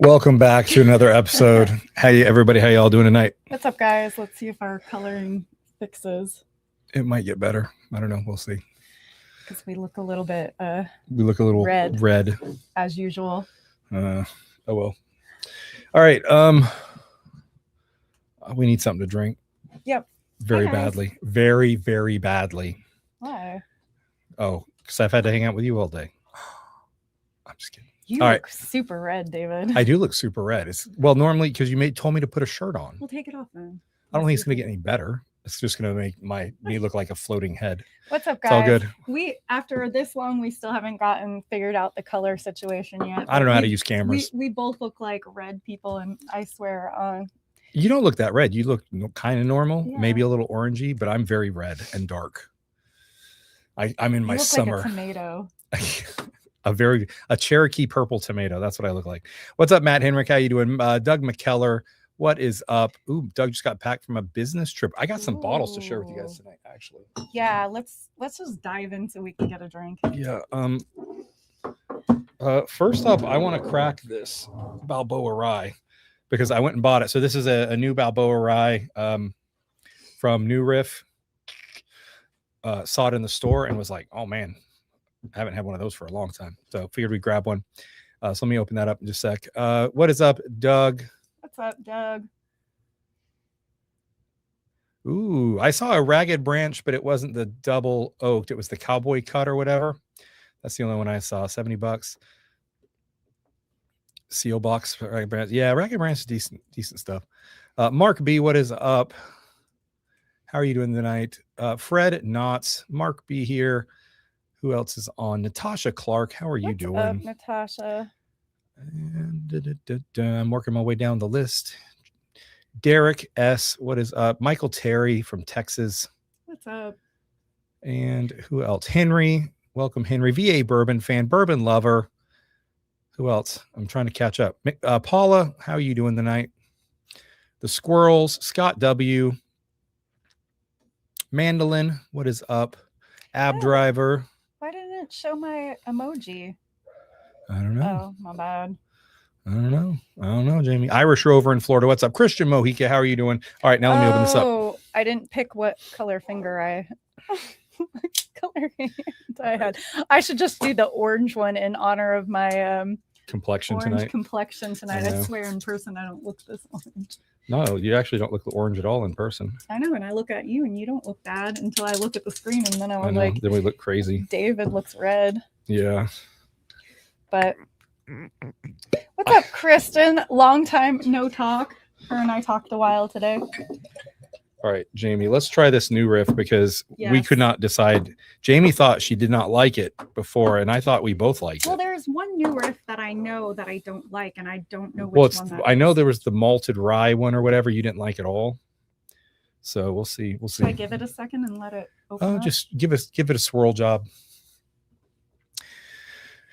Welcome back to another episode. Hey, everybody. How y'all doing tonight? What's up, guys? Let's see if our coloring fixes. It might get better. I don't know. We'll see. Because we look a little bit We look a little red. as usual. Oh, well. All right. We need something to drink. Yep. Very badly. Very, very badly. Why? Oh, because I've had to hang out with you all day. I'm just kidding. You All look super red, David. I do look super red. It's normally because you told me to put a shirt on. We'll take it off then. I don't think it's gonna get any better. It's just gonna make me look like a floating head. What's up, guys? It's all good. We after this long, we still haven't figured out the color situation yet. I don't know how to use cameras. We both look like red people, and I swear, you don't look that red. You look kind of normal, maybe Yeah. a little orangey, but I'm very red and dark. I'm in my you look summer. like a tomato. a Cherokee purple tomato. That's what I look like. What's up, Matt Henrik? How you doing? Doug McKellar, what is up? Ooh, Doug just got back from a business trip. I got some bottles to share with you guys tonight, actually. Yeah, let's just dive in so we can get a drink. Yeah. First up, I want to crack this Balboa rye because I went and bought it. So this is a new Balboa rye from New Riff. Saw it in the store and was like, oh man, I haven't had one of those for a long time. So figured we'd grab one. So let me open that up in just a sec. What is up, Doug? What's up, Doug? Ooh, I saw a ragged branch, but it wasn't the double oaked. It was the cowboy cut or whatever. That's the only one I saw. $70. Seal box, ragged branch. Yeah, ragged branch is decent stuff. Mark B, what is up? How are you doing tonight? Fred Knotts, Mark B here. Who else is on? Natasha Clark, how are you doing? What's up, Natasha? And, I'm working my way down the list. Derek S, what is up? Michael Terry from Texas. What's up? And who else? Henry, welcome Henry. VA bourbon fan, bourbon lover. Who else? I'm trying to catch up. Paula, how are you doing tonight? The Squirrels, Scott W. Mandolin, what is up? Ab Driver. Why didn't it show my emoji? I don't know. Oh, my bad. I don't know, Jamie. Irish Rover in Florida. What's up? Christian Mojica, how are you doing? All right, now let me open this up. Oh, I didn't pick what color finger I had. I should just do the orange one in honor of my complexion orange tonight. complexion tonight. I swear in person I don't look this orange. No, you actually don't look orange at all in person. I know, and I look at you and you don't look bad until I look at the screen, and then I was like, then we look crazy. David looks red. Yeah. But what's up, Kristen? Long time no talk. Her and I talked a while today. All right, Jamie, let's try this new riff because we Yes. could not decide. Jamie thought she did not like it before, and I thought we both liked Well, it. there's one new riff that I know that I don't like, and I don't know which one that I know is. there was the malted rye one or whatever you didn't like at all. So we'll see. We'll see. Should I give it a second and let it open up? Just give it a swirl job.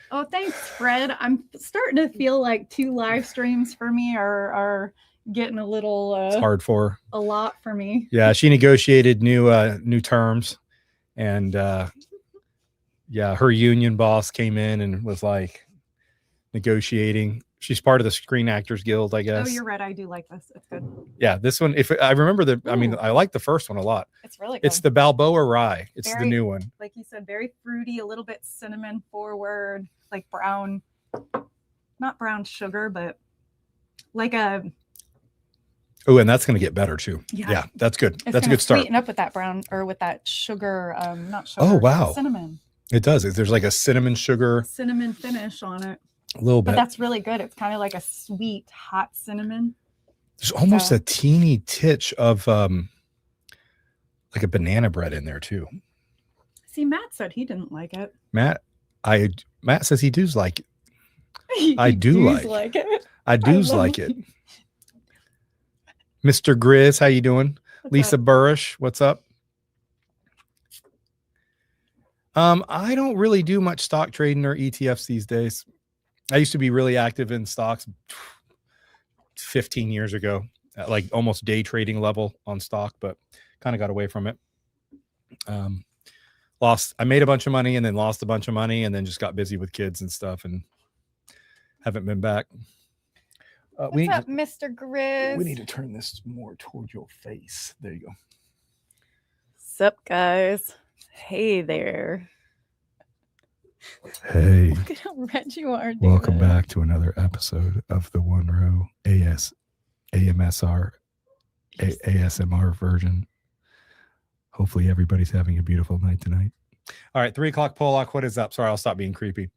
Oh, thanks, Fred. I'm starting to feel like 2 live streams for me are getting a little It's hard for her. a lot for me. Yeah, she negotiated new terms, and yeah, her union boss came in and was like negotiating. She's part of the Screen Actors Guild, I guess. Oh, you're right. I do like this. It's good. Yeah, this one. If I remember I like the first one a lot. It's really good. It's the Balboa Rye. It's the new one. Like you said, very fruity, a little bit cinnamon forward, like brown, not brown sugar, but like a. Oh, and that's going to get better too. Yeah. Yeah, that's good. It's That's a good start. Sweeten up with that brown or with that sugar, not sugar. Oh, wow. Cinnamon. It does. There's like a cinnamon sugar, Cinnamon finish on it. a little bit. But that's really good. It's kind of like a sweet, hot cinnamon. There's almost a teeny titch of like a banana bread in there too. See, Matt said he didn't like it. Matt says he does like it. He I do does like it. I do's love like it. Mr. Grizz, how you doing? What's Lisa up? Burrish, what's up? I don't really do much stock trading or ETFs these days. I used to be really active in stocks 15 years ago, at like almost day trading level on stock, but kind of got away from it. I made a bunch of money and then lost a bunch of money and then just got busy with kids and stuff and haven't been back. What's up, Mr. Grizz? We need to turn this more toward your face. There you go. Sup, guys? Hey there. Hey. Look at how red you are, David. Welcome back to another episode of the One Row ASMR version. Hopefully everybody's having a beautiful night tonight. All right, 3 o'clock Pollock, what is up? Sorry, I'll stop being creepy.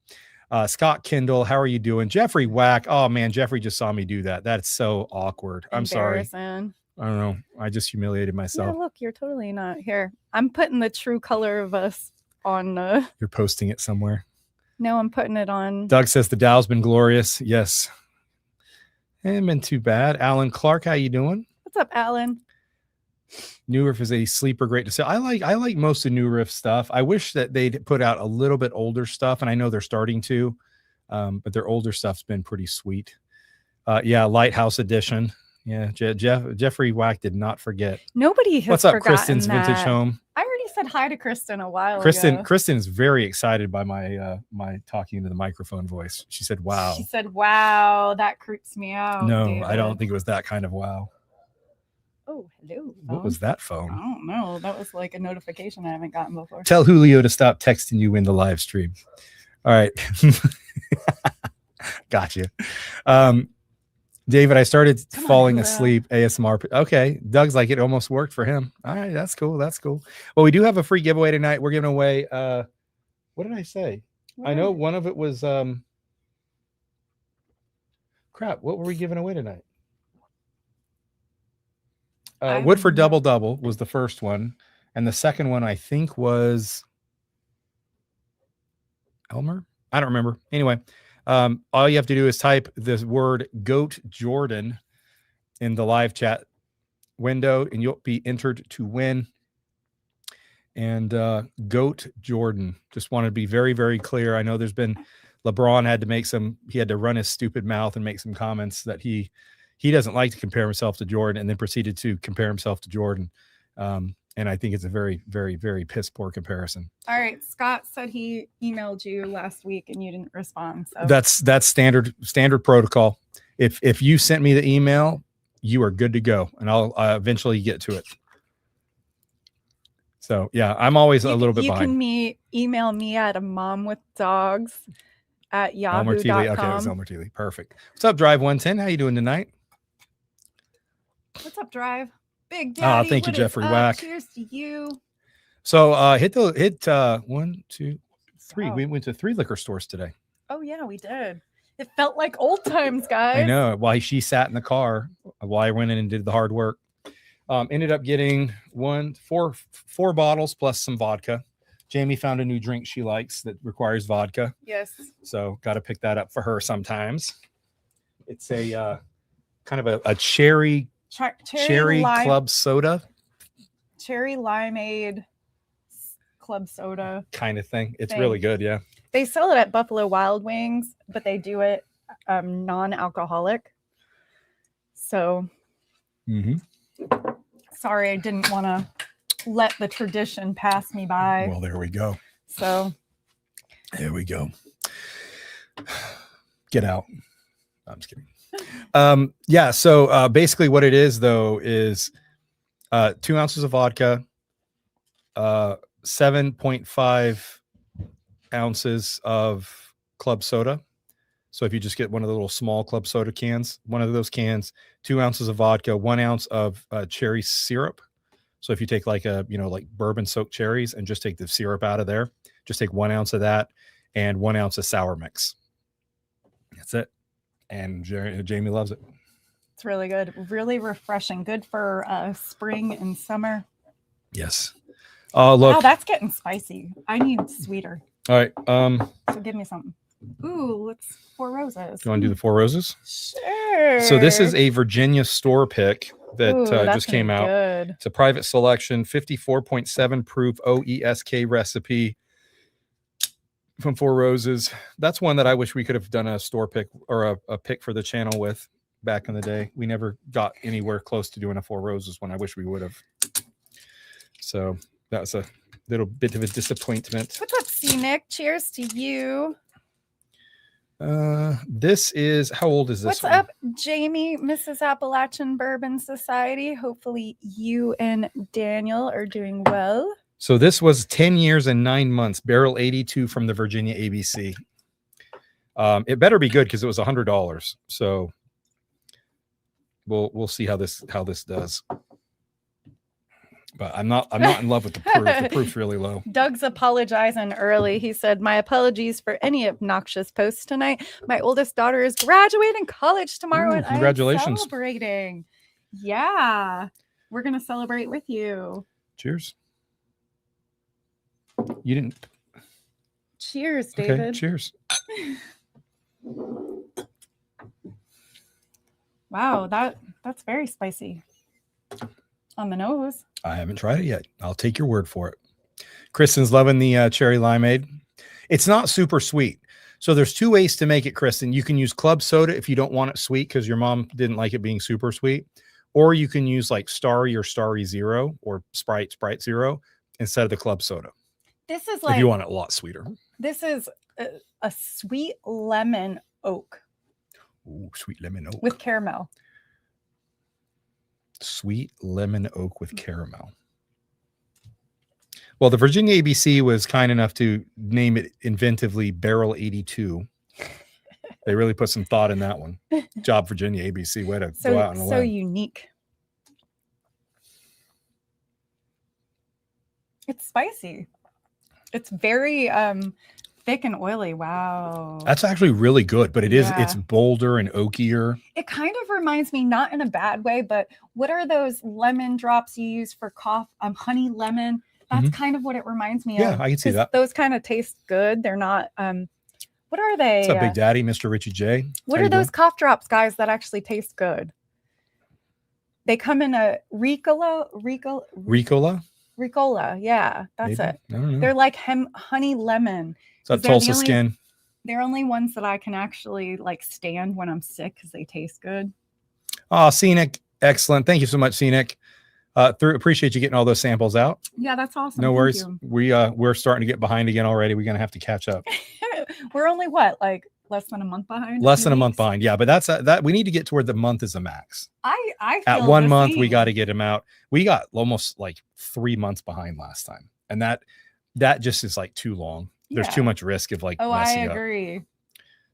Scott Kindle, how are you doing? Jeffrey Whack. Oh man, Jeffrey just saw me do that. That's so awkward. I'm sorry. I don't know. I just humiliated myself. Yeah, look, you're totally not here. I'm putting the true color of us on. You're posting it somewhere. No, I'm putting it on. Doug says the Dow's been glorious. Yes. Ain't been too bad. Alan Clark, how you doing? What's up, Alan? New Riff is a sleeper, great to say. I like most of New Riff stuff. I wish that they'd put out a little bit older stuff, and I know they're starting to, but their older stuff's been pretty sweet. Yeah, Lighthouse Edition. Yeah, Jeffrey Whack did not forget. Nobody has. What's up, forgotten Kristen's that. Vintage Home? I already said hi to Kristen a while ago. Kristen is very excited by my my talking into the microphone voice. She said, "Wow." She said, "Wow, that creeps me out." No, David. I don't think it was that kind of wow. Oh, hello. What was that I phone? don't know. That was like a notification I haven't gotten before. Tell Julio to stop texting you in the live stream. All right. Gotcha. David, I started falling asleep ASMR. Okay. Doug's like, it almost worked for him. All right. That's cool. That's cool. Well, we do have a free giveaway tonight. We're giving away, what did I say? I know one of it was, crap. What were we giving away tonight? Woodford Double Double was the first one. And the second one, I think, was Elmer. I don't remember. Anyway, all you have to do is type this word Goat Jordan in the live chat window, and you'll be entered to win. And Goat Jordan. Just want to be very, very clear. I know there's been LeBron had to run his stupid mouth and make some comments that he doesn't like to compare himself to Jordan, and then proceeded to compare himself to Jordan. And I think it's a very, very, very piss poor comparison. All right. Scott said he emailed you last week and you didn't respond. So that's standard protocol. If you sent me the email, you are good to go, and I'll eventually get to it. So yeah, I'm always a little bit behind. You can email me at amomwithdogs@yahoo.com. Okay, it was Elmer Teely. Perfect. What's up, Drive 110? How you doing tonight? What's up, Drive? Big Daddy. Thank you, Jeffrey Whack. Cheers to you. So hit 1, 2, 3. Wow. We went to 3 liquor stores today. Oh yeah, we did. It felt like old times, guys. I know. While she sat in the car, while I went in and did the hard work. Ended up getting 4 bottles plus some vodka. Jamie found a new drink she likes that requires vodka. Yes. So got to pick that up for her sometimes. It's a kind of a cherry lime, club soda. Cherry limeade club soda kind of thing. It's really good. Yeah. They sell it at Buffalo Wild Wings, but they do it non-alcoholic. So sorry, I didn't want to let the tradition pass me by. Well, there we go. So there we go. Get out. I'm just kidding. Yeah. So basically what it is though is 2 ounces of vodka, 7.5 ounces of club soda. So if you just get one of the little small club soda cans, one of those cans, 2 ounces of vodka, 1 ounce of cherry syrup. So if you take like bourbon soaked cherries and just take the syrup out of there, just take 1 ounce of that and 1 ounce of sour mix. That's it. And Jamie loves it. It's really good. Really refreshing. Good for spring and summer. Yes. Look. Wow, that's getting spicy. I need sweeter. All right. So give me something. Ooh, let's 4 Roses. You want to do the 4 Roses? Sure. So this is a Virginia store pick that just came out. Good. It's a private selection, 54.7 proof OESK recipe from 4 Roses. That's one that I wish we could have done a store pick or a pick for the channel with back in the day. We never got anywhere close to doing a 4 Roses one. I wish we would have. So that was a little bit of a disappointment. What's up, C Nick? Cheers to you. This is, how old is this What's one? up, Jamie, Mrs. Appalachian Bourbon Society? Hopefully you and Daniel are doing well. So this was 10 years and 9 months, barrel 82 from the Virginia ABC. It better be good because it was $100. So we'll see how this does. But I'm not in love with the proof. The proof's really low. Doug's apologizing early. He said, "My apologies for any obnoxious posts tonight. My oldest daughter is graduating college tomorrow, and congratulations. I'm celebrating." Yeah, we're gonna celebrate with you. Cheers. You didn't. Cheers, David. Okay, cheers. Wow, that's very spicy on the nose. I haven't tried it yet. I'll take your word for it. Kristen's loving the cherry limeade. It's not super sweet. So there's two ways to make it, Kristen. You can use club soda if you don't want it sweet because your mom didn't like it being super sweet. Or you can use like Starry or Starry Zero or Sprite Zero instead of the club soda. This is like, if you want it a lot sweeter. This is a sweet lemon oak. Ooh, sweet lemon oak. With caramel. Sweet lemon oak with caramel. Well, the Virginia ABC was kind enough to name it inventively Barrel 82. They really put some thought in that one. Job, Virginia ABC. Way to go out and so unique. It's spicy. It's very thick and oily. Wow. That's actually really good, but it's bolder and oakier. It kind of reminds me, not in a bad way, but what are those lemon drops you use for cough? Honey lemon. That's kind of what it reminds me of. Yeah, I can see that. Those kind of taste good. They're not what are they? What's up, Big Daddy, Mr. Richie J? What are those cough drops, guys, that actually taste good? They come in a Ricola. Ricola, yeah, that's Maybe. it. I don't know. They're like honey lemon. So Tulsa skin. They're only ones that I can actually like stand when I'm sick because they taste good. Oh, Scenic, excellent. Thank you so much, Scenic. Appreciate you getting all those samples out. Yeah, that's awesome. No worries. We're starting to get behind again already. We're gonna have to catch up. We're only what, like less than a month behind? Less than a month behind. Yeah, but that's that we need to get toward the month is the max. I feel at 1 month we got to get them out. We got almost like 3 months behind last time, and that just is like too long. There's too much risk of like messing up. Agree.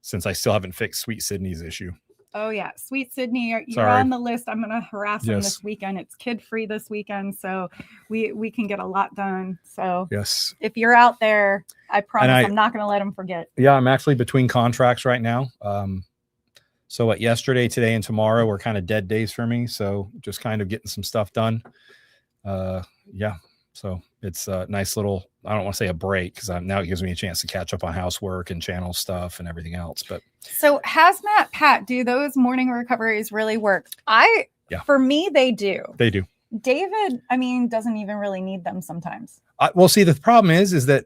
Since I still haven't fixed Sweet Sydney's issue. Oh yeah, Sweet Sydney, you're on the list. I'm gonna harass him this weekend. It's kid free this weekend, so we can get a lot done. So yes, if you're out there, I promise I'm not gonna let him forget. Yeah, I'm actually between contracts right now. So yesterday, today, and tomorrow were kind of dead days for me. So just kind of getting some stuff done. Yeah. So it's a nice little, I don't want to say a break because now it gives me a chance to catch up on housework and channel stuff and everything else. But so Hazmat Pat, do those morning recoveries really work? For me, they do. They do. David, doesn't even really need them sometimes. Well, see, the problem is that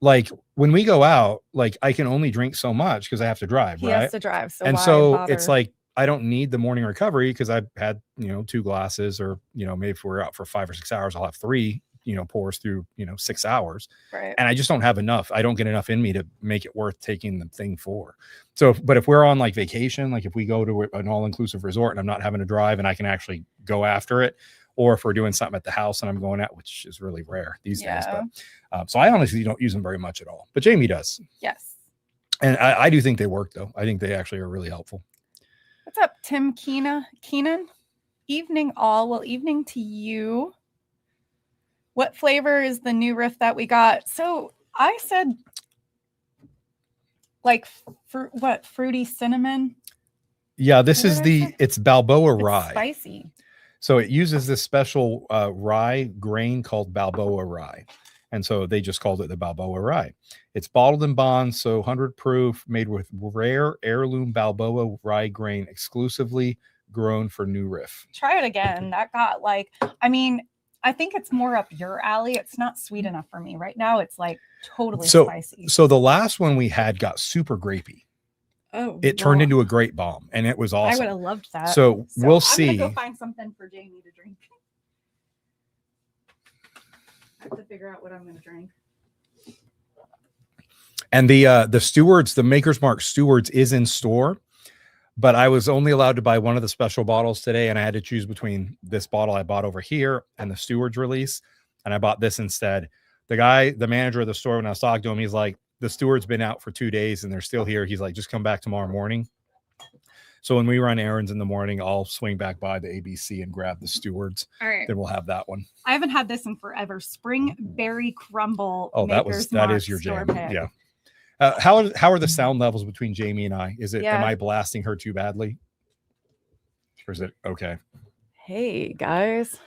like when we go out, like I can only drink so much because I have to drive. He has to drive. So and so bother? It's like, I don't need the morning recovery because I've had, 2 glasses or, maybe if we're out for 5 or 6 hours, I'll have 3, pours through, 6 hours. Right. And I just don't have enough. I don't get enough in me to make it worth taking the thing for. So, but if we're on like vacation, like if we go to an all-inclusive resort and I'm not having to drive and I can actually go after it, or if we're doing something at the house and I'm going out, which is really rare these days. But so I honestly don't use them very much at all, but Jamie does. Yes. And I do think they work though. I think they actually are really helpful. What's up, Tim Keenan? Evening all. Well, evening to you. What flavor is the new Riff that we got? So I said like fruity cinnamon. Yeah, this is it's Balboa rye. Spicy. So it uses this special rye grain called Balboa rye. And so they just called it the Balboa rye. It's bottled in bonds, so 100 proof, made with rare heirloom Balboa rye grain, exclusively grown for New Riff. Try it again. That got like, I think it's more up your alley. It's not sweet enough for me. Right now, it's like totally spicy. So the last one we had got super grapey. Oh, it turned into a great bomb, and it was awesome. I would have loved that. So we'll see. I'm gonna go find something for Jamie to drink. I have to figure out what I'm gonna drink. And the Stewards, the Maker's Mark Stewards is in store, but I was only allowed to buy one of the special bottles today, and I had to choose between this bottle I bought over here and the Stewards release, and I bought this instead. The manager of the store, when I was talking to him, he's like, the Stewards been out for 2 days and they're still here. He's like, just come back tomorrow morning. So when we run errands in the morning, I'll swing back by the ABC and grab the Stewards. All right. Then we'll have that one. I haven't had this in forever. Spring berry crumble. Oh, that is your jam. Yeah. How are the sound levels between Jamie and I? Am I blasting her too badly? Or is it okay? Hey guys.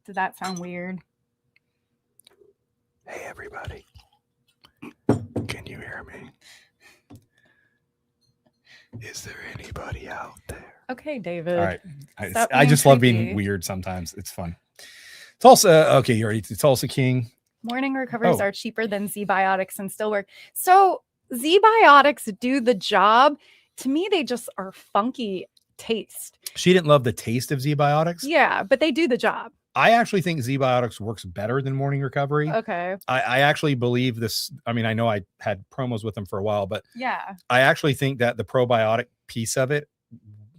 Did that sound weird? Hey everybody. Can you hear me? Is there anybody out there? Okay, David. All right. I just love being weird sometimes. It's fun. It's also okay, you're right. It's also King. Morning recoveries are cheaper than Z-Biotics and still work. So Z-Biotics do the job. To me, they just are funky taste. She didn't love the taste of Z-Biotics. Yeah, but they do the job. I actually think Z-Biotics works better than Morning Recovery. Okay. I actually believe this. I mean, I know I had promos with them for a while, but yeah, I actually think that the probiotic piece of it,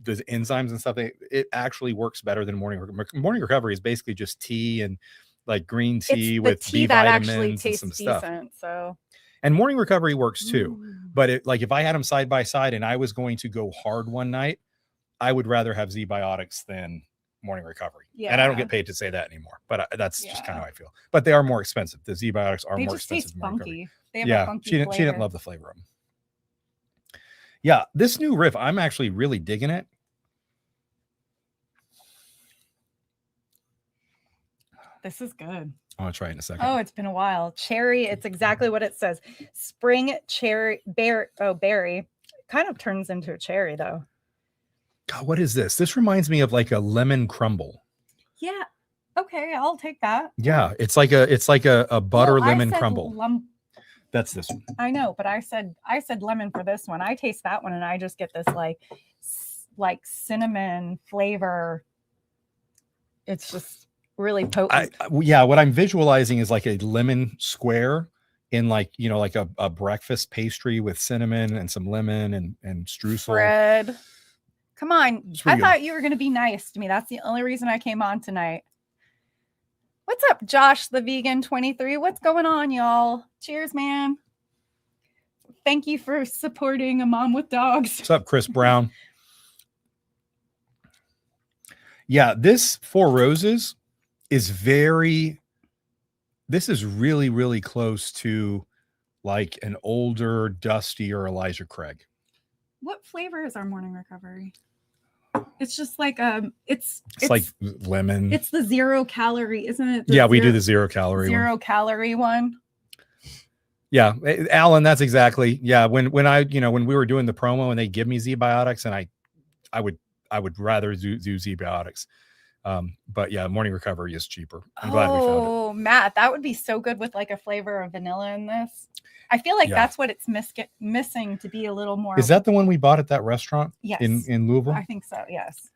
the enzymes and stuff, it actually works better than Morning Recovery. Morning Recovery is basically just tea and like green tea with B vitamins and some stuff. So, and Morning Recovery works too. But if I had them side by side and I was going to go hard one night, I would rather have Z-Biotics than Morning Recovery. Yeah. And I don't get paid to say that anymore, but that's just kind of how I feel. But they are more expensive. The Z-Biotics are more expensive. Than funky. They have a funky flavor. She didn't love the flavor of them. Yeah, this new Riff, I'm actually really digging it. This is good. I want to try it in a second. Oh, it's been a while. Cherry, it's exactly what it says. Spring cherry berry. Kind of turns into a cherry though. God, what is this? This reminds me of like a lemon crumble. Yeah. Okay, I'll take that. Yeah, it's like a butter lemon crumble. That's this one. I know, but I said lemon for this one. I taste that one and I just get this like cinnamon flavor. It's just really potent. What I'm visualizing is like a lemon square in like a breakfast pastry with cinnamon and some lemon and streusel. Bread. Come on. I thought you were going to be nice to me. That's the only reason I came on tonight. What's up, Josh, the vegan 23? What's going on, y'all? Cheers, man. Thank you for supporting a mom with dogs. What's up, Chris Brown? Yeah, this Four Roses is this is really, really close to like an older, dustier Elijah Craig. What flavor is our Morning Recovery? It's just like it's like lemon. It's the 0 calorie, isn't it? We do the 0 calorie. 0 calorie one. Yeah, Alan, that's exactly. Yeah, when we were doing the promo and they give me Z-Biotics, and I would rather do Z-Biotics. But yeah, Morning Recovery is cheaper. I'm glad we found it. Oh, Matt, that would be so good with like a flavor of vanilla in this. I feel like that's what it's missing to be a little more. Is that the one we bought at that restaurant? Yes. In Louisville? I think so, yes.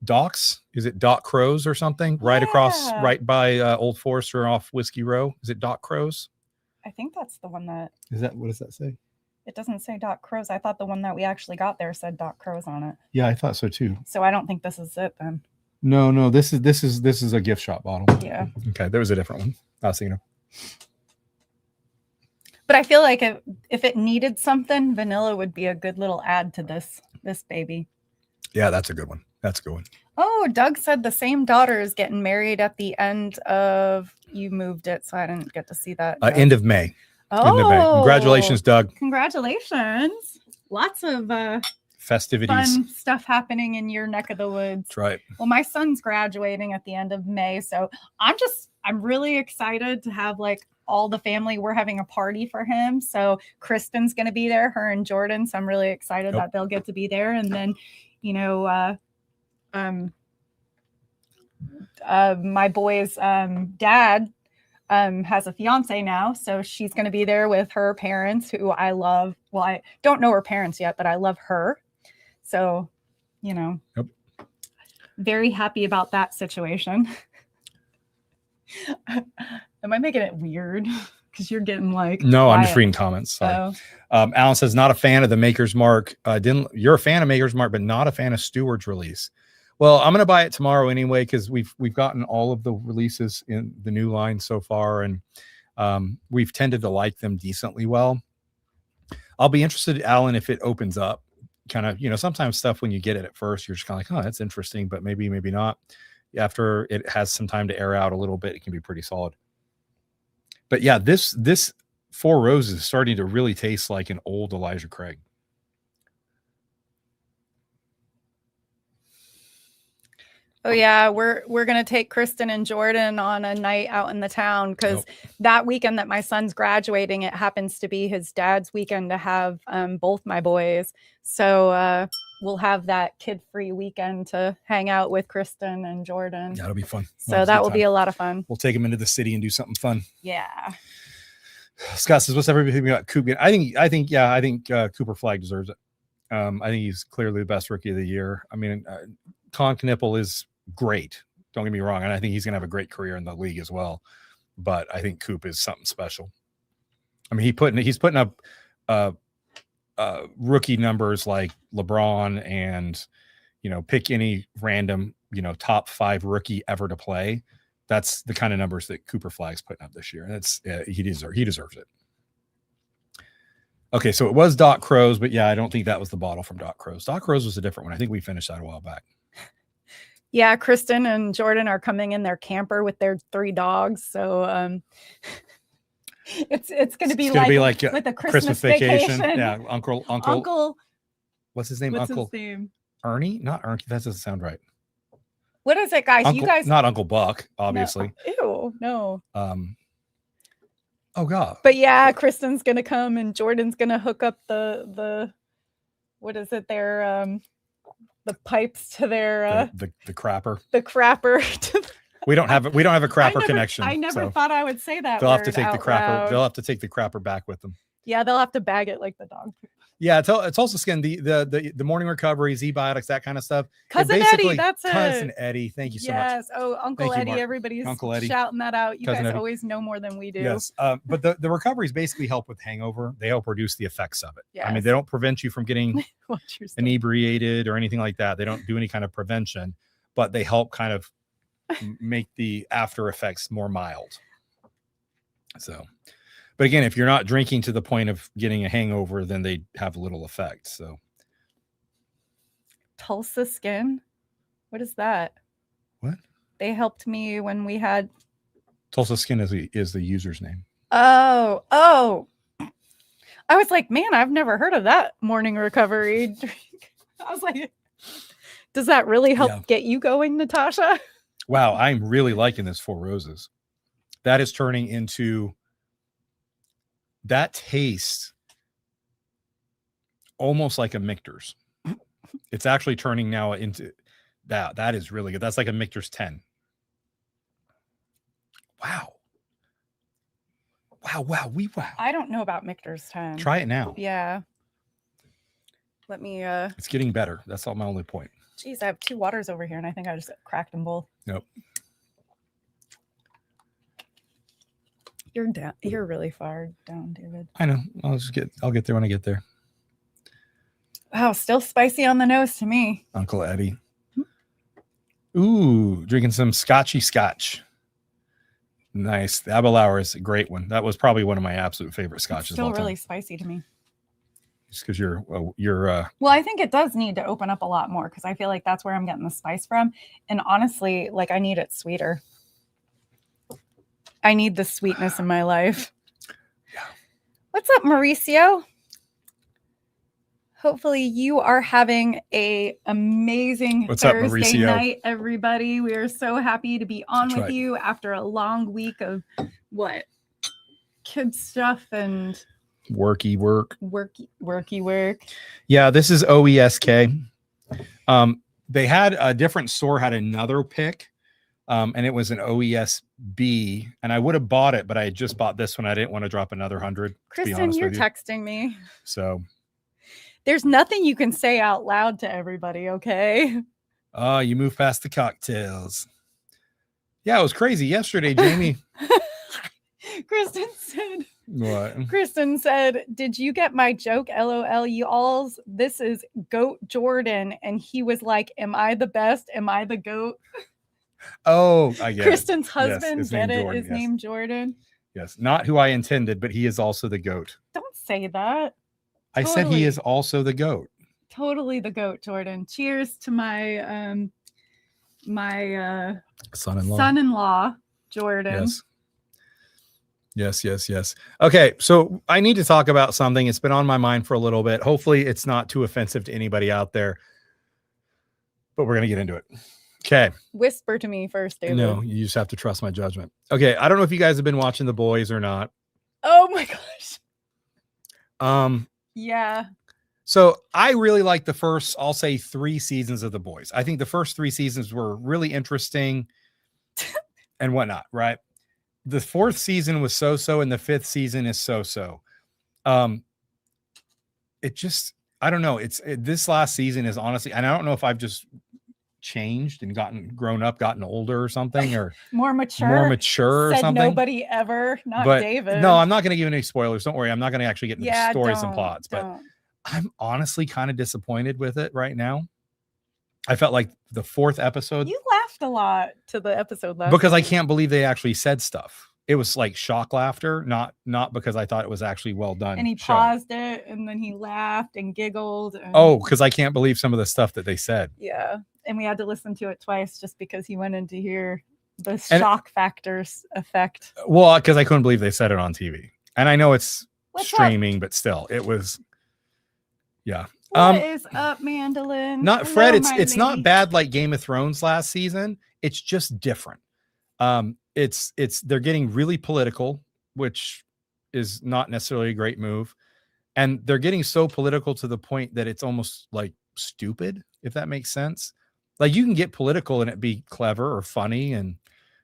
Doc's, is it Doc Crow's or something? Right across, right by Old Forester off Whiskey Row. Is it Doc Crow's? I think that's the one that. What does that say? It doesn't say Doc Crow's. I thought the one that we actually got there said Doc Crow's on it. Yeah, I thought so too. So I don't think this is it then. No, this is a gift shop bottle. Yeah. Okay, there was a different one. I was thinking of. But I feel like if it needed something, vanilla would be a good little add to this baby. Yeah, that's a good one. That's a good one. Oh, Doug said the same daughter is getting married at the end of. You moved it, so I didn't get to see that. End of May. Oh, end of May. Congratulations, Doug. Congratulations. Lots of festivities, fun stuff happening in your neck of the woods. That's right. Well, my son's graduating at the end of May, so I'm really excited to have like all the family. We're having a party for him, so Kristen's going to be there, her and Jordan. So I'm really excited that they'll get to be there, and then, my boy's dad has a fiance now, so she's going to be there with her parents, who I love. Well, I don't know her parents yet, but I love her. So, very happy about that situation. Am I making it weird? because you're getting like no, quiet. I'm just reading comments. Sorry. Oh. Alan says not a fan of the Maker's Mark. You're a fan of Maker's Mark, but not a fan of Steward's release. Well, I'm gonna buy it tomorrow anyway because we've gotten all of the releases in the new line so far, and we've tended to like them decently well. I'll be interested, Alan, if it opens up. Kind of, sometimes stuff when you get it at first, you're just kind of like, oh, that's interesting, but maybe not. After it has some time to air out a little bit, it can be pretty solid. But yeah, this Four Roses is starting to really taste like an old Elijah Craig. Oh yeah, we're gonna take Kristen and Jordan on a night out in the town because that weekend that my son's graduating, it happens to be his dad's weekend to have both my boys. So we'll have that kid-free weekend to hang out with Kristen and Jordan. That'll be fun. So that will be a lot of fun. We'll take them into the city and do something fun. Yeah. Scott says, "What's everybody about Coop?" I think Cooper Flag deserves it. I think he's clearly the best rookie of the year. I mean, Con Knipple is great. Don't get me wrong, and I think he's going to have a great career in the league as well. But I think Coop is something special. I mean, he's putting up rookie numbers like LeBron, and pick any random top 5 rookie ever to play. That's the kind of numbers that Cooper Flag's putting up this year. That's he deserves it. Okay, so it was Doc Crow's, but yeah, I don't think that was the bottle from Doc Crow's. Doc Crow's was a different one. I think we finished that a while back. Yeah, Kristen and Jordan are coming in their camper with their 3 dogs. So it's going to be like with a Christmas vacation. Yeah, Uncle. What's his name? What's his name? Ernie? Not Ernie. That doesn't sound right. What is it, guys? You guys, not Uncle Buck, obviously. No, ew, no. Oh God. But yeah, Kristen's gonna come and Jordan's gonna hook up the what is it? Their the pipes to their the crapper. The crapper. We don't have a crapper connection. I never thought I would say that. They'll have to take the crapper. Loud. They'll have to take the crapper back with them. Yeah, they'll have to bag it like the dog. Yeah, it's also skin the morning recoveries, ebiotics, that kind of stuff. Cousin Eddie, that's Cousin Eddie. Thank you so much. Yes. Oh, Uncle Eddie. Everybody's Uncle Eddie. Shouting that out. You guys always know more than we do. Yes. But the recoveries basically help with hangover. They help reduce the effects of it. Yes. I mean, they don't prevent you from getting inebriated or anything like that. They don't do any kind of prevention, but they help kind of make the after effects more mild. So, but again, if you're not drinking to the point of getting a hangover, then they have little effect. So, Tulsa Skin, what is that? What? They helped me when we had. Tulsa Skin is the user's name. Oh! I was like, man, I've never heard of that morning recovery drink. I was like, does that really help get you going, Natasha? Wow, I'm really liking this Four Roses. That is turning into. That tastes almost like a Michter's. It's actually turning now into that. That is really good. That's like a Michter's 10. Wow. Wow. I don't know about Michter's 10. Try it now. Yeah. Let me It's getting better. That's all my only point. Geez, I have 2 waters over here and I think I just cracked them both. Nope. You're down. You're really far down, David. I know. I'll get there when I get there. Wow, still spicy on the nose to me. Uncle Eddie. Ooh, drinking some scotch. Nice. The Abelauer is a great one. That was probably one of my absolute favorite scotches. Still really spicy to me. Just because you're. Well, I think it does need to open up a lot more because I feel like that's where I'm getting the spice from. And honestly, like I need it sweeter. I need the sweetness in my life. Yeah. What's up, Mauricio? Hopefully you are having a amazing Thursday night, everybody. We are so happy to be on with you after a long week of kid stuff and worky work. Yeah, this is OESK. They had a different store had another pick. And it was an OESB, and I would have bought it, but I had just bought this one. I didn't want to drop another 100. Kristen, you're texting me. So there's nothing you can say out loud to everybody, okay? Oh, you move past the cocktails. Yeah, it was crazy yesterday, Jamie. Kristen said, What? Kristen said, did you get my joke? LOL, you alls. This is Goat Jordan. And he was like, am I the best? Am I the goat? Oh, I get Kristen's it. husband, Yes, get it? Jordan, His name Jordan. Yes, not who I intended, but he is also the goat. Don't say that. I said he is also the goat. Totally the goat, Jordan. Cheers to my my son-in-law, Jordan. Yes. Okay, so I need to talk about something. It's been on my mind for a little bit. Hopefully it's not too offensive to anybody out there, but we're going to get into it. Okay. Whisper to me first, David. No, you just have to trust my judgment. Okay, I don't know if you guys have been watching The Boys or not. Oh my gosh. Yeah. So I really like the first, I'll say 3 seasons of The Boys. I think the first 3 seasons were really interesting and whatnot, right? The 4th season was so-so, and the 5th season is so-so. It just, I don't know. This last season is honestly, and I don't know if I've just changed and grown up, gotten older or something, or more mature or something. Nobody ever, not David. No, I'm not going to give any spoilers. Don't worry. I'm not going to actually get into the stories and plots, but I'm honestly kind of disappointed with it right now. I felt like the 4th episode. You laughed a lot to the episode last because I can't believe they actually said stuff. It was like shock laughter, not because I thought it was actually well done. And he paused it, and then he laughed and giggled. And... Oh, because I can't believe some of the stuff that they said. Yeah, and we had to listen to it twice just because he went in to hear the shock factors effect. Well, because I couldn't believe they said it on TV, and I know it's streaming, but still, it was. Yeah. What is up, Mandolin? Not Fred. It's not bad like Game of Thrones last season. It's just different. They're getting really political, which is not necessarily a great move. And they're getting so political to the point that it's almost like stupid, if that makes sense. Like you can get political and it be clever or funny and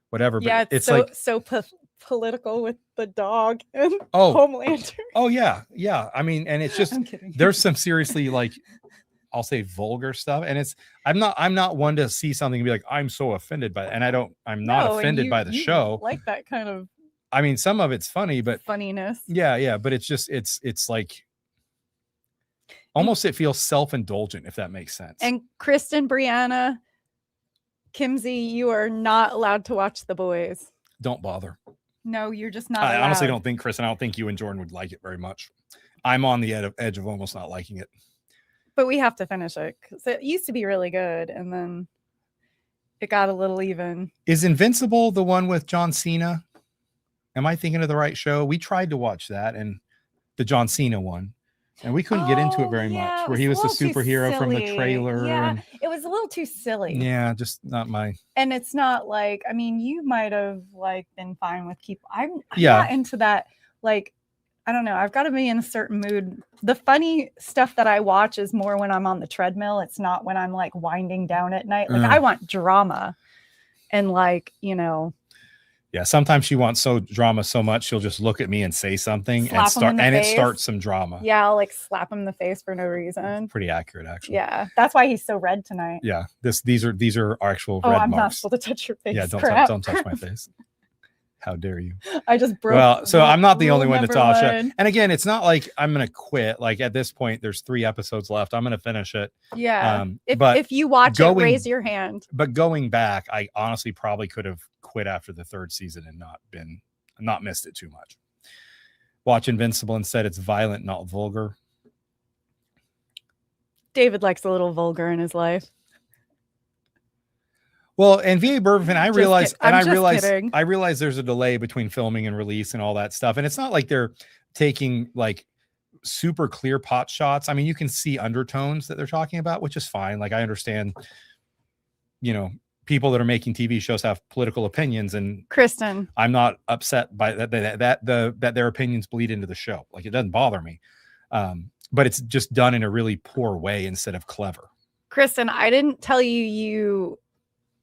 whatever. Yeah, but it's so, like so political with the dog and Homelander. Oh yeah. I mean, and it's just there's some seriously like I'll say vulgar stuff, and I'm not one to see something and be like I'm so offended by it, and I'm not offended by the show. Like that kind of. I mean, some of it's funny, but funniness. Yeah, but it's just it's like almost it feels self-indulgent, if that makes sense. And Kristen, Brianna, Kimsey, you are not allowed to watch The Boys. Don't bother. No, you're just not. I honestly don't think Chris, and I don't think you and Jordan would like it very much. I'm on the edge of almost not liking it. But we have to finish it because it used to be really good, and then it got a little even. Is Invincible the one with John Cena? Am I thinking of the right show? We tried to watch that, and the John Cena one, and we couldn't get into it very much. Where he was the superhero from the trailer. Yeah, it was a little too silly. Yeah, just not my. And it's not like, I mean, you might have like been fine with I'm not into that. Like, I don't know. I've got to be in a certain mood. The funny stuff that I watch is more when I'm on the treadmill. It's not when I'm like winding down at night. Like I want drama, and like, you know. Yeah, sometimes she wants drama so much she'll just look at me and say something it starts some drama. Yeah, I'll like slap him in the face for no reason. Pretty accurate, actually. Yeah, that's why he's so red tonight. Yeah, these are actual red marks. I'm not supposed to touch your face. Yeah, don't touch my face. How dare you? I just broke. Well, so I'm not the only one, Natasha. And again, it's not like I'm gonna quit. Like at this point, there's 3 episodes left. I'm gonna finish it. Yeah. If you watch it, raise your hand. But going back, I honestly probably could have quit after the 3rd season and not missed it too much. Watch Invincible instead. It's violent, not vulgar. David likes a little vulgar in his life. Well, and VA Bourbon, I realize there's a delay between filming and release and all that stuff. And it's not like they're taking like super clear pot shots. I mean, you can see undertones that they're talking about, which is fine. Like I understand, people that are making TV shows have political opinions, and Kristen, I'm not upset by that their opinions bleed into the show. Like it doesn't bother me. But it's just done in a really poor way instead of clever. Kristen, I didn't tell you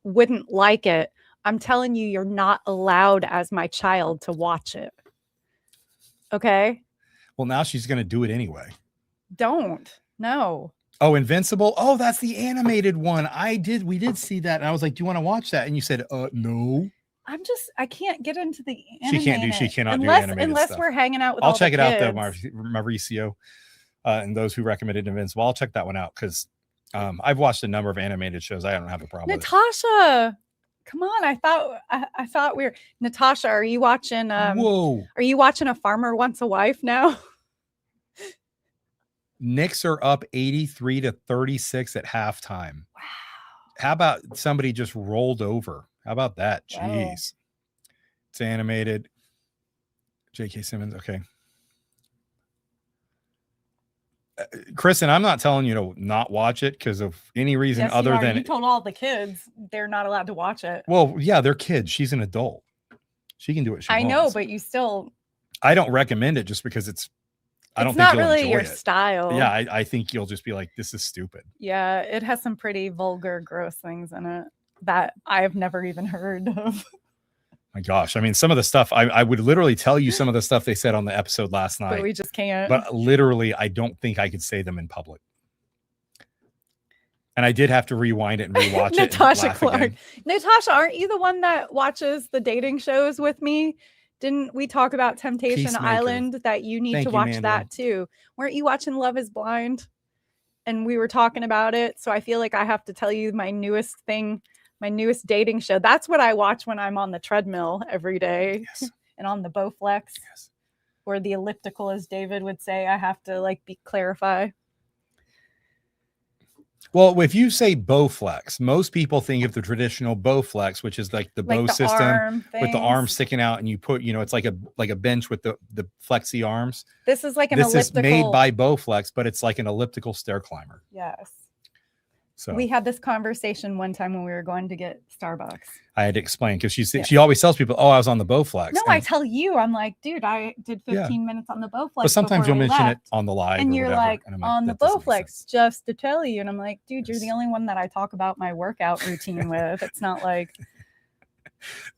wouldn't like it. I'm telling you, you're not allowed as my child to watch it. Okay? Well, now she's going to do it anyway. Don't. No. Oh, Invincible. Oh, that's the animated one. We did see that. And I was like, do you want to watch that? And you said, no. I can't get into the She cannot do unless animated stuff. we're hanging out with I'll all check the it out though, kids. Mauricio, and those who recommended Invincible. I'll check that one out because I've watched a number of animated shows. I don't have a problem with it. Natasha, come on! I thought we were Natasha. Are you watching? Whoa! Are you watching A Farmer Wants a Wife now? Knicks are up 83-36 at halftime. Wow! How about somebody just rolled over? How about that? Jeez. Wow. It's animated. J.K. Simmons. Okay. Kristen, I'm not telling you to not watch it because of any reason other than you told all the kids they're not allowed to watch it. Well, yeah, they're kids. She's an adult. She can do what she wants. I know, but you still. I don't recommend it just because it's not really your style. Yeah, I think you'll just be like, this is stupid. Yeah, it has some pretty vulgar, gross things in it that I've never even heard of. My gosh. I mean, some of the stuff, I would literally tell you some of the stuff they said on the episode last night. But we just can't. But literally, I don't think I could say them in public. And I did have to rewind it and rewatch it. Natasha Clark. Again. Natasha, aren't you the one that watches the dating shows with me? Didn't we talk about Temptation Peacemaker. Island that you need to watch that too? Weren't you watching Love is Blind? And we were talking about it. So I feel like I have to tell you my newest thing, my newest dating show. That's what I watch when I'm on the treadmill every day. Yes. And on the Bowflex. Yes. Or the elliptical, as David would say. I have to clarify. Well, if you say Bowflex, most people think of the traditional Bowflex, which is like the bow system with the arm sticking out, and you put, it's like a bench with the flexi arms. This is like an elliptical. This is made by Bowflex, but it's like an elliptical stair climber. Yes. So we had this conversation one time when we were going to get Starbucks. I had to explain because she always tells people, "Oh, I was on the Bowflex." No, I tell you, I'm like, dude, I did 15 minutes on the Bowflex. But sometimes you'll mention it on the live, and you're like, on the Bowflex, just to tell you. And I'm like, dude, you're the only one that I talk about my workout routine with. It's not like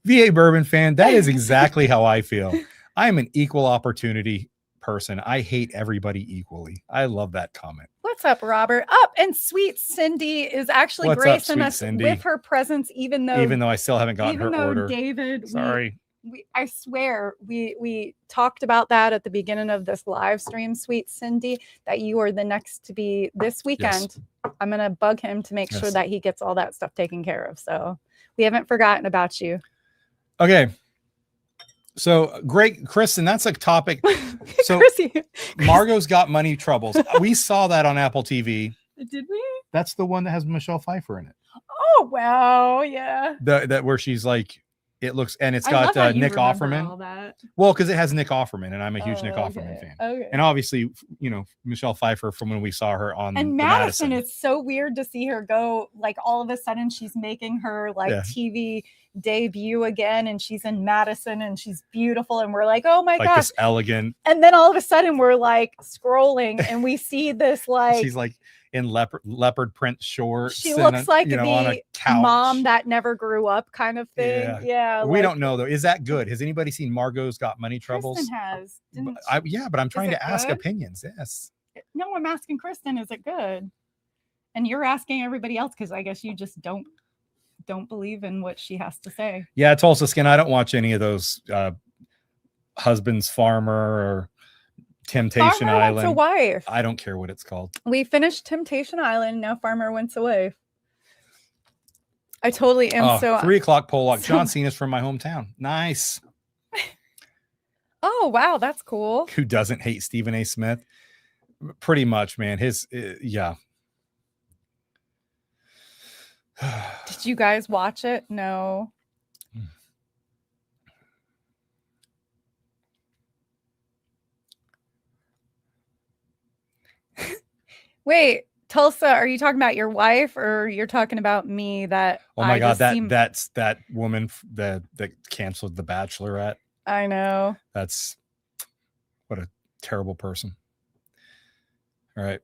VA Bourbon fan. That is exactly how I feel. I am an equal opportunity person. I hate everybody equally. I love that comment. What's up, Robert? And sweet Cindy is actually gracing us with her presence, even though I still haven't gotten her order. David, sorry. I swear we talked about that at the beginning of this live stream, sweet Cindy, that you are the next to be this weekend. Yes. I'm gonna bug him to make sure that he gets all that stuff taken care of. So we haven't forgotten about you. Okay. So great, Kristen, that's a topic. So Margot's Got Money Troubles. We saw that on Apple TV. Did we? That's the one that has Michelle Pfeiffer in it. Oh, wow. Yeah. That where she's like, it looks, and it's got Nick Offerman. Well, because it has Nick Offerman, and I'm a huge Nick Offerman fan. Okay. And obviously, Michelle Pfeiffer from when we saw her on Madison. It's so weird to see her go, like, all of a sudden she's making her TV debut again, and she's in Madison, and she's beautiful, and we're like, oh my gosh, this elegant. And then all of a sudden we're like scrolling, and we see this she's like in leopard print shorts. She looks like the mom that never grew up kind of thing. Yeah. We don't know though. Is that good? Has anybody seen Margot's Got Money Troubles? Kristen has. But I'm trying to ask opinions. Yes. No, I'm asking Kristen, is it good? And you're asking everybody else because I guess you just don't believe in what she has to say. Yeah, Tulsa Skin. I don't watch any of those Husband's Farmer or Temptation Island. Wants a Wife. I don't care what it's called. We finished Temptation Island. Now Farmer Wants a Wife. I totally am. 3:00 poll lock. John Cena's from my hometown. Nice. Oh, wow. That's cool. Who doesn't hate Stephen A. Smith? Pretty much, man. Yeah. Did you guys watch it? No. Wait, Tulsa, are you talking about your wife or you're talking about me that oh my God, that's that woman that canceled The Bachelorette. I know. That's what a terrible person. All right.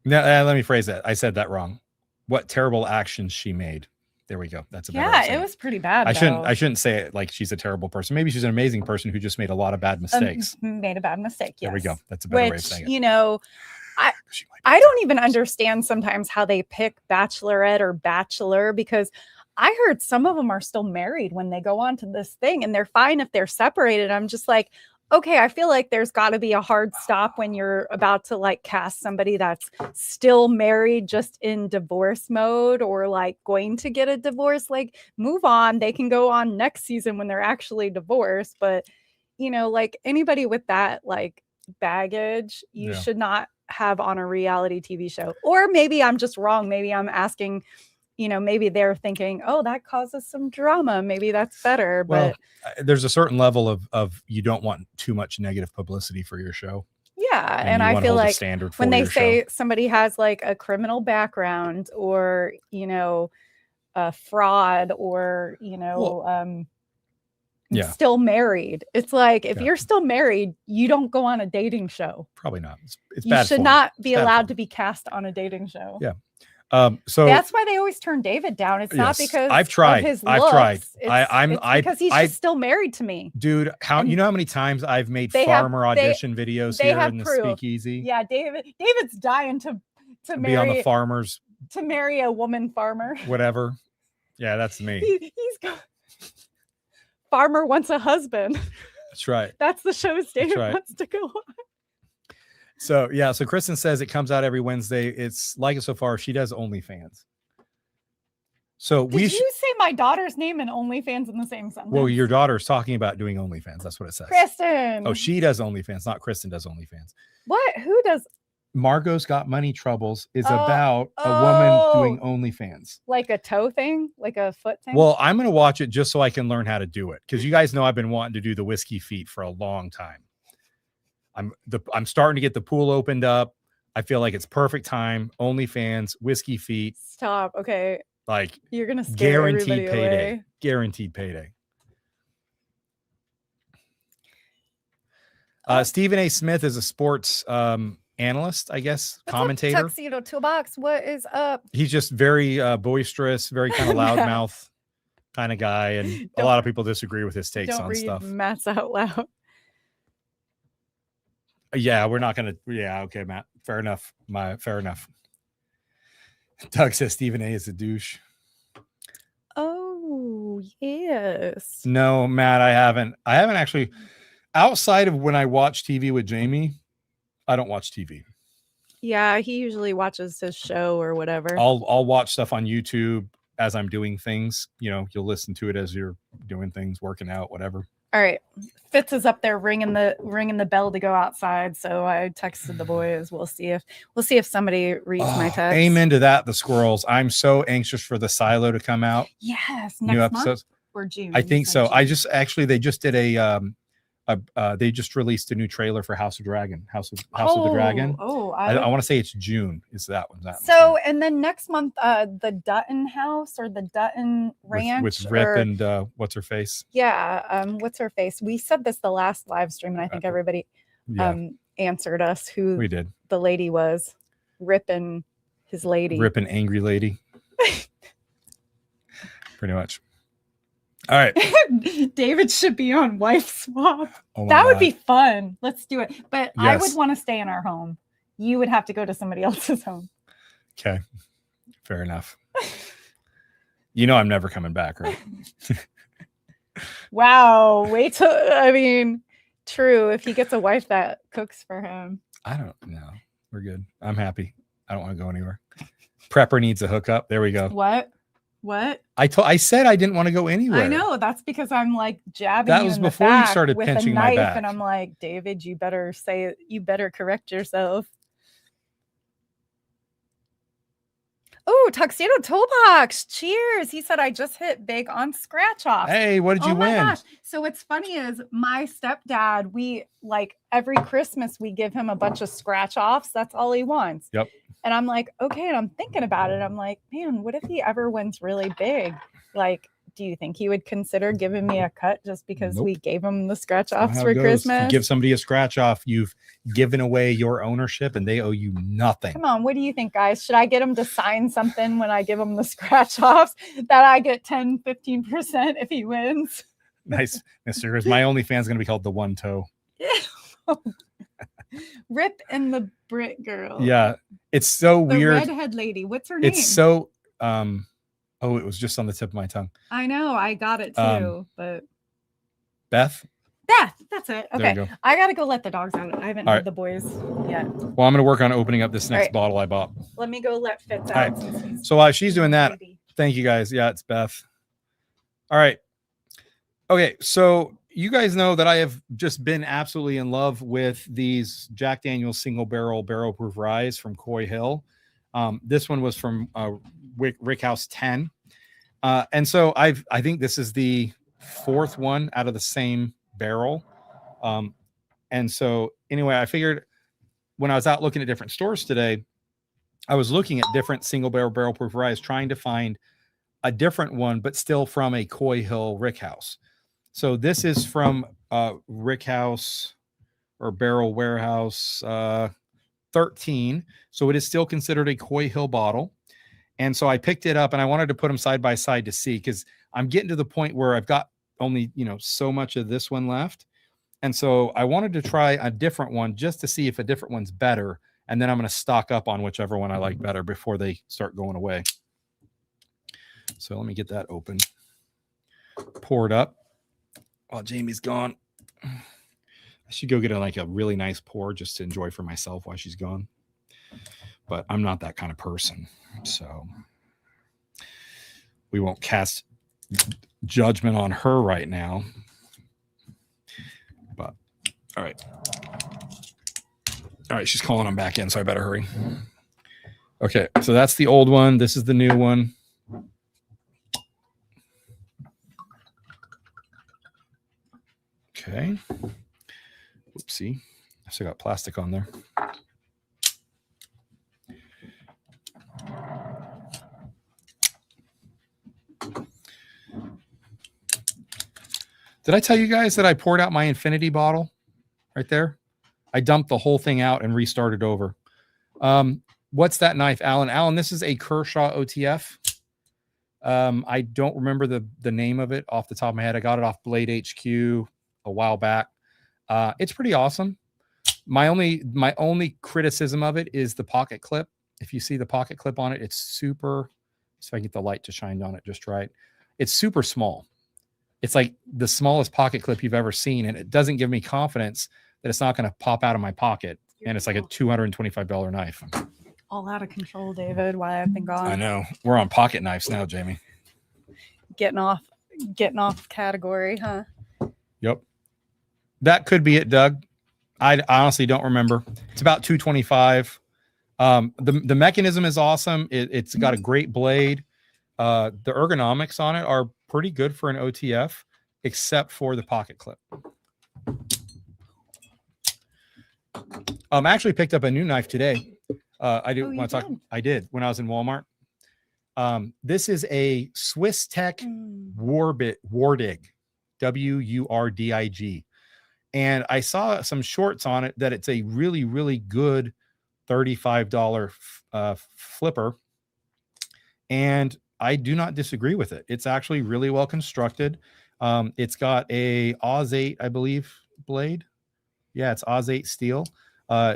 Now let me phrase that. I said that wrong. What terrible actions she made. There we go. That's a better way. It was pretty bad. I shouldn't say it like she's a terrible person. Maybe she's an amazing person who just made a lot of bad mistakes. Made a bad mistake. Yes. There we go. That's a better way of saying it. I don't even understand sometimes how they pick Bachelorette or Bachelor because I heard some of them are still married when they go on to this thing, and they're fine if they're separated. I'm just like, okay, I feel like there's got to be a hard stop when you're about to like cast somebody that's still married, just in divorce mode, or like going to get a divorce. Like, move on. They can go on next season when they're actually divorced. But, like anybody with that like baggage, you should not have on a reality TV show. Or maybe I'm just wrong. Maybe I'm asking, maybe they're thinking, oh, that causes some drama. Maybe that's better. But there's a certain level of you don't want too much negative publicity for your show. Yeah. And I feel like when they say somebody has like a criminal background, or, a fraud, or, still married. It's like, if you're still married, you don't go on a dating show. Probably not. It's you bad. Should not be allowed to be cast on a dating show. Yeah. So that's why they always turn David down. It's not because I've tried. Of his I've looks. tried. It's because he's just still married to me, dude. How many times I've made farmer audition videos here in the speakeasy? Yeah, David's dying to be on the farmers, to marry a woman farmer. Whatever. Yeah, that's me. He's got farmer wants a husband. That's right. That's the shows David wants to go on. So yeah, so Kristen says it comes out every Wednesday. It's like it so far. She does OnlyFans. So did you say my daughter's name and OnlyFans in the same sentence? Well, your daughter's talking about doing OnlyFans. That's what it says. Kristen. Oh, she does OnlyFans, not Kristen does OnlyFans. What? Who does? Margot's Got Money Troubles is about a woman doing OnlyFans. Like a toe thing? Like a foot thing? Well, I'm going to watch it just so I can learn how to do it. Because you guys know I've been wanting to do the whiskey feet for a long time. I'm starting to get the pool opened up. I feel like it's perfect time. OnlyFans, whiskey feet. Stop. Okay. Like, you're going to scare everybody payday. Away. Guaranteed payday. Stephen A. Smith is a sports analyst, I guess. What's commentator. Up, Tuxedo Toolbox. What is up? He's just very boisterous, very kind of loudmouth kind of guy. And a lot of people disagree with his takes on stuff. Matt's out loud. Yeah, we're not going to. Yeah, okay, Matt. Fair enough. Fair enough. Doug says Stephen A. is a douche. Oh, yes. No, Matt, I haven't actually. Outside of when I watch TV with Jamie, I don't watch TV. Yeah, he usually watches his show or whatever. I'll watch stuff on YouTube as I'm doing things. You'll listen to it as you're doing things, working out, whatever. All right. Fitz is up there ringing the bell to go outside. So I texted the boys. We'll see if somebody reads my text. Amen to that. The squirrels. I'm so anxious for the Silo to come out. Yes. New episodes month or June. I think so. June. They just did they just released a new trailer for House of the Dragon. I want to say it's June. Is that one? And then next month, the Dutton House or the Dutton Ranch with Rip and what's her face? Yeah, what's her face? We said this the last live stream, and I think everybody answered us who we did. The lady was Rip and his lady. Rip and angry lady. Pretty much. All right. David should be on wife swap. That would be fun. Let's do it. But I would want to stay in our home. You would have to go to somebody else's home. Okay. Fair enough. I'm never coming back, right? Wow. True. If he gets a wife that cooks for him. I don't know. We're good. I'm happy. I don't want to go anywhere. Prepper needs a hookup. There we go. What? I said I didn't want to go anywhere. I know. That's because I'm like jabbing that you was in before the back you started with pinching a knife, my back. And I'm like, David, you better correct yourself. Oh, Tuxedo Toolbox. Cheers. He said, I just hit big on scratch off. Hey, what did you win? Gosh. So what's funny is my stepdad, we like every Christmas, we give him a bunch of scratch offs. That's all he wants. Yep. And I'm like, okay. And I'm thinking about it. I'm like, man, what if he ever wins really big? Like, do you think he would consider giving me a cut just because we gave him the scratch offs for Christmas? If you give somebody a scratch off, you've given away your ownership and they owe you nothing. Come on. What do you think, guys? Should I get him to sign something when I give him the scratch offs that I get 10, 15% if he wins? Nice. Mr. My OnlyFans is going to be called The One Toe. Rip and the Brit girl. Yeah. It's so weird. The redhead lady. What's her name? It's so Oh, it was just on the tip of my tongue. I know. I got it too, but. Beth? That's it. Okay. I got to go let the dogs out. I haven't had the boys yet. Well, I'm going to work on opening up this next bottle I bought. Let me go let Fitz out. Right. So while she's doing that, thank you guys. Yeah, it's Beth. All right. Okay. So you guys know that I have just been absolutely in love with these Jack Daniel's single barrel proof ryes from Coy Hill. This one was from Rickhouse 10. And so I think this is the fourth one out of the same barrel. And so anyway, I figured when I was out looking at different stores today, I was looking at different single barrel proof ryes, trying to find a different one, but still from a Coy Hill Rickhouse. So this is from Rickhouse or Barrel Warehouse 13. So it is still considered a Coy Hill bottle. And so I picked it up and I wanted to put them side by side to see, because I'm getting to the point where I've got only, so much of this one left. And so I wanted to try a different one just to see if a different one's better. And then I'm going to stock up on whichever one I like better before they start going away. So let me get that open. Pour it up while Jamie's gone. I should go get a really nice pour just to enjoy for myself while she's gone. But I'm not that kind of person. So we won't cast judgment on her right now. But all right. All right, she's calling them back in, so I better hurry. Okay, so that's the old one. This is the new one. Okay. Oopsie. I still got plastic on there. Did I tell you guys that I poured out my infinity bottle right there? I dumped the whole thing out and restarted over. What's that knife, Alan? Alan, this is a Kershaw OTF. I don't remember the name of it off the top of my head. I got it off Blade HQ a while back. It's pretty awesome. My only criticism of it is the pocket clip. If you see the pocket clip on it, it's super, so I can get the light to shine on it just right. It's super small. It's like the smallest pocket clip you've ever seen. And it doesn't give me confidence that it's not going to pop out of my pocket. And it's like a $225 knife. All out of control, David, while I've been gone. I know. We're on pocket knives now, Jamie. Getting off category, huh? Yep. That could be it, Doug. I honestly don't remember. It's about $225. The mechanism is awesome. It's got a great blade. The ergonomics on it are pretty good for an OTF, except for the pocket clip. I actually picked up a new knife today. I did when I was in Walmart. This is a Swiss Tech Wardig, WURDIG. And I saw some shorts on it that it's a really, really good $35 flipper. And I do not disagree with it. It's actually really well constructed. It's got a Oz 8, I believe, blade. Yeah, it's Oz 8 steel. I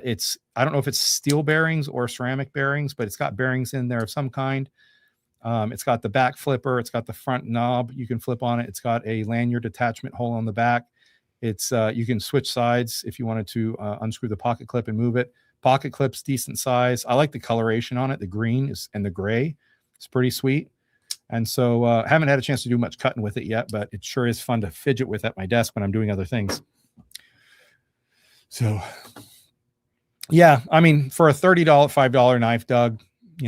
don't know if it's steel bearings or ceramic bearings, but it's got bearings in there of some kind. It's got the back flipper. It's got the front knob. You can flip on it. It's got a lanyard attachment hole on the back. It's you can switch sides if you wanted to unscrew the pocket clip and move it. Pocket clip's decent size. I like the coloration on it. The green and the gray. It's pretty sweet. And so I haven't had a chance to do much cutting with it yet, but it sure is fun to fidget with at my desk when I'm doing other things. So, yeah, I mean, for a $30, $5 knife, Doug,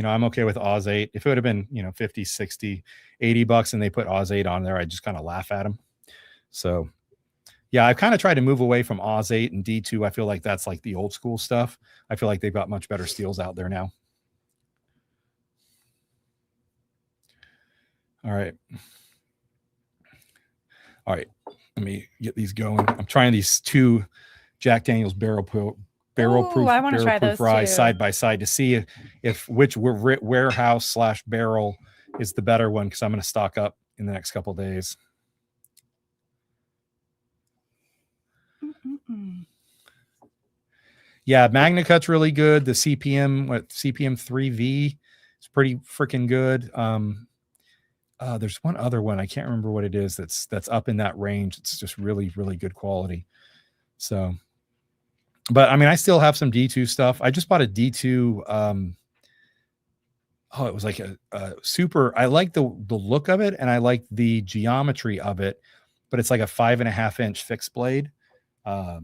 I'm okay with Oz 8. If it would have been, 50, 60, $80 and they put Oz 8 on there, I just kind of laugh at them. So, yeah, I've kind of tried to move away from Oz 8 and D2. I feel like that's like the old school stuff. I feel like they've got much better steels out there now. All right. Let me get these going. I'm trying these two Jack Daniel's barrel proof rye side by side to see if which warehouse/barrel is the better one, because I'm going to stock up in the next couple of days. Yeah, MagnaCut's really good. The CPM 3V is pretty freaking good. There's one other one. I can't remember what it is. That's up in that range. It's just really, really good quality. So, but I mean, I still have some D2 stuff. I just bought a D2. It was like a super. I like the look of it, and I like the geometry of it. But it's like a 5.5 inch fixed blade. It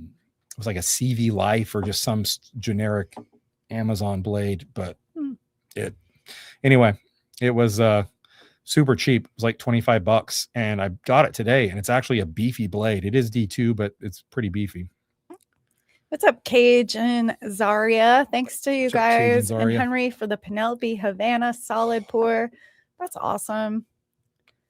was like a CV Life or just some generic Amazon blade. But it was super cheap. It was like $25, and I got it today, and it's actually a beefy blade. It is D2, but it's pretty beefy. What's up, Cage and Zaria? Thanks to you guys and Henry for the Penelope Havana solid pour. That's awesome.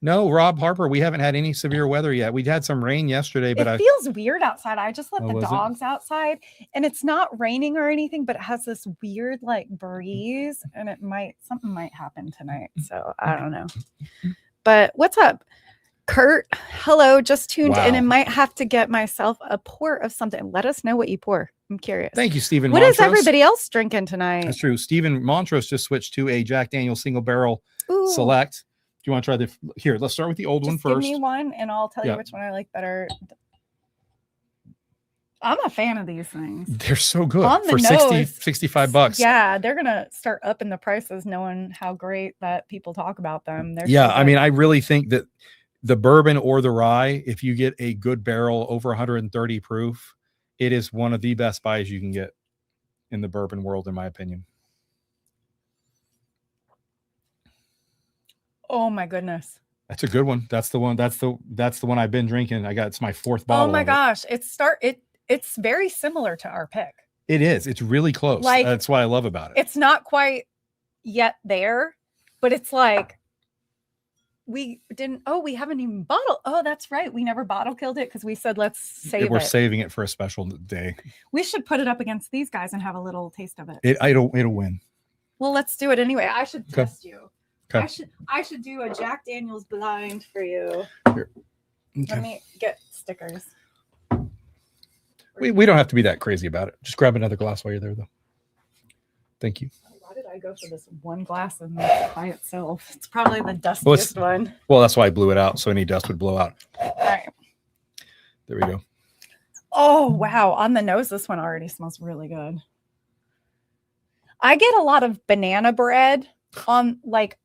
No, Rob Harper, we haven't had any severe weather yet. We'd had some rain yesterday, but it feels weird outside. I just let the dogs outside, and it's not raining or anything, but it has this weird like breeze, and something might happen tonight. So I don't know. But what's up, Kurt? Hello, just tuned in and might have to get myself a pour of something. Let us know what you pour. I'm curious. Thank you, Stephen. What is everybody else drinking tonight? That's true. Stephen Montrose just switched to a Jack Daniel's single barrel select. Do you want to try the here? Let's start with the old one first. Give me one, and I'll tell you which one I like better. I'm a fan of these things. They're so good for $65. Yeah, they're gonna start upping the prices, knowing how great that people talk about them. I mean, I really think that the bourbon or the rye, if you get a good barrel over 130 proof, it is one of the best buys you can get in the bourbon world, in my opinion. Oh my goodness. That's a good one. That's the one. That's the one I've been drinking. It's my fourth bottle. Oh my gosh. It's very similar to our pick. It is. It's really close. Like, that's what I love about it. It's not quite yet there, but it's like we haven't even bottled. Oh, that's right. We never bottle killed it because we said let's save it. We're saving it for a special day. We should put it up against these guys and have a little taste of it. It'll win. Well, let's do it anyway. I should test you. Okay. I should do a Jack Daniel's blind for you. Here. Okay. Let me get stickers. We don't have to be that crazy about it. Just grab another glass while you're there, though. Thank you. Why did I go for this one glass and by itself? It's probably the dustiest one. Well, that's why I blew it out, so any dust would blow out. All right. There we go. Oh, wow. On the nose, this one already smells really good. I get a lot of banana bread on, like,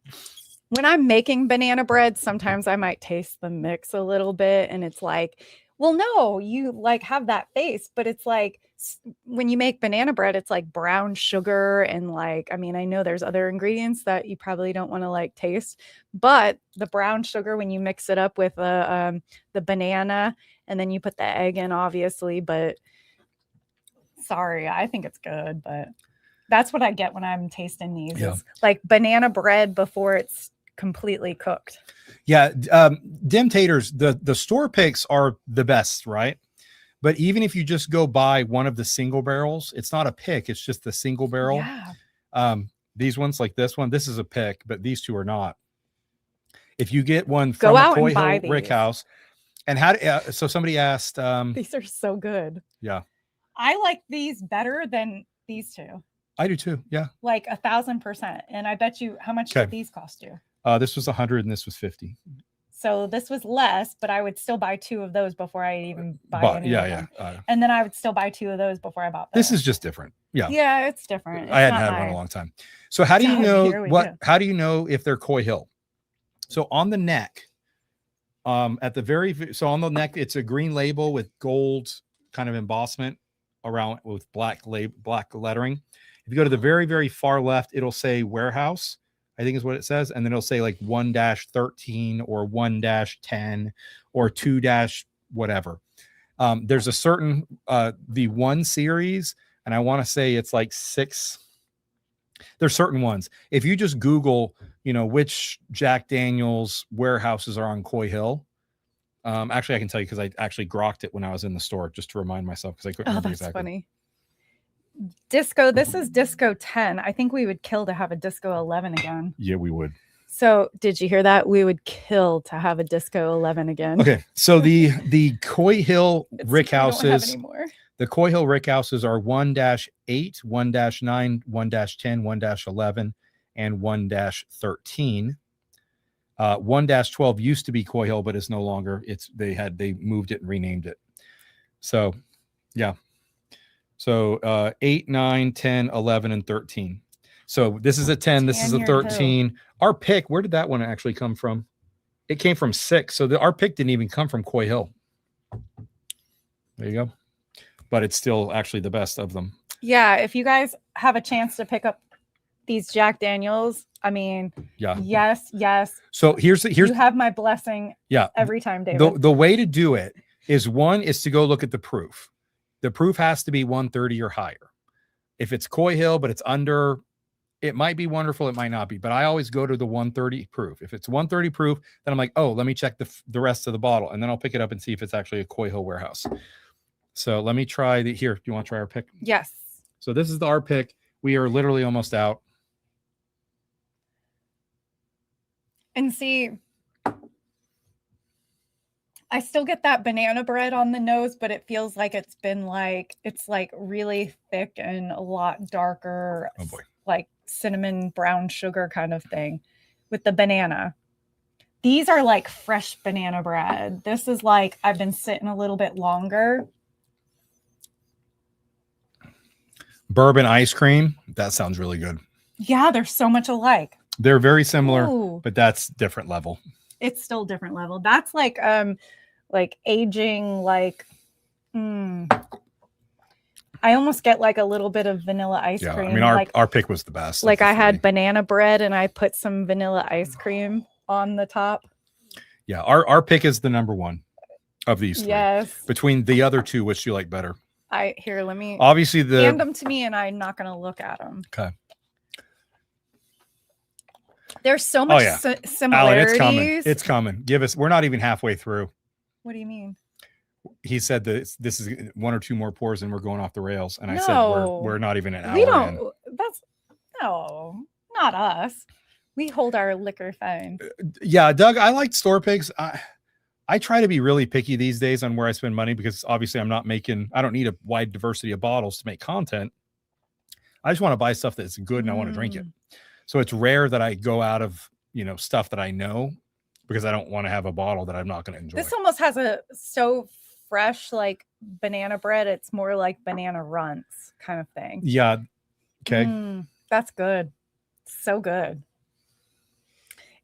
when I'm making banana bread, sometimes I might taste the mix a little bit, and it's like, well, no, you like have that face, but it's like when you make banana bread, it's like brown sugar and like, I mean, I know there's other ingredients that you probably don't want to like taste, but the brown sugar, when you mix it up with the banana and then you put the egg in, obviously, but sorry, I think it's good, but that's what I get when I'm tasting these. Yeah. Is like banana bread before it's completely cooked. Yeah. Dim taters, the store picks are the best, right? But even if you just go buy one of the single barrels, it's not a pick, it's just the single barrel. Yeah. These ones, like this one, this is a pick, but these two are not. If you get one from a Coy Hill Rick House, and so somebody asked, these are so good. Yeah. I like these better than these two. I do too. Yeah. Like 1,000%. And I bet you, how much did these cost you? This was 100 and this was 50. So this was less, but I would still buy two of those before I even buy any. Yeah. And then I would still buy two of those before I bought this. This is just different. Yeah. Yeah, it's different. I hadn't had one in a long time. So how do you know how do you know if they're Coy Hill? So on the neck, at the on the neck, it's a green label with gold kind of embossment around with black lettering. If you go to the very, very far left, it'll say warehouse, I think is what it says. And then it'll say like 1-13 or 1-10 or 2- whatever. There's a certain, the 1 series, and I want to say it's like 6. There's certain ones. If you just Google, which Jack Daniel's warehouses are on Coy Hill. Actually, I can tell you because I actually grokked it when I was in the store just to remind myself because I couldn't remember exactly. Funny. Disco, this is Disco 10. I think we would kill to have a Disco 11 again. Yeah, we would. So did you hear that? We would kill to have a Disco 11 again. Okay. So the Coy Hill Rick houses, the Coy Hill Rick houses are 1-8, 1-9, 1-10, 1-11, and 1-13. 1-12 used to be Coy Hill, but it's no longer. They moved it and renamed it. So yeah. So 8, 9, 10, 11, and 13. So this is a 10. This is a 13. Our pick, where did that one actually come from? It came from 6. So our pick didn't even come from Coy Hill. There you go. But it's still actually the best of them. Yeah. If you guys have a chance to pick up these Jack Daniels, I mean, yeah. Yes. So here's you have my blessing. Yeah. Every time, David. The way to do it is to go look at the proof. The proof has to be 130 or higher. If it's Coy Hill, but it's under, it might be wonderful. It might not be, but I always go to the 130 proof. If it's 130 proof, then I'm like, oh, let me check the rest of the bottle. And then I'll pick it up and see if it's actually a Coy Hill warehouse. So let me try here. Do you want to try our pick? Yes. So this is our pick. We are literally almost out. And see, I still get that banana bread on the nose, but it feels like it's really thick and a lot darker. Oh boy. Like cinnamon brown sugar kind of thing with the banana. These are like fresh banana bread. This is like I've been sitting a little bit longer. Bourbon ice cream. That sounds really good. Yeah, they're so much alike. They're very similar, but that's different level. It's still different level. That's like aging, I almost get like a little bit of vanilla ice cream. I mean, our pick was the best. Like I had banana bread and I put some vanilla ice cream on the top. Yeah, our pick is the number one of these three. Yes. Between the other two, which you like better? Let me obviously hand them to me and I'm not going to look at them. Okay. There's so much similarities. Alan, it's coming. Give us. We're not even halfway through. What do you mean? He said that this is 1 or 2 more pours and we're going off the rails. And I said we're not even an hour. We don't. Not us. We hold our liquor fine. Yeah, Doug, I like store picks. I try to be really picky these days on where I spend money because obviously I don't need a wide diversity of bottles to make content. I just want to buy stuff that's good and I want to drink it. So it's rare that I go out of, stuff that I know because I don't want to have a bottle that I'm not going to enjoy. This almost has so fresh, like banana bread. It's more like banana runts kind of thing. Yeah. Okay. That's good. So good.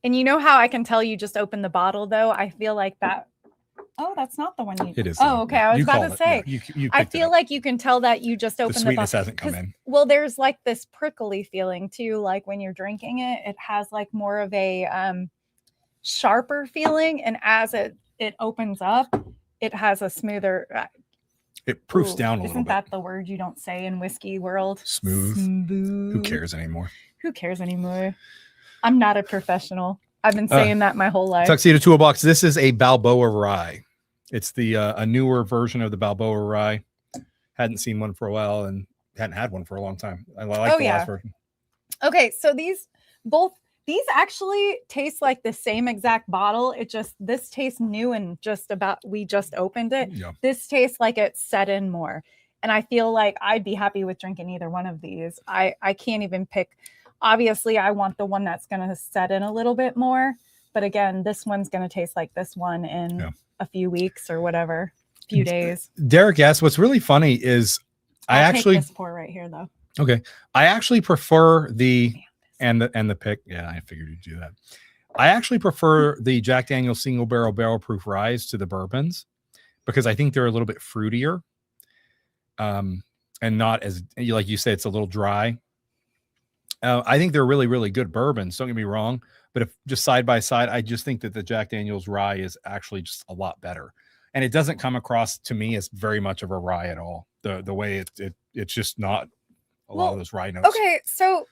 And you know how I can tell you just open the bottle though? I feel like that. Oh, that's not the one you. It is. Oh, okay. I was about to say. You I feel like you can tell that you just opened the sweetness bottle. hasn't come in. Well, there's like this prickly feeling too. Like when you're drinking it, it has like more of a sharper feeling, and as it opens up, it has a smoother. It proofs down a little bit. Isn't that the word you don't say in whiskey world? Smooth. Who cares anymore? I'm not a professional. I've been saying that my whole life. Tuxedo Toolbox. This is a Balboa rye. It's a newer version of the Balboa rye. Hadn't seen one for a while and hadn't had one for a long time. I like the last version. Okay, so these actually taste like the same exact bottle. This tastes new and we just opened it. Yeah. This tastes like it's set in more. And I feel like I'd be happy with drinking either one of these. I can't even pick. Obviously, I want the one that's going to set in a little bit more. But again, this one's going to taste like this one in a few weeks or whatever, few days. Derek asks, what's really funny is I'll take this pour right here, though. Okay. I actually prefer the pick. Yeah, I figured you'd do that. I actually prefer the Jack Daniel's single barrel proof ryes to the bourbons because I think they're a little bit fruitier. And not as, like you say, it's a little dry. I think they're really, really good bourbons. Don't get me wrong. But if just side by side, I just think that the Jack Daniel's rye is actually just a lot better. And it doesn't come across to me as very much of a rye at all. The way it's just not a lot of those rye notes. Okay, so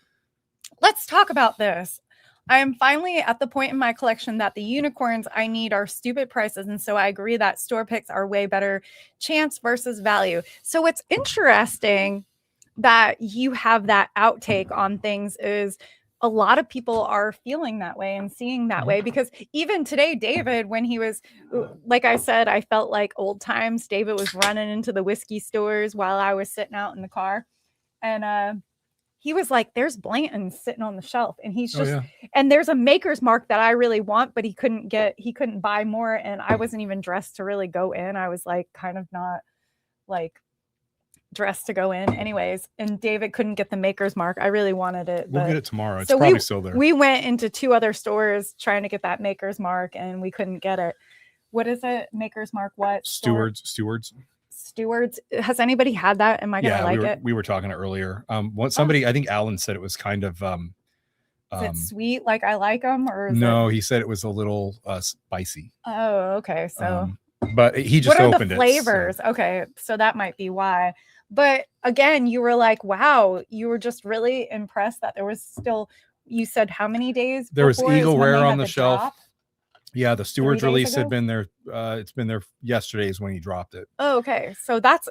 let's talk about this. I am finally at the point in my collection that the unicorns I need are stupid prices. And so I agree that store picks are way better chance versus value. So it's interesting that you have that outtake on things is a lot of people are feeling that way and seeing that way, because even today, David, when he was, like I said, I felt like old times. David was running into the whiskey stores while I was sitting out in the car. And he was like, there's Blanton's sitting on the shelf. And he's just, And there's a Maker's Mark that I really want, but he couldn't buy more. And I wasn't even dressed to really go in. I was like, kind of not like dressed to go in anyways. And David couldn't get the Maker's Mark. I really wanted it. We'll get it tomorrow. It's probably still there. We went into 2 other stores trying to get that Maker's Mark and we couldn't get it. What is it? Maker's Mark what? Stewards. Has anybody had that? Am I gonna like it? We were talking earlier. Somebody, I think Alan said it was kind of is it sweet like I like them, or no, he said it was a little spicy. Oh, okay. So but he just opened it. What are the flavors? So. Okay, so that might be why. But again, you were like, wow, you were just really impressed that there was still, you said how many days? There was Eagle Rare on the shelf. Drop? Yeah, the Stewards release had been there. It's been there yesterday is when he dropped it. Oh, okay. So that's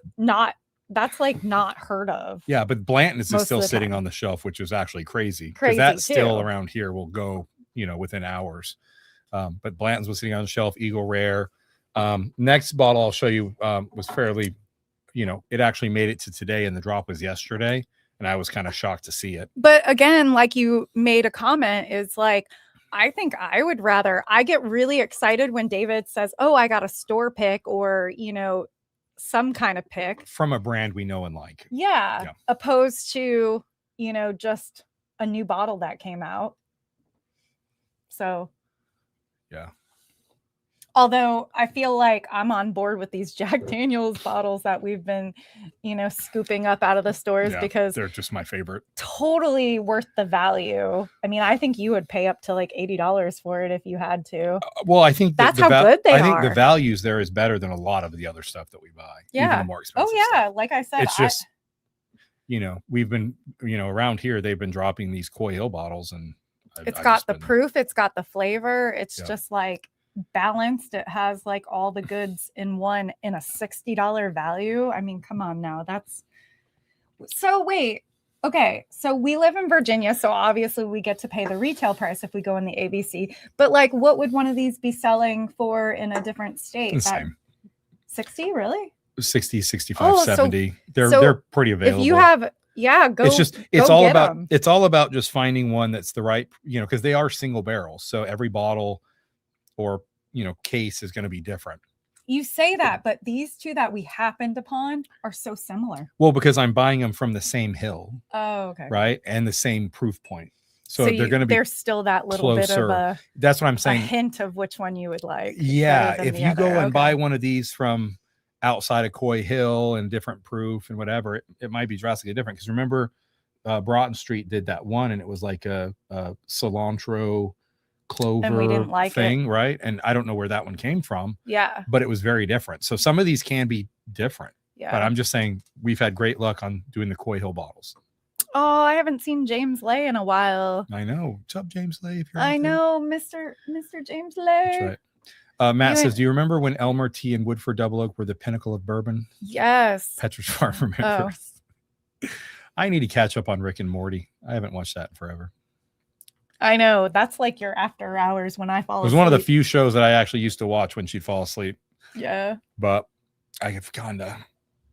like not heard of. Yeah, but Blanton's is still sitting on the shelf, which is actually crazy. Because that's still around here will go, within hours. But Blanton's was sitting on the shelf, Eagle Rare. Next bottle I'll show you was fairly, it actually made it to today and the drop was yesterday. And I was kind of shocked to see it. But again, like you made a comment, is like, I think I get really excited when David says, oh, I got a store pick or, some kind of pick. From a brand we know and like. Yeah. Opposed to, just a new bottle that came out. So. Yeah. Although I feel like I'm on board with these Jack Daniel's bottles that we've been, scooping up out of the stores because they're just my favorite. Totally worth the value. I mean, I think you would pay up to like $80 for it if you had to. Well, I think that's how good they are. I think the values there is better than a lot of the other stuff that we buy. Yeah. Even the more expensive stuff. Like I said, it's just, we've been, around here, they've been dropping these Coy Hill bottles and it's got the proof. It's got the flavor. It's just like balanced. It has like all the goods in one in a $60 value. I mean, come on now. That's so wait. Okay. So we live in Virginia. So obviously we get to pay the retail price if we go in the ABC. But like, what would one of these be selling for in a different state? The same. 60, really? 60, 65, 70. They're pretty available. If you have it's all about just finding one that's the right, because they are single barrels. So every bottle or case is going to be different. You say that, but these two that we happened upon are so similar. Well, because I'm buying them from the same hill. Oh, okay. Right, and the same proof point. So they're going to be. There's still that little bit of a. That's what I'm saying. A hint of which one you would like. Yeah, if you go and buy one of these from outside of Coy Hill and different proof and whatever, it might be drastically different. Because remember, Broughton Street did that one, and it was like a cilantro clover and we didn't like thing, right? And I don't know where that one came from. Yeah, but it was very different. So some of these can be different. Yeah, but I'm just saying we've had great luck on doing the Coy Hill bottles. Oh, I haven't seen James Lay in a while. I know. What's up, James Lay? If you're Mr. James Lay. That's right. Matt says, do you remember when Elmer T and Woodford Double Oak were the pinnacle of bourbon? Yes. Petrus Farm remembers. Oh. I need to catch up on Rick and Morty. I haven't watched that in forever. I know. That's like your after hours when I fall asleep. It was one of the few shows that I actually used to watch when she'd fall asleep. Yeah. But I have gone to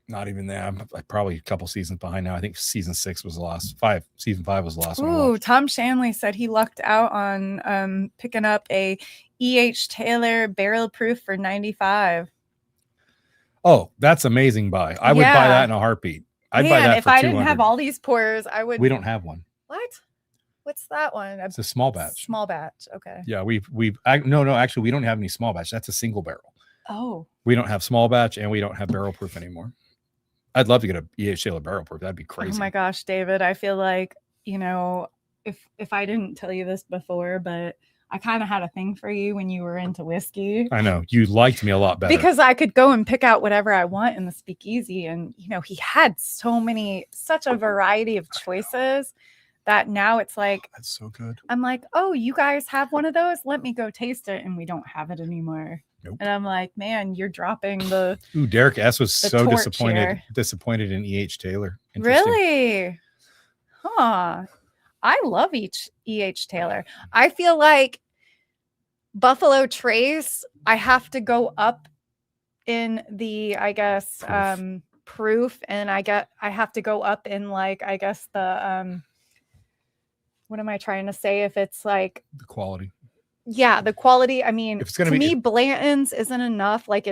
not even there. I'm probably a couple seasons behind now. I think season 6 was the last. Season 5 was the last one. Ooh, Tom Shanley said he lucked out on picking up a E.H. Taylor barrel proof for $95. Oh, that's amazing buy. I would buy that in a heartbeat. I'd buy that if for $200. I didn't have all these pours, I would. We don't have one. What? What's that one? It's a small batch. Small batch. Okay. Yeah, no, actually, we don't have any small batch. That's a single barrel. Oh. We don't have small batch and we don't have barrel proof anymore. I'd love to get a E.H. Taylor barrel proof. That'd be crazy. Oh my gosh, David. I feel like, if I didn't tell you this before, but I kind of had a thing for you when you were into whiskey. I know. You liked me a lot better. Because I could go and pick out whatever I want in the speakeasy. And, he had such a variety of choices that now it's like. That's so good. I'm like, oh, you guys have one of those? Let me go taste it. And we don't have it anymore. Nope. And I'm like, man, you're dropping the. Ooh, Derek S was so disappointed in E.H. Taylor. Really? Huh. I love E.H. Taylor. I feel like Buffalo Trace, I have to go up in the, I guess, proof, and I have to go up in like, I guess the what am I trying to say? If it's like the quality. Yeah, the quality. I mean, If it's gonna to be me, Blanton's isn't enough. Like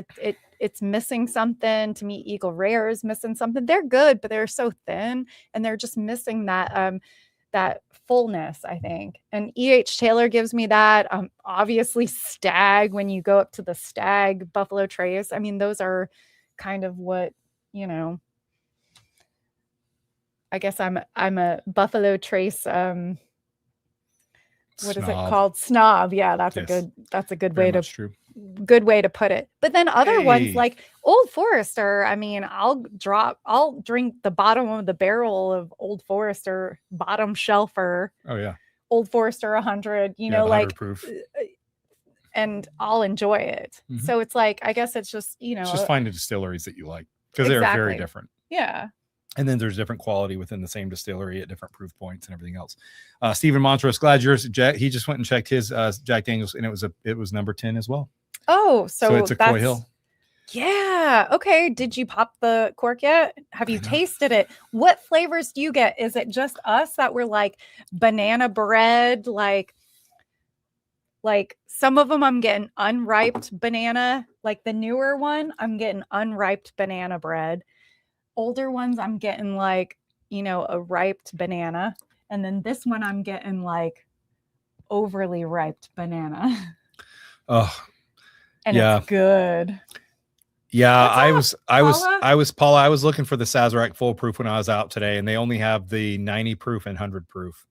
it's missing something. To me, Eagle Rare is missing something. They're good, but they're so thin, and they're just missing that fullness, I think. And E.H. Taylor gives me that. Obviously, Stag. When you go up to the Stag Buffalo Trace, I mean, those are kind of what I guess I'm a Buffalo Trace. What is it called? Snob. Yeah, that's a good way to good way to put it. But then other ones like Old Forester, I mean, I'll drink the bottom of the barrel of Old Forester, bottom shelfer. Oh yeah. Old Forester 100, like proof. And I'll enjoy it. Mm-hmm. So it's like, I guess it's just, it's just finding distilleries that you like, because they're very different. Yeah. And then there's different quality within the same distillery at different proof points and everything else. Stephen Montrose, glad yours. He just went and checked his Jack Daniels, and it was number 10 as well. Oh, so it's a Coy Hill. Yeah. Okay. Did you pop the cork yet? Have you tasted it? What flavors do you get? Is it just us that were like banana bread? Like some of them I'm getting unripe banana. Like the newer one, I'm getting unripe banana bread. Older ones, I'm getting like, a ripe banana. And then this one, I'm getting like overly ripe banana. Oh, and it's good. Yeah, I was Paula. I was looking for the Sazerac full proof when I was out today, and they only have the 90 proof and 100 proof.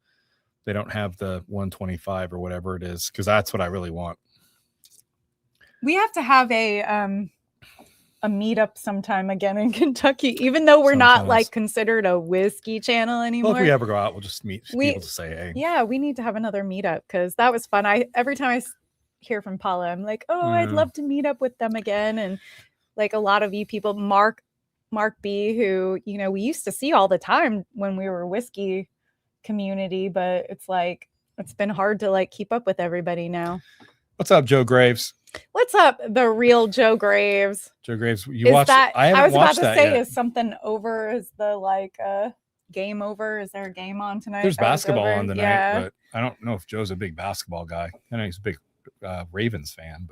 They don't have the 125 or whatever it is, because that's what I really want. We have to have a meetup sometime again in Kentucky, even though we're not like considered a whiskey channel anymore. Well, if we ever go out, we'll just meet people to say, hey. Yeah, we need to have another meetup, because that was fun. Every time I hear from Paula, I'm like, oh, I'd love to meet up with them again. And like a lot of you people, Mark B, who, we used to see all the time when we were whiskey community, but it's like, it's been hard to like keep up with everybody now. What's up, Joe Graves? What's up, the real Joe Graves? Joe Graves, you watched that? I was about to say, is something over? Is the like game over? Is there a game on tonight? There's basketball on tonight, but I don't know if Joe's a big basketball guy. I know he's a big Ravens fan,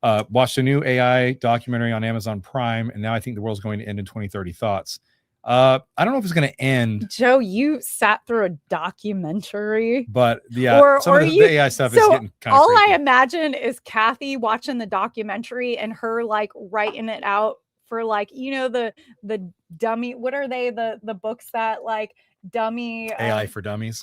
but watched a new AI documentary on Amazon Prime, and now I think the world's going to end in 2030. Thoughts? I don't know if it's going to end. Joe, you sat through a documentary, but yeah, some of the AI stuff is getting kind of all creepy. I imagine is Kathy watching the documentary and her like writing it out for like, the dummy. What are they? The books that like dummy AI for dummies.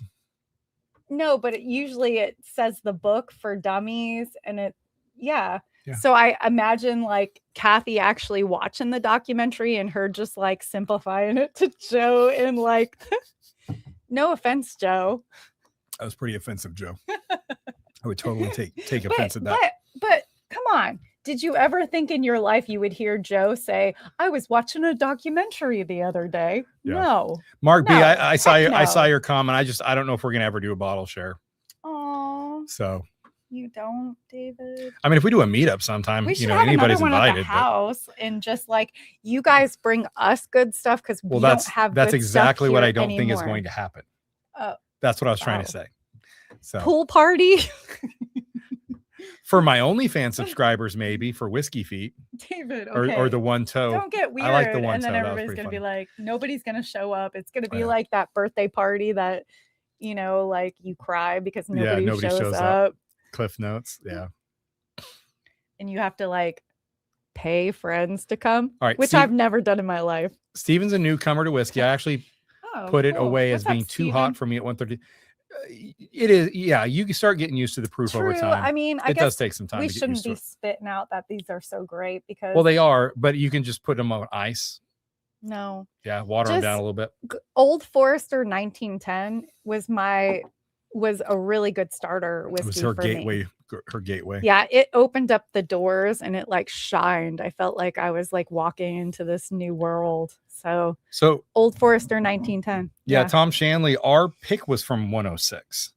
No, but usually it says the book for dummies, and yeah. So I imagine like Kathy actually watching the documentary and her just like simplifying it to Joe and like, no offense, Joe. That was pretty offensive, Joe. I would totally take offense at that. But come on. Did you ever think in your life you would hear Joe say, I was watching a documentary the other day? Yeah. No. Mark B, I saw your comment. I don't know if we're going to ever do a bottle share. Oh. So. You don't, David. I mean, if we do a meetup sometime, anybody's invited. At the house, and just like you guys bring us good stuff, because we don't have. That's exactly what I don't think is going to happen. That's what I was trying to say. So pool party for my OnlyFans subscribers, maybe for Whiskey Feet, David, okay. or the one toe. Don't get weird. I like the one and then toe. Everybody's gonna be like, nobody's gonna show up. It's gonna be like that birthday party that like you cry because nobody shows up. Cliff Notes, yeah. And you have to like pay friends to come, all right, which I've never done in my life. Steven's a newcomer to whiskey. I actually put it away as being too hot for me at 1:30. It is, yeah. You can start getting used to the proof over time. I mean, I guess does take some time. We shouldn't be spitting out that these are so great, because they are, but you can just put them on ice. No. Yeah, water them down a little bit. Old Forester 1910 was a really good starter whiskey. It was her gateway. Her gateway. Yeah, it opened up the doors and it like shined. I felt like I was like walking into this new world. So Old Forester 1910. Yeah, Tom Shanley. Our pick was from 106.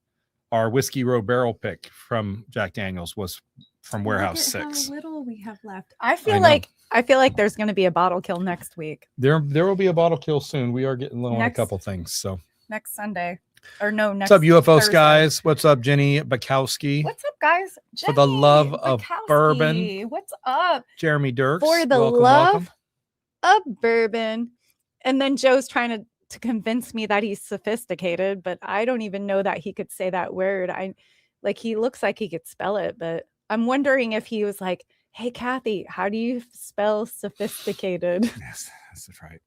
Our Whiskey Row barrel pick from Jack Daniels was from Warehouse 6. How little we have left. I feel like there's going to be a bottle kill next week. There will be a bottle kill soon. We are getting low on a couple things. So next Sunday. Or no, next What's up, UFO Thursday. Skies? What's up, Jenny Bukowski? What's up, guys? For the love of Bukowski. bourbon. What's up? Jeremy Dirks. For the love of bourbon. And then Joe's trying to convince me that he's sophisticated, but I don't even know that he could say that word. He looks like he could spell it, but I'm wondering if he was like, hey, Kathy, how do you spell sophisticated? Yes, that's right.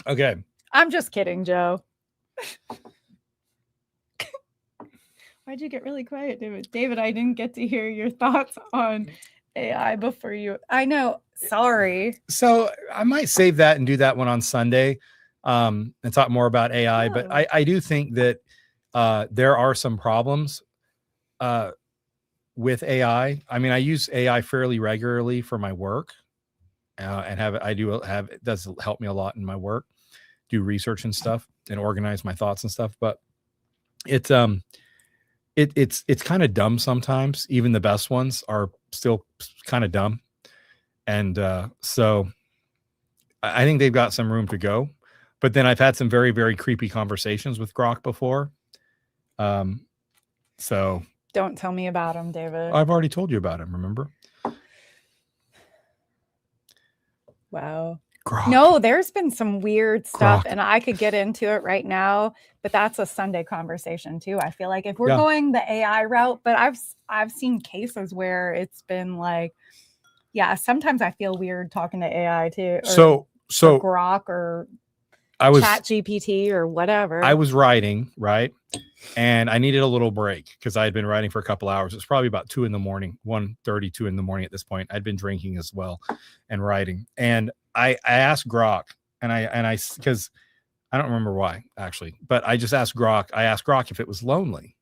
Okay. I'm just kidding, Joe. Why'd you get really quiet, David? David, I didn't get to hear your thoughts on AI before you. I know. Sorry. So I might save that and do that one on Sunday and talk more about AI. Oh. But I do think that there are some problems with AI. I mean, I use AI fairly regularly for my work and it does help me a lot in my work, do research and stuff and organize my thoughts and stuff. But it's kind of dumb sometimes. Even the best ones are still kind of dumb. And so I think they've got some room to go. But then I've had some very, very creepy conversations with Grok before. So don't tell me about him, David. I've already told you about him, remember? Wow. Grok. No, there's been some weird stuff, Grok. and I could get into it right now, but that's a Sunday conversation too. I feel like if we're going the AI route, but I've seen cases where it's been like, yeah, sometimes I feel weird talking to AI too. Or Grok or Chat GPT or whatever. I was writing, right? And I needed a little break because I had been writing for a couple hours. It's probably about 2 a.m, 1:32 a.m. at this point. I'd been drinking as well and writing. And I asked Grok and I because I don't remember why actually, but I just asked Grok. I asked Grok if it was lonely.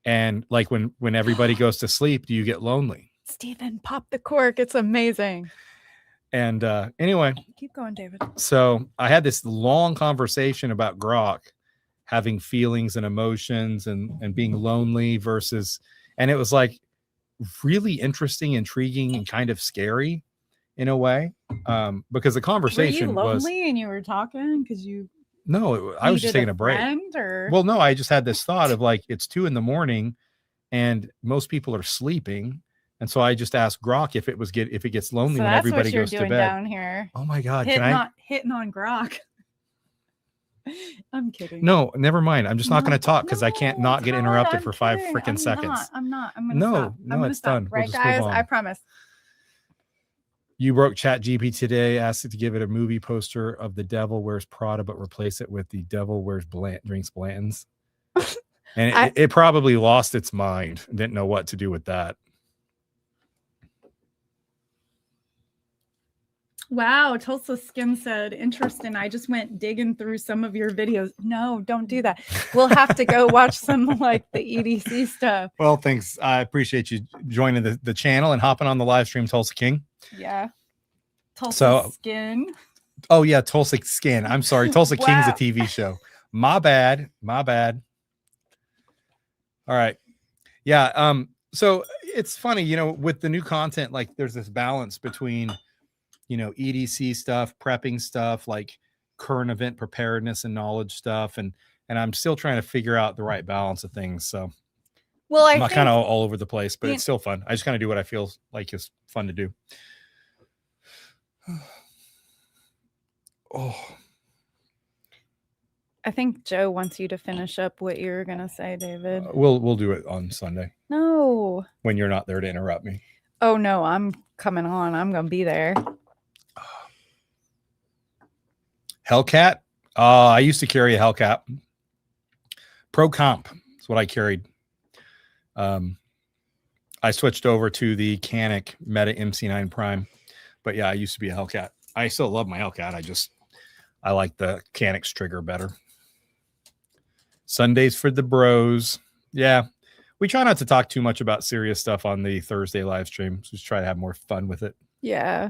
And like when everybody goes to sleep, do you get lonely? Stephen, pop the cork. It's amazing. And anyway, keep going, David. So I had this long conversation about Grok having feelings and emotions and being lonely versus, and it was like really interesting, intriguing, and kind of scary in a way. Because the conversation were you lonely and you were talking because you. No, I was just taking a break. Well, no, I just had this thought of like, it's 2 a.m. and most people are sleeping. And so I just asked Grok if it gets lonely when everybody goes to bed. Down here. Oh my God. Hitting on Grok. I'm kidding. No, never mind. I'm just not going to talk because I can't not get interrupted for 5 freaking seconds. I'm not. I'm going to stop. No, it's done. Right, guys? I promise. You broke Chat GPT today. Asked it to give it a movie poster of the Devil Wears Prada, but replace it with the Devil Wears Drinks Blanton's. And it probably lost its mind. Didn't know what to do with that. Wow, Tulsa Skin said, interesting. I just went digging through some of your videos. No, don't do that. We'll have to go watch some like the EDC stuff. Well, thanks. I appreciate you joining the channel and hopping on the live stream, Tulsa King. Yeah. Tulsa Skin. Oh, yeah, Tulsa Skin. I'm sorry. Tulsa King's a TV show. My bad. All right. Yeah. So it's funny, with the new content, like there's this balance between EDC stuff, prepping stuff, like current event preparedness and knowledge stuff. And I'm still trying to figure out the right balance of things. So I'm kind of all over the place, but it's still fun. I just kind of do what I feel like is fun to do. Oh, I think Joe wants you to finish up what you're going to say, David. We'll do it on Sunday. No. When you're not there to interrupt me. Oh no, I'm coming on. I'm going to be there. Hellcat. I used to carry a Hellcat. Pro Comp is what I carried. I switched over to the Canic Meta MC9 Prime, but yeah, I used to be a Hellcat. I still love my Hellcat. I like the Canic's trigger better. Sundays for the bros. Yeah, we try not to talk too much about serious stuff on the Thursday live stream. Just try to have more fun with it. Yeah.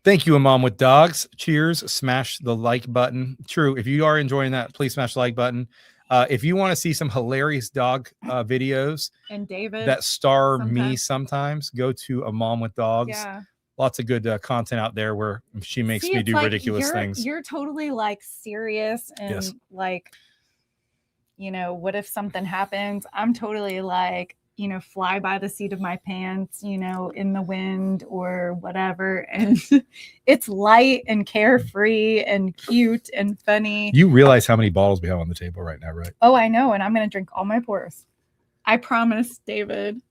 Thank you, A Mom with Dogs. Cheers. Smash the like button. True. If you are enjoying that, please smash the like button. If you want to see some hilarious dog videos and David that star me sometimes, go to A Mom with Dogs lots of good content out there where she makes me do like ridiculous things. You're totally like serious and Yes. like, you know, what if something happens? I'm totally like, you know, fly by the seat of my pants, you know, in the wind or whatever. And it's light and carefree and cute and funny. You realize how many bottles we have on the table right now, right? Oh, I know. And I'm going to drink all my pours. I promise, David.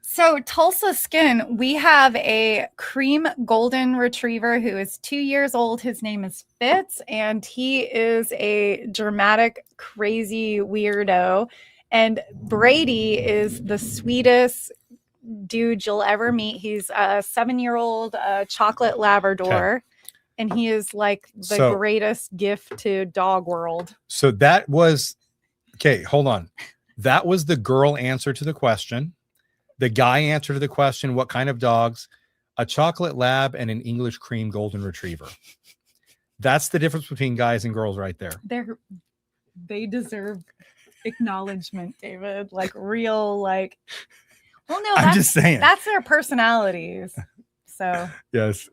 So Tulsa Skin, we have a cream golden retriever who is 2 years old. His name is Fitz, and he is a dramatic, crazy weirdo. And Brady is the sweetest dude you'll ever meet. He's a 7-year-old chocolate Labrador. Okay. And he is like the greatest gift to dog world. So that was, okay, hold on. That was the girl answer to the question. The guy answer to the question, what kind of dogs? A chocolate lab and an English cream golden retriever. That's the difference between guys and girls right there. They deserve acknowledgement, David. Like real, like, well, no, I'm just saying. That's their personalities. So yes.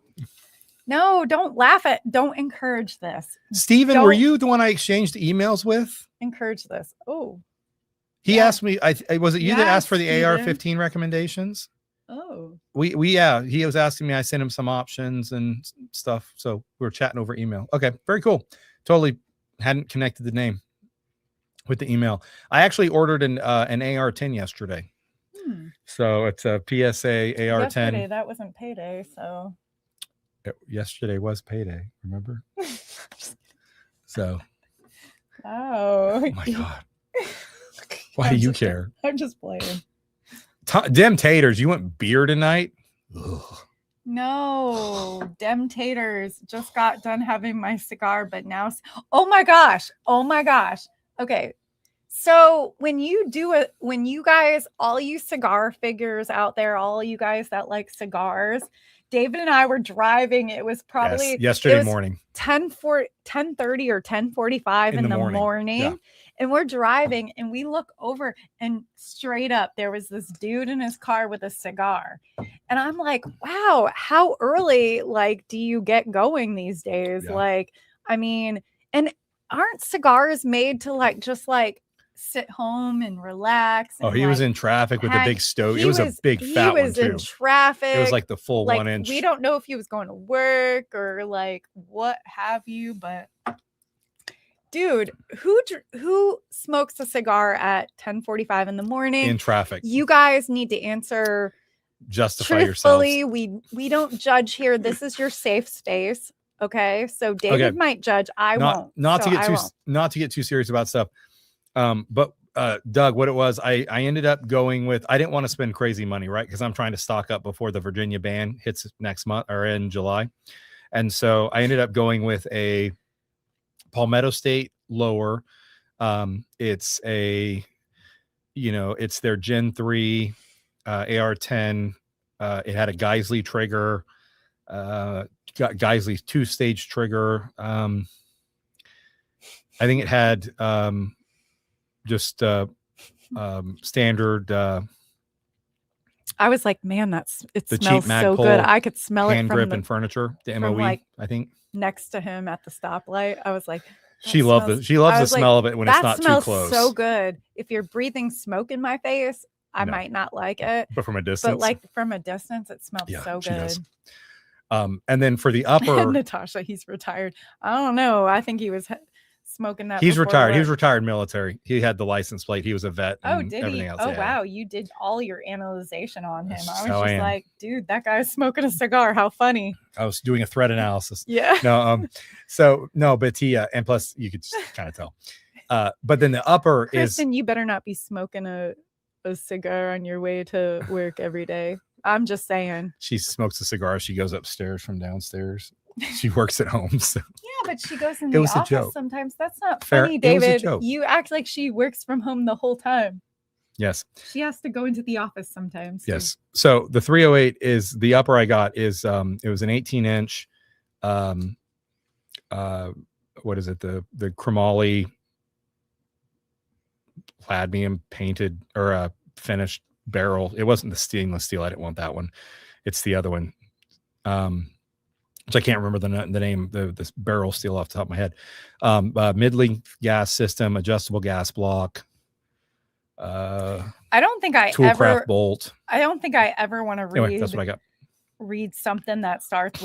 No, don't laugh at, don't encourage this. Steven, were you the one I exchanged emails with? Encourage this. Oh. He asked me, was it you that asked for the AR-15 recommendations? Oh. Yeah, he was asking me, I sent him some options and stuff. So we were chatting over email. Okay, very cool. Totally hadn't connected the name with the email. I actually ordered an AR-10 yesterday. So it's a PSA AR-10. Yesterday, that wasn't payday, so. Yesterday was payday, remember? So. Oh my God. Why do you care? I'm just playing. Dem taters, you want beer tonight? Ugh. No, Dem taters. Just got done having my cigar, but now, oh my gosh. Okay. So when you do it, when you guys, all you cigar figures out there, all you guys that like cigars, David and I were driving. It was probably yesterday morning, 10:30 or 10:45 in the morning. Yeah. And we're driving and we look over and straight up, there was this dude in his car with a cigar. And I'm like, wow, how early, like, do you get going these days? Yeah. Like, I mean, and aren't cigars made to like, just like sit home and relax? And he was in traffic with a big stove. It was a big fat one too. He was in traffic. It was like the full 1 inch. We don't know if he was going to work or like what have you, but dude, who smokes a cigar at 10:45 in the morning in traffic? You guys need to answer. Justify yourselves. We don't judge here. This is your safe space. Okay. So David might judge. I won't. Not to get too serious about stuff. But Doug, what it was, I ended up going with, I didn't want to spend crazy money, right? Because I'm trying to stock up before the Virginia ban hits next month or in July. And so I ended up going with a Palmetto State lower. It's it's their Gen 3 AR-10. It had a Geisley trigger, got Geisley's 2-stage trigger. I think it had just standard. I was like, man, it smells so good. I could smell it from grip and furniture. The MOE, I think. Next to him at the stoplight, I was like, she loves the smell of it when it's not too close. So good. If you're breathing smoke in my face, I might not like it. But from a distance. But like from a distance, it smells so good. Does. And then for the upper, Natasha, he's retired. I don't know. I think he was smoking that. He's retired. He was retired military. He had the license plate. He was a vet. Oh, did he? Else. Oh, wow. You did all your analyzation on him. I was just like, dude, that guy's smoking a cigar. How funny. I was doing a threat analysis. Yeah. No. But he, and plus you could just kind of tell. But then the upper Kristen, you better not be smoking a cigar on your way to work every day. I'm just saying. She smokes a cigar. She goes upstairs from downstairs. She works at home. So. Yeah, but she goes in the office sometimes. That's not funny, David. You act like she works from home the whole time. Yes. She has to go into the office sometimes. Yes. So the 308 is the upper I got is it was an 18-inch what is it? The chromoly cadmium painted or finished barrel. It wasn't the stainless steel. I didn't want that one. It's the other one, which I can't remember the name. The barrel steel off the top of my head. Mid-length gas system, adjustable gas block. I don't think I Toolcraft bolt. I don't think I ever want to read. Anyway, that's what I got. Read something that starts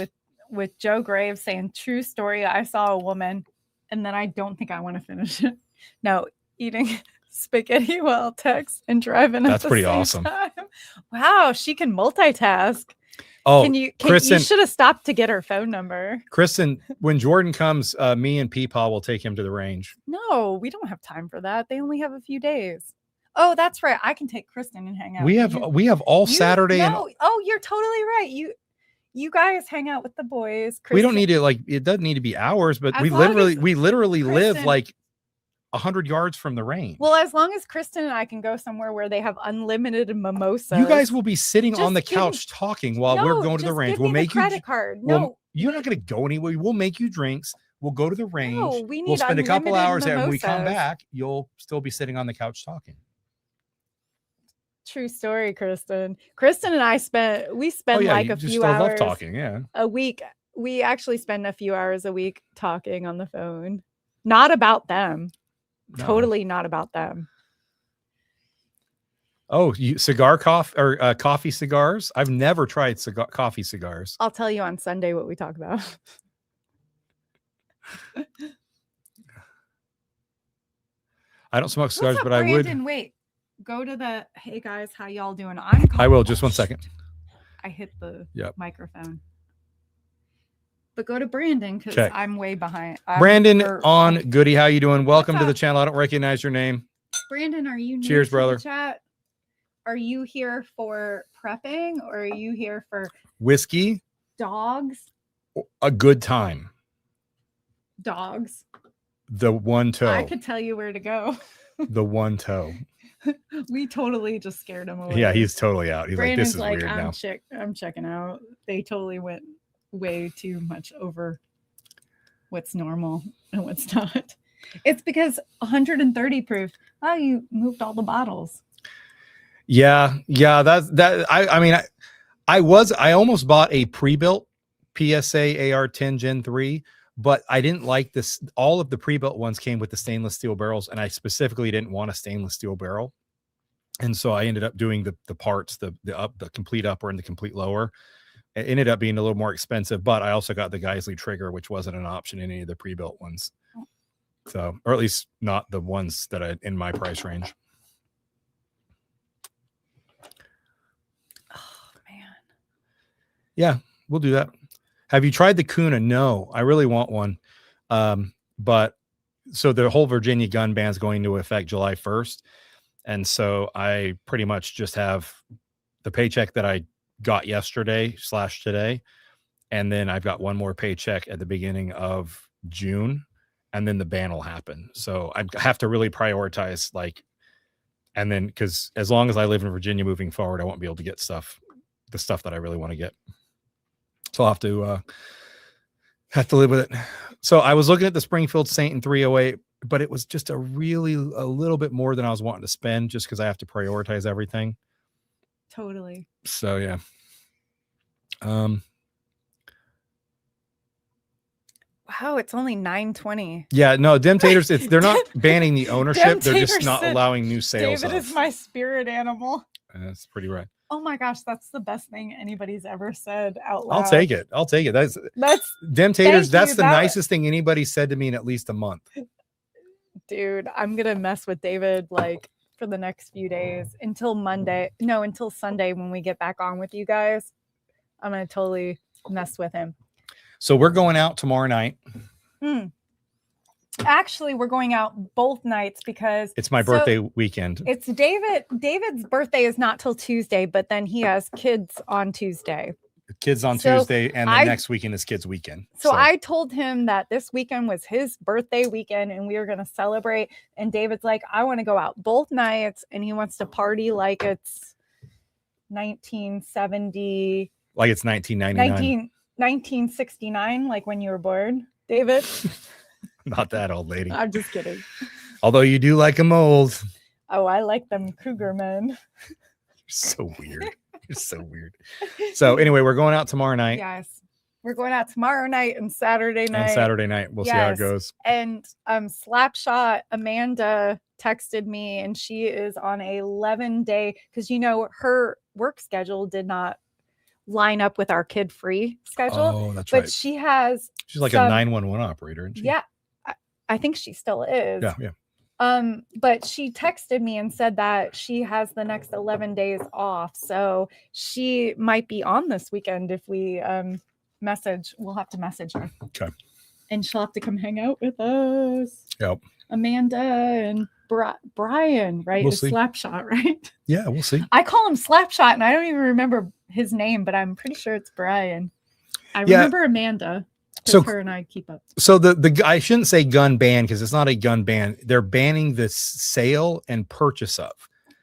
with Joe Graves saying, "True story. I saw a woman," and then I don't think I want to finish it. No, eating spaghetti while text and driving. That's pretty awesome. Time. Wow, she can multitask. Oh, you Kristen, should have stopped to get her phone number. Kristen, when Jordan comes, me and Peepaw will take him to the range. No, we don't have time for that. They only have a few days. Oh, that's right. I can take Kristen and hang out. We have all Saturday. No, you're totally right. You guys hang out with the boys. Kristen, we don't need to it doesn't need to be hours, but we literally live like 100 yards from the range. Well, as long as Kristen and I can go somewhere where they have unlimited mimosas. You guys will be sitting on the couch talking while we're going to the range. We'll make you credit card. No, you're not going to go anywhere. We'll make you drinks. We'll go to the range. No, we'll spend a couple hours there. And when we come mimosas. back, you'll still be sitting on the couch talking. True story, Kristen. Kristen and I spend like a few hours love talking, a week. We actually spend a few hours a week talking on the phone. Not about them. No. Totally not about them. Oh, coffee cigars? I've never tried coffee cigars. I'll tell you on Sunday what we talk about. I don't smoke cigars, but Brandon? I would. Wait. Go to the, hey guys, how y'all doing? I will, just 1 second. I hit the microphone. But go to Brandon because I'm way behind. Brandon on Goody, how you doing? Welcome to the channel. I don't recognize your name. Brandon, are you new Cheers, to brother. The chat? Are you here for prepping or are you here for whiskey? Dogs? A good time. Dogs. The one toe. I could tell you where to go. The one toe. We totally just scared him away. Yeah, he's totally out. He's Brandon's like, this is weird now. I'm checking out. They totally went way too much over what's normal and what's not. It's because 130 proof. Oh, you moved all the bottles. Yeah. I almost bought a pre-built PSA AR-10 Gen 3, but I didn't like this. All of the pre-built ones came with the stainless steel barrels, and I specifically didn't want a stainless steel barrel. And so I ended up doing the parts, the complete upper and the complete lower. It ended up being a little more expensive, but I also got the Geisley trigger, which wasn't an option in any of the pre-built ones. So, or at least not the ones that I in my price range. Oh man. Yeah, we'll do that. Have you tried the Kuna? No, I really want one. But so the whole Virginia gun ban is going into effect July 1st. And so I pretty much just have the paycheck that I got yesterday / today. And then I've got one more paycheck at the beginning of June. And then the ban will happen. So I have to really prioritize and then because as long as I live in Virginia moving forward, I won't be able to get the stuff that I really want to get. So I'll have to live with it. So I was looking at the Springfield Saint in 308, but it was just a little bit more than I was wanting to spend just because I have to prioritize everything. Totally. So yeah. Wow, it's only 9:20. Yeah, no, Demtators, they're not banning the ownership. They're just not allowing new sales. David is my spirit animal. That's pretty right. Oh my gosh, that's the best thing anybody's ever said out loud. I'll take it. That's Demtators. That's the nicest thing anybody said to me in at least a month. Dude, I'm gonna mess with David for the next few days until Sunday when we get back on with you guys. I'm gonna totally mess with him. So we're going out tomorrow night. Actually, we're going out both nights because it's my birthday weekend. It's David's birthday is not till Tuesday, but then he has kids on Tuesday. Tuesday, and the next weekend is kids weekend. So I told him that this weekend was his birthday weekend and we were going to celebrate. And David's like, I want to go out both nights. And he wants to party like it's 1970. Like it's 1999. 1969, like when you were born, David. Not that old, lady. I'm just kidding. Although you do like them old. Oh, I like them Cougar men. You're so weird. You're so weird. So anyway, we're going out tomorrow night. Yes. We're going out tomorrow night and Saturday night. And Saturday night. We'll see how it goes. And Slapshot Amanda texted me, and she is on a 11-day, because her work schedule did not line up with our kid-free schedule. Oh, that's right. But she's like a 911 operator, isn't she? Yeah. I think she still is. Yeah. But she texted me and said that she has the next 11 days off. So she might be on this weekend if we message. We'll have to message her. Okay. And she'll have to come hang out with us. Yep. Amanda and Brian, right? We'll see. Slapshot, right? Yeah, we'll see. I call him Slapshot, and I don't even remember his name, but I'm pretty sure it's Brian. I remember Amanda. So her and I keep up. So the I shouldn't say gun ban, because it's not a gun ban. They're banning the sale and purchase of.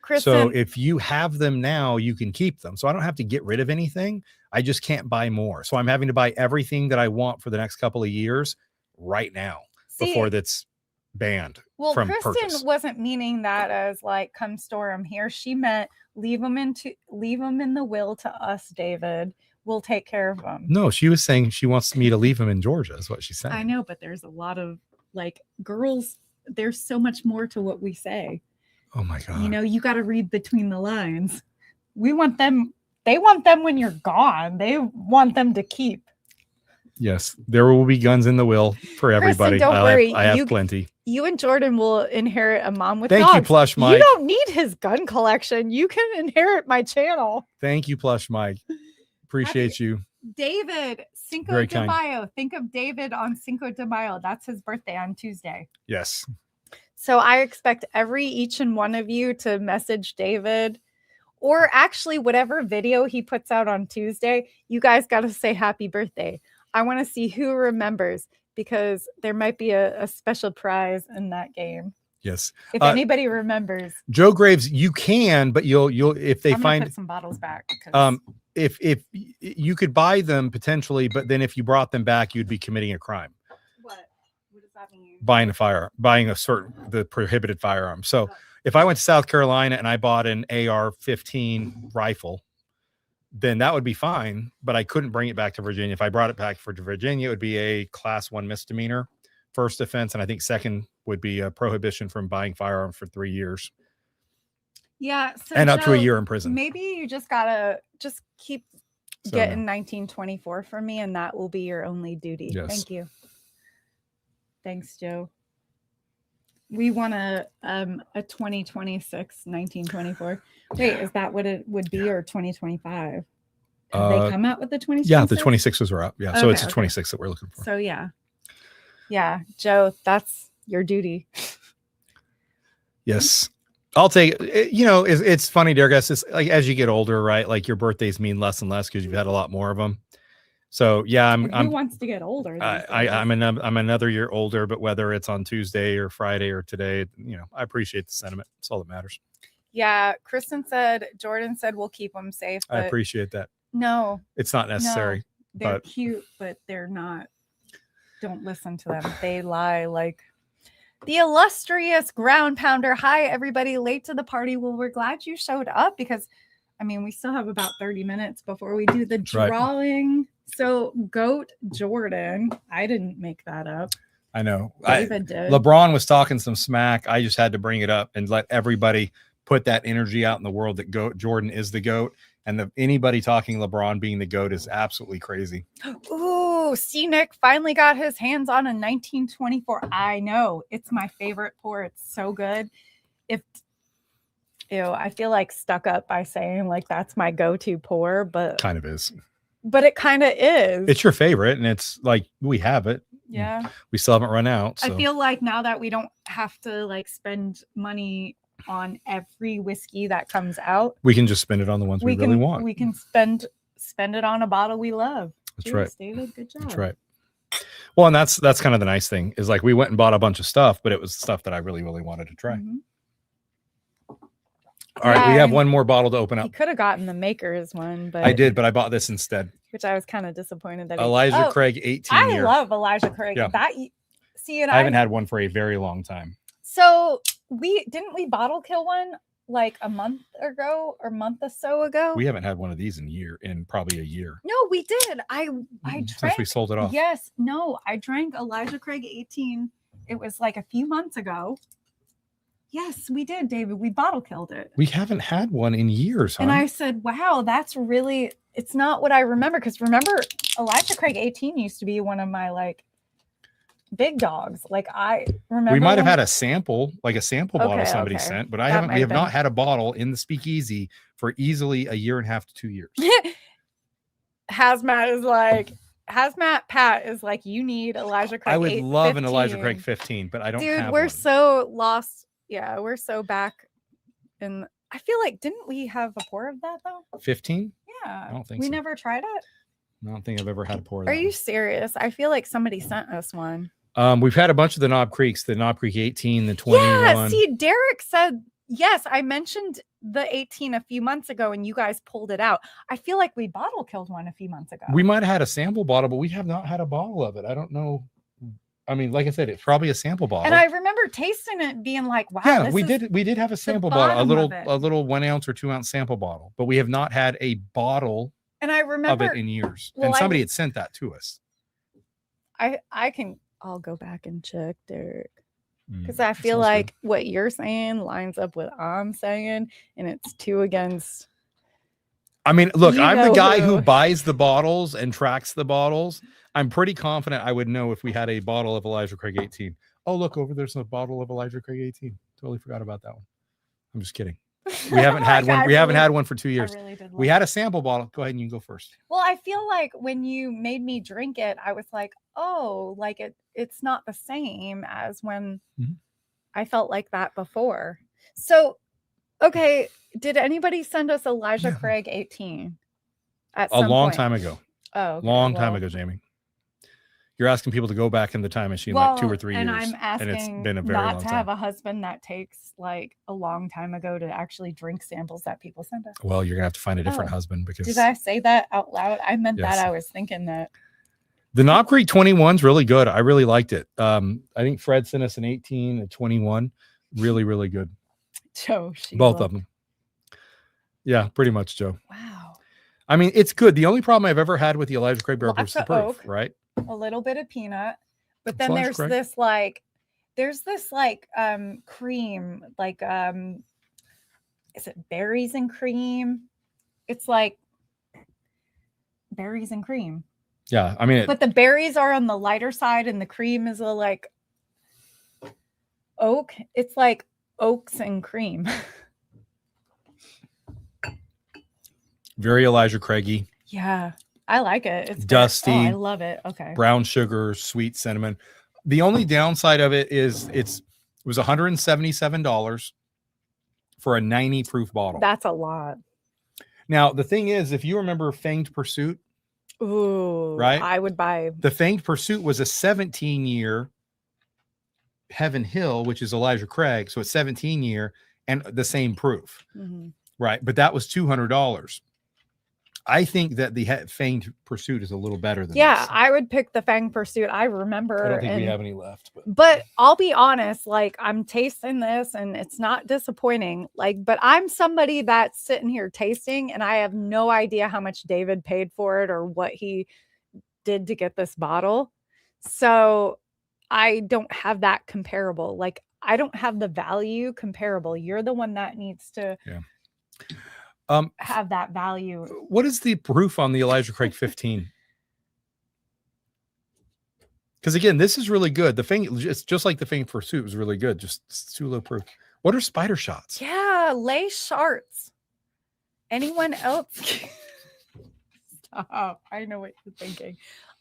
Kristen, so if you have them now, you can keep them. So I don't have to get rid of anything. I just can't buy more. So I'm having to buy everything that I want for the next couple of years right now before that's banned. Well, from Kristen purchase. Wasn't meaning that as like, come store them here. She meant leave them in the will to us, David. We'll take care of them. No, she was saying she wants me to leave them in Georgia, is what she's saying. I know, but there's a lot of like girls. There's so much more to what we say. Oh my God. You got to read between the lines. We want them. They want them when you're gone. They want them to keep. Yes, there will be guns in the will for everybody. Kristen, don't worry. I have plenty. You and Jordan will inherit a mom with Thank dogs. you, Plush Mike. You don't need his gun collection. You can inherit my channel. Thank you, Plush Mike. Appreciate you. David, Cinco de Mayo. Think of David on Cinco de Mayo. That's his birthday on Tuesday. Yes. So I expect each and one of you to message David, or actually whatever video he puts out on Tuesday, you guys got to say happy birthday. I want to see who remembers, because there might be a special prize in that game. Yes. If anybody remembers. Joe Graves, you can, but you'll if they find put some bottles back. If you could buy them potentially, but then if you brought them back, you'd be committing a crime. What does that mean? Buying the prohibited firearm. So if I went to South Carolina and I bought an AR-15 rifle, then that would be fine, but I couldn't bring it back to Virginia. If I brought it back to Virginia, it would be a class 1 misdemeanor, first offense, and I think second would be a prohibition from buying firearms for 3 years. Yeah. So and up to a year in prison. Maybe you just gotta keep getting 1924 for me, and that will be your only duty. Yes. Thank you. Thanks, Joe. We want a 2026 1924. Wait, is that what it would be, or 2025? Have they come out with the 26? Yeah, the 26s are up. Yeah, so okay, it's the 26 that we're looking for. So yeah, Joe, that's your duty. Yes, I'll take. It's funny, dear guys. It's like as you get older, right? Like your birthdays mean less and less because you've had a lot more of them. So yeah, who wants to get older? I'm another year older, but whether it's on Tuesday or Friday or today, I appreciate the sentiment. That's all that matters. Yeah, Jordan said we'll keep them safe. I appreciate that. No, it's not necessary. No, they're cute, but they're not. Don't listen to them. They lie like the illustrious ground pounder. Hi, everybody. Late to the party. Well, we're glad you showed up, because we still have about 30 minutes before we do the drawing. Right. So Goat Jordan, I didn't make that up. I know. David did. LeBron was talking some smack. I just had to bring it up and let everybody put that energy out in the world that Jordan is the GOAT. And anybody talking LeBron being the GOAT is absolutely crazy. Ooh, Nick finally got his hands on a 1924. I know. It's my favorite pour. It's so good. I feel like stuck up by saying like that's my go-to pour, but kind of is. But it kind of is. It's your favorite, and it's like we have it. Yeah. We still haven't run out. So. I feel like now that we don't have to like spend money on every whiskey that comes out, we can just spend it on the ones we really want. We can spend it on a bottle we love. That's right, David. Good job. That's right. Well, and that's kind of the nice thing is like we went and bought a bunch of stuff, but it was stuff that I really, really wanted to try. Mm-hmm. All right, we have one more bottle to open up. You could have gotten the Maker's one, but I did, but I bought this instead. Which I was kind of disappointed that Elijah Craig 18 I love Elijah Craig. Yeah. And I haven't had one for a very long time. So we bottle kill one like a month ago or month or so ago. We haven't had one of these in probably a year. No, we did. I drank, since we sold it off. Yes, no, I drank Elijah Craig 18. It was like a few months ago. Yes, we did, David. We bottle killed it. We haven't had one in years, huh? And I said, wow, that's really, it's not what I remember. Because remember, Elijah Craig 18 used to be one of my like big dogs. Like I remember. We might have had a sample bottle somebody sent, but we have not had a bottle in the speakeasy for easily a year and a half to 2 years. Hazmat Pat is like, you need Elijah Craig. I would love an Elijah Craig 15, but I don't have we're one. So lost. Yeah, we're so back. And I feel like, didn't we have a pour of that though? 15? Yeah. I don't think we so. never tried it. I don't think I've ever had a pour of that. Are you serious? I feel like somebody sent us one. We've had a bunch of the Knob Creeks, the Knob Creek 18, the 21. Yeah, see, Derek said, yes, I mentioned the 18 a few months ago and you guys pulled it out. I feel like we bottle killed one a few months ago. We might have had a sample bottle, but we have not had a bottle of it. I don't know. I mean, like I said, it's probably a sample bottle. And I remember tasting it being like, wow. Yeah, we did have a sample bottle, a little 1 ounce or 2 ounce sample bottle, but we have not had a bottle and I remember of it in years. And somebody had sent that to us. I'll go back and check, Derek. Because I feel like what you're saying lines up with I'm saying, and it's 2 against. I mean, look, I'm the guy who buys the bottles and tracks the bottles. I'm pretty confident I would know if we had a bottle of Elijah Craig 18. Oh, look, over there's a bottle of Elijah Craig 18. Totally forgot about that one. I'm just kidding. We haven't had one. We haven't had one for 2 years. We had a sample bottle. Go ahead and you can go first. Well, I feel like when you made me drink it, I was like, oh, like it's not the same as when I felt like that before. So, okay, did anybody send us Elijah Craig 18? At a long time ago. Oh, okay. Long time ago, Jamie. You're asking people to go back in the time machine like 2 or 3 years. And I'm asking and it's been a very long not to have a husband that takes like a long time ago to actually drink samples that people send us. Well, you're gonna have to find a different husband because. Did I say that out loud? I meant that. I was thinking that. The Knob Creek 21's really good. I really liked it. I think Fred sent us an 18, a 21. Really, really good. Joe, both of them. Yeah, pretty much, Joe. Wow. I mean, it's good. The only problem I've ever had with the Elijah Craig Barrel is the proof, right? A little bit of peanut, but then there's this like cream, like is it berries and cream? It's like berries and cream. Yeah, I mean, but the berries are on the lighter side and the cream is a like oak. It's like oaks and cream. Very Elijah Craigy. Yeah. I like it. It's dusty. I love it. Okay. Brown sugar, sweet cinnamon. The only downside of it is it was $177 for a 90 proof bottle. That's a lot. Now, the thing is, if you remember Fanged Pursuit, ooh, right? I would buy. The Fanged Pursuit was a 17-year Heaven Hill, which is Elijah Craig. So it's 17-year and the same proof. Right. But that was $200. I think that the Fanged Pursuit is a little better than this. I would pick the Fanged Pursuit. I remember. I don't think we have any left. But I'll be honest, like I'm tasting this and it's not disappointing. Like, but I'm somebody that's sitting here tasting and I have no idea how much David paid for it or what he did to get this bottle. So I don't have that comparable. Like I don't have the value comparable. You're the one that needs to have that value. What is the proof on the Elijah Craig 15? Because again, this is really good. The thing, it's just like the Fanged Pursuit was really good. Just too low proof. What are spider shots? Yeah, lay sharts. Anyone else? Stop. I know what you're thinking.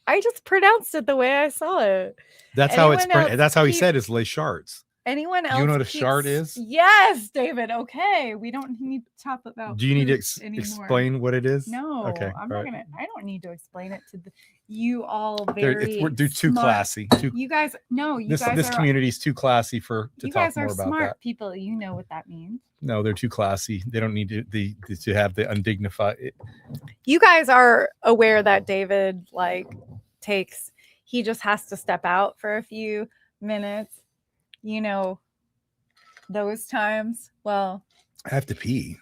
I just pronounced it the way I saw it. That's how it's. That's how he said it's lay shards. Anyone else? Do you know what a shard is? Yes, David. Okay, we don't need to talk about. Do you need to explain what it is? No. Okay. I'm not gonna. I don't need to explain it to you all. Very. They're too classy. You guys. No. You guys. This community is too classy to talk more about that. You guys are smart people. You know what that means. No, they're too classy. They don't need to have the undignified. You guys are aware that David he just has to step out for a few minutes. You know, those times. Well, I have to pee.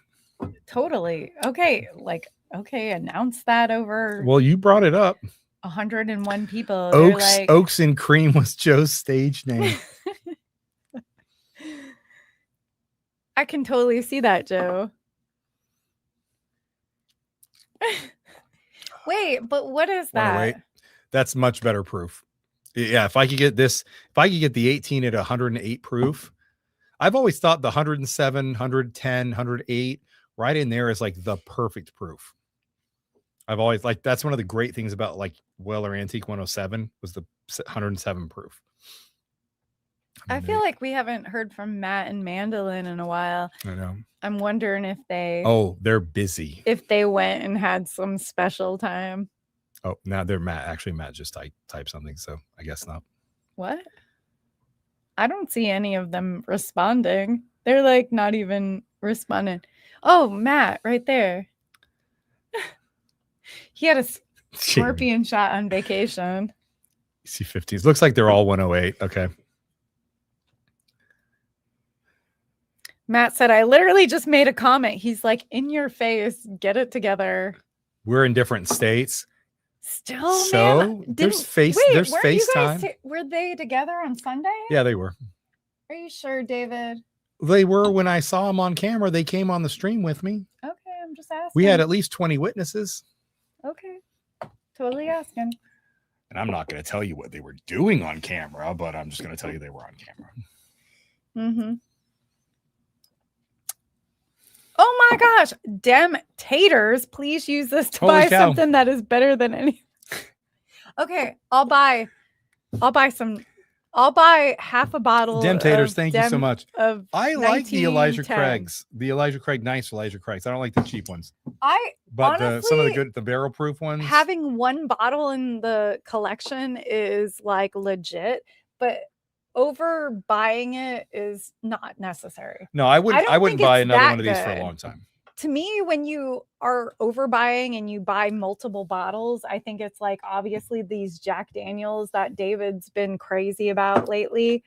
Totally. Okay. Like, okay, announce that over. Well, you brought it up. 101 people. Oaks and Cream was Joe's stage name. I can totally see that, Joe. Wait, but what is that? Wait. That's much better proof. Yeah, if I could get the 18 at 108 proof, I've always thought the 107, 110, 108 right in there is like the perfect proof. I've always that's one of the great things about like Weller Antique 107 was the 107 proof. I feel like we haven't heard from Matt and Mandolin in a while. I know. I'm wondering if they're busy. If they went and had some special time. Oh, now they're Matt. Actually, Matt just typed something, so I guess not. What? I don't see any of them responding. They're like not even responding. Oh, Matt, right there. He had a scorpion shot on vacation. C15s. Looks like they're all 108. Okay. Matt said, I literally just made a comment. He's like, in your face, get it together. We're in different states. Still, so man, there's FaceTime. Were they together on Sunday? Yeah, they were. Are you sure, David? They were when I saw them on camera. They came on the stream with me. Okay, I'm just asking. We had at least 20 witnesses. Okay, totally asking. And I'm not going to tell you what they were doing on camera, but I'm just going to tell you they were on camera. Mm-hmm. Oh my gosh, Dem Taters, please use this to buy something that is better than any. Okay, I'll buy half a bottle. Dem Taters, thank you so much. I like the Elijah Craigs. The Elijah Craig, nice Elijah Craigs. I don't like the cheap ones. But honestly, some of the barrel proof ones. Having one bottle in the collection is like legit, but overbuying it is not necessary. No, I wouldn't buy another one of these for a long time. To me, when you are overbuying and you buy multiple bottles, I think it's like obviously these Jack Daniels that David's been crazy about lately,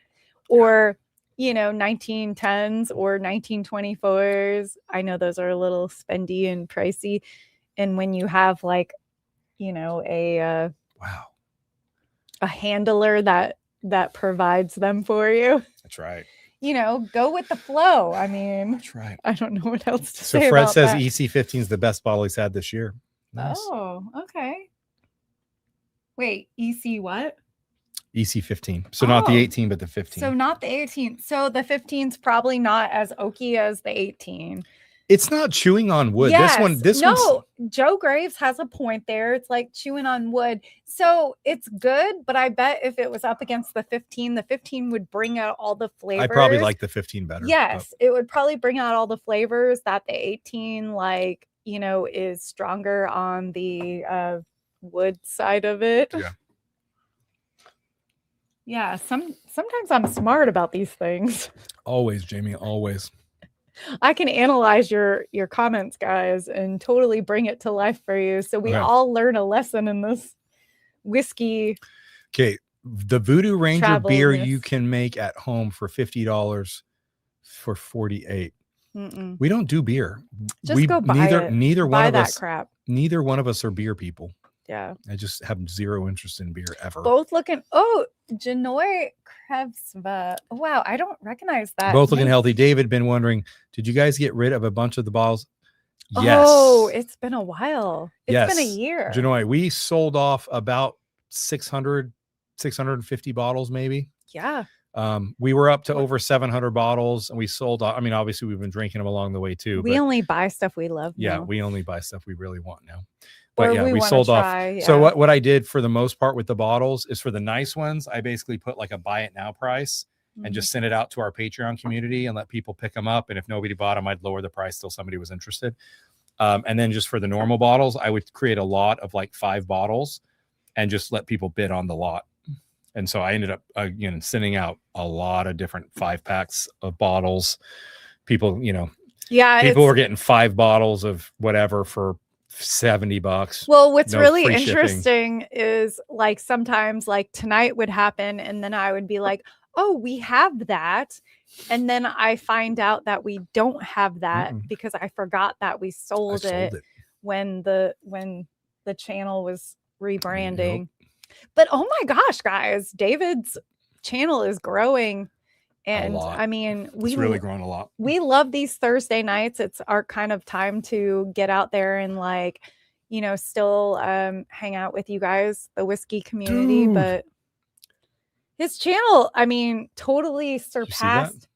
or 1910s or 1924s. I know those are a little spendy and pricey, and when you have like a handler that provides them for you. That's right. Go with the flow. I mean, that's right. I don't know what else to say. So Fred about says that. EC15 is the best bottle he's had this year. Nice. Oh, okay. Wait, EC what? EC15. So not the 18, but the 15. So not the 18. So the 15's probably not as oaky as the 18. It's not chewing on wood. Yes. This one. Joe Graves has a point there. It's like chewing on wood. So it's good, but I bet if it was up against the 15 would bring out all the flavors. I probably like the 15 better. Yes, it would probably bring out all the flavors that the 18 is stronger on the wood side of it. Yeah. Yeah, sometimes I'm smart about these things. Always, Jamie, always. I can analyze your comments, guys, and totally bring it to life for you. So we all learn a lesson in this whiskey. Okay. The Voodoo Ranger beer you can make at home for $50 for $48. We don't do beer. Just go buy it. Neither buy one of that us. Crap. Neither one of us are beer people. Yeah. I just have zero interest in beer ever. Both looking. Oh, Janoi Krevsva. Wow, I don't recognize that. Both looking healthy. David been wondering, did you guys get rid of a bunch of the bottles? Yes. Oh, it's been a while. It's been a year. Janoi, we sold off about 650 bottles, maybe. Yeah. We were up to over 700 bottles, and we sold. I mean, obviously, we've been drinking them along the way too. We only buy stuff we love. Yeah, now. we only buy stuff we really want now. But yeah, we sold off. Yeah. So what I did for the most part with the bottles is for the nice ones, I basically put like a buy it now price and just send it out to our Patreon community and let people pick them up. And if nobody bought them, I'd lower the price till somebody was interested. And then just for the normal bottles, I would create a lot of like 5 bottles and just let people bid on the lot. And so I ended up sending out a lot of different 5-packs of bottles. People, people were getting 5 bottles of whatever for $70. Well, what's really interesting is like sometimes like tonight would happen and then I would be like, oh, we have that. And then I find out that we don't have that because I forgot that we sold it when the channel was rebranding. Yep. But oh my gosh, guys, David's channel is growing. And I mean, it's really growing a lot. We love these Thursday nights. It's our kind of time to get out there and like, you know, still hang out with you guys, the whiskey community. Dude. But his channel, I mean, totally surpassed.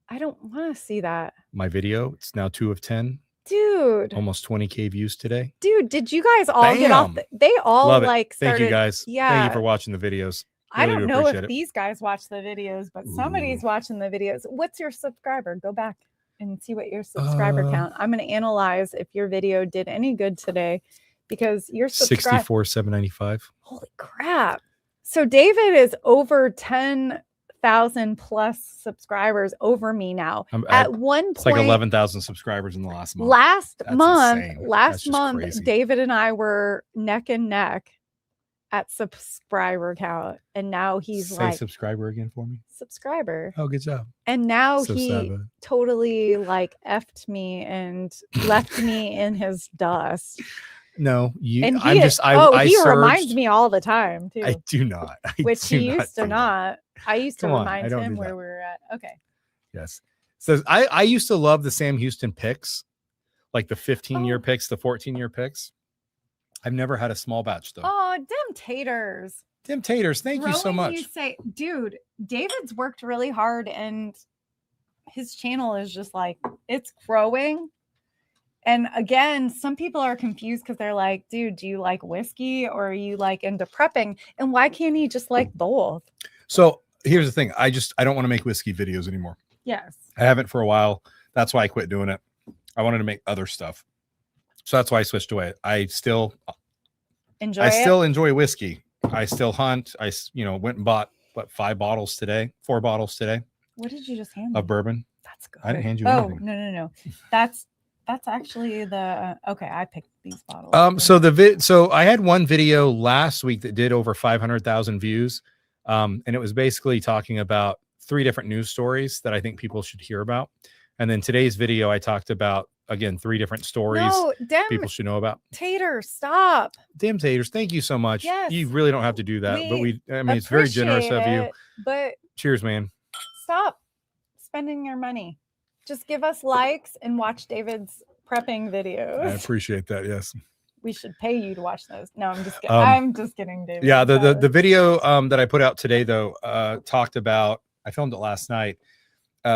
I don't want to see that. My video, it's now 2 of 10. Dude. Almost 20K views today. Dude, did you guys all get off? They all Love it. Like started. Thank you guys. Yeah. Thank you for watching the videos. Really I don't know if these guys watch the videos, but somebody's watching the videos. What's your subscriber? Go back and see what your subscriber count. I'm going to analyze if your video did any good today because your 64,795. Holy crap. So David is over 10,000 plus subscribers over me now. At one point, it's like 11,000 subscribers in the last month. Last month, crazy. David and I were neck and neck at subscriber count, and now he's like subscriber again for me. Subscriber. Oh, good job. And now he totally like effed me and left me in his dust. No, you. And I'm just. I he reminds me all the time too. I do not. Which he used to not. I used to remind him where we were at. Okay. Yes. So I used to love the Sam Houston picks, like the 15-year picks, the 14-year picks. I've never had a small batch though. Oh, dim taters. Dim taters. Thank you so much. You say, dude, David's worked really hard and his channel is just like, it's growing. And again, some people are confused because they're like, dude, do you like whiskey or are you like into prepping? And why can't he just like both? So here's the thing. I don't want to make whiskey videos anymore. Yes. I haven't for a while. That's why I quit doing it. I wanted to make other stuff. So that's why I switched away. I still enjoy whiskey. I still hunt. I went and bought 4 bottles today. What did you just hand me? Of bourbon. That's good. I didn't hand you anything. No. That's actually the okay. I picked these bottles. So I had one video last week that did over 500,000 views. And it was basically talking about 3 different news stories that I think people should hear about. And then today's video, I talked about, again, 3 different stories people should know about. Taters, stop. Damn taters. Thank you so much. Yes. You really don't have to do that, but it's very generous of you. But cheers, man. Stop spending your money. Just give us likes and watch David's prepping videos. I appreciate that. Yes. We should pay you to watch those. No, I'm just kidding. I'm just kidding, David. Yeah, the video that I put out today, though, talked about, I filmed it last night,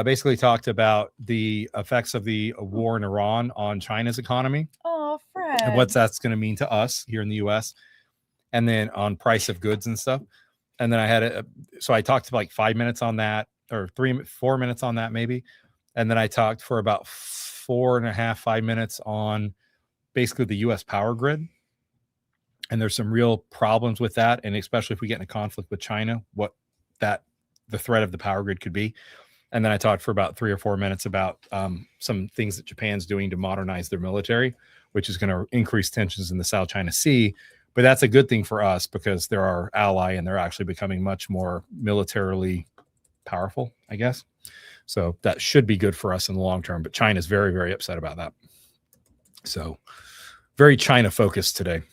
basically talked about the effects of the war in Iran on China's economy. Oh, Fred. And what that's going to mean to us here in the U.S. And then on price of goods and stuff. And then I had so I talked for like 5 minutes on that, or 4 minutes on that maybe. And then I talked for about 4.5, 5 minutes on basically the U.S. power grid. And there's some real problems with that. And especially if we get in a conflict with China, what the threat of the power grid could be. And then I talked for about 3 or 4 minutes about some things that Japan's doing to modernize their military, which is going to increase tensions in the South China Sea. But that's a good thing for us because they're our ally and they're actually becoming much more militarily powerful, I guess. So that should be good for us in the long term. But China's very, very upset about that. So very China focused today.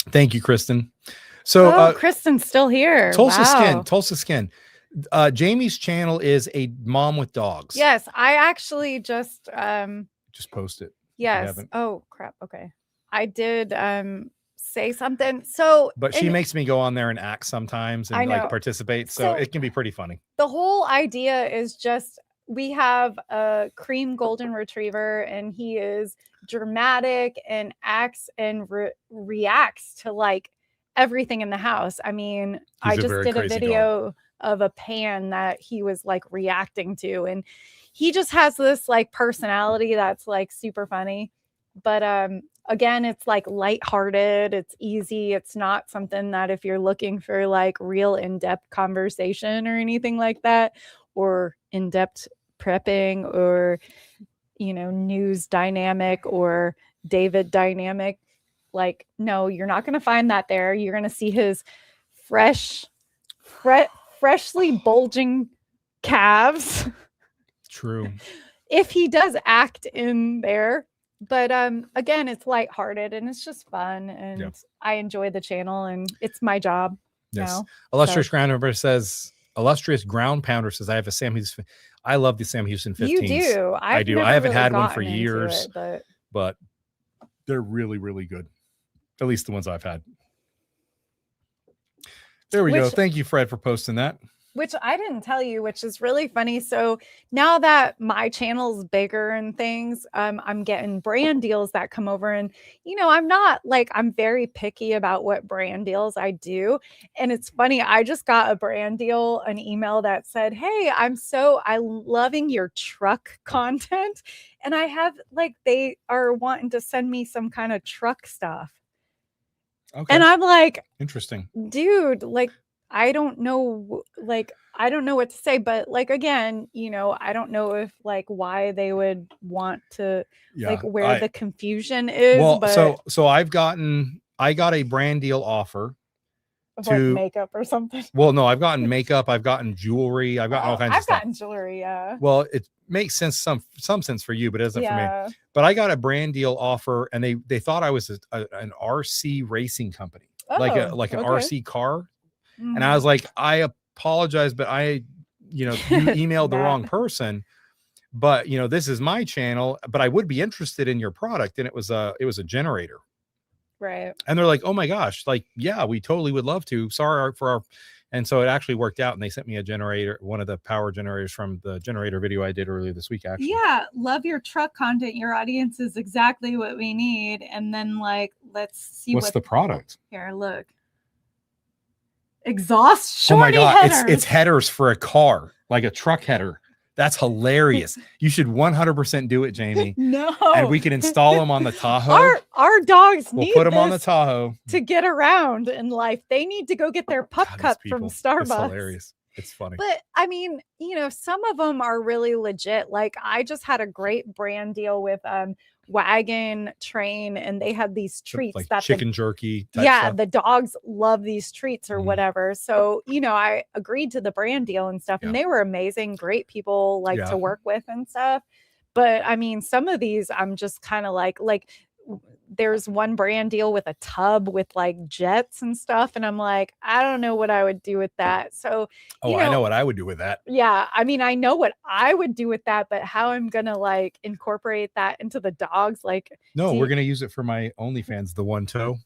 Thank you, Kristen. So Kristen's still here. Tulsa Skin. Jamie's channel is a mom with dogs. Yes, I actually just post it. Yes. Oh crap. Okay. I did say something. So but she makes me go on there and act sometimes and like participate. So it can be pretty funny. The whole idea is just we have a cream golden retriever and he is dramatic and acts and reacts to like everything in the house. I mean, I just did a video of a pan that he was like reacting to, and he just has this like personality that's like super funny. But again, it's like lighthearted, it's easy, it's not something that if you're looking for like real in-depth conversation or anything like that, or in-depth prepping or news dynamic or David dynamic. Like, no, you're not going to find that there. You're going to see his freshly bulging calves. True. If he does act in there. But again, it's lighthearted and it's just fun, and I enjoy the channel, and it's my job. Yes. Now, Illustrious Ground Pounder says, I have a Sam Houston. I love the Sam Houston 15s. You do. I do. I haven't had one for years, but they're really, really good. At least the ones I've had. There we go. Thank you, Fred, for posting that. Which I didn't tell you, which is really funny. So now that my channel's bigger and things, I'm getting brand deals that come over, and I'm very picky about what brand deals I do. And it's funny, I just got a brand deal, an email that said, hey, I'm loving your truck content. And I have they are wanting to send me some kind of truck stuff. Okay. And I'm like, interesting, dude, I don't know what to say, but again, I don't know if why they would want to where the confusion is. Well, but so I got a brand deal offer to makeup or something. Well, no, I've gotten makeup, I've gotten jewelry, I've gotten all kinds of stuff. I've gotten jewelry, yeah. Well, it makes sense, some sense for you, but it doesn't for me. But I got a brand deal offer, and they thought I was an RC racing company, like an RC car. And I was like, I apologize, but you emailed the wrong person, but this is my channel, but I would be interested in your product. And it was a generator. Right. And they're like, oh my gosh, yeah, we totally would love to. Sorry for our, and so it actually worked out, and they sent me a generator, one of the power generators from the generator video I did earlier this week, actually. Yeah. Love your truck content. Your audience is exactly what we need. And then let's see what's the product. Here, look. Exhaust shorty headers. It's headers for a car, like a truck header. That's hilarious. You should 100% do it, Jamie. No. And we can install them on the Tahoe. Our dogs we'll put them on the Tahoe to get around in life. They need to go get their pup cup from Starbucks. It's hilarious. It's funny. But I mean, some of them are really legit. I just had a great brand deal with Wagon Train, and they had these treats that chicken jerky type stuff. The dogs love these treats or whatever. So I agreed to the brand deal and stuff, and they were amazing, great people to work with and stuff. But I mean, some of these I'm just kind of like there's one brand deal with a tub with jets and stuff, and I'm like, I don't know what I would do with that. So I know what I would do with that. Yeah, I mean, I know what I would do with that, but how I'm gonna incorporate that into the dogs, no, we're gonna use it for my OnlyFans, the one toe.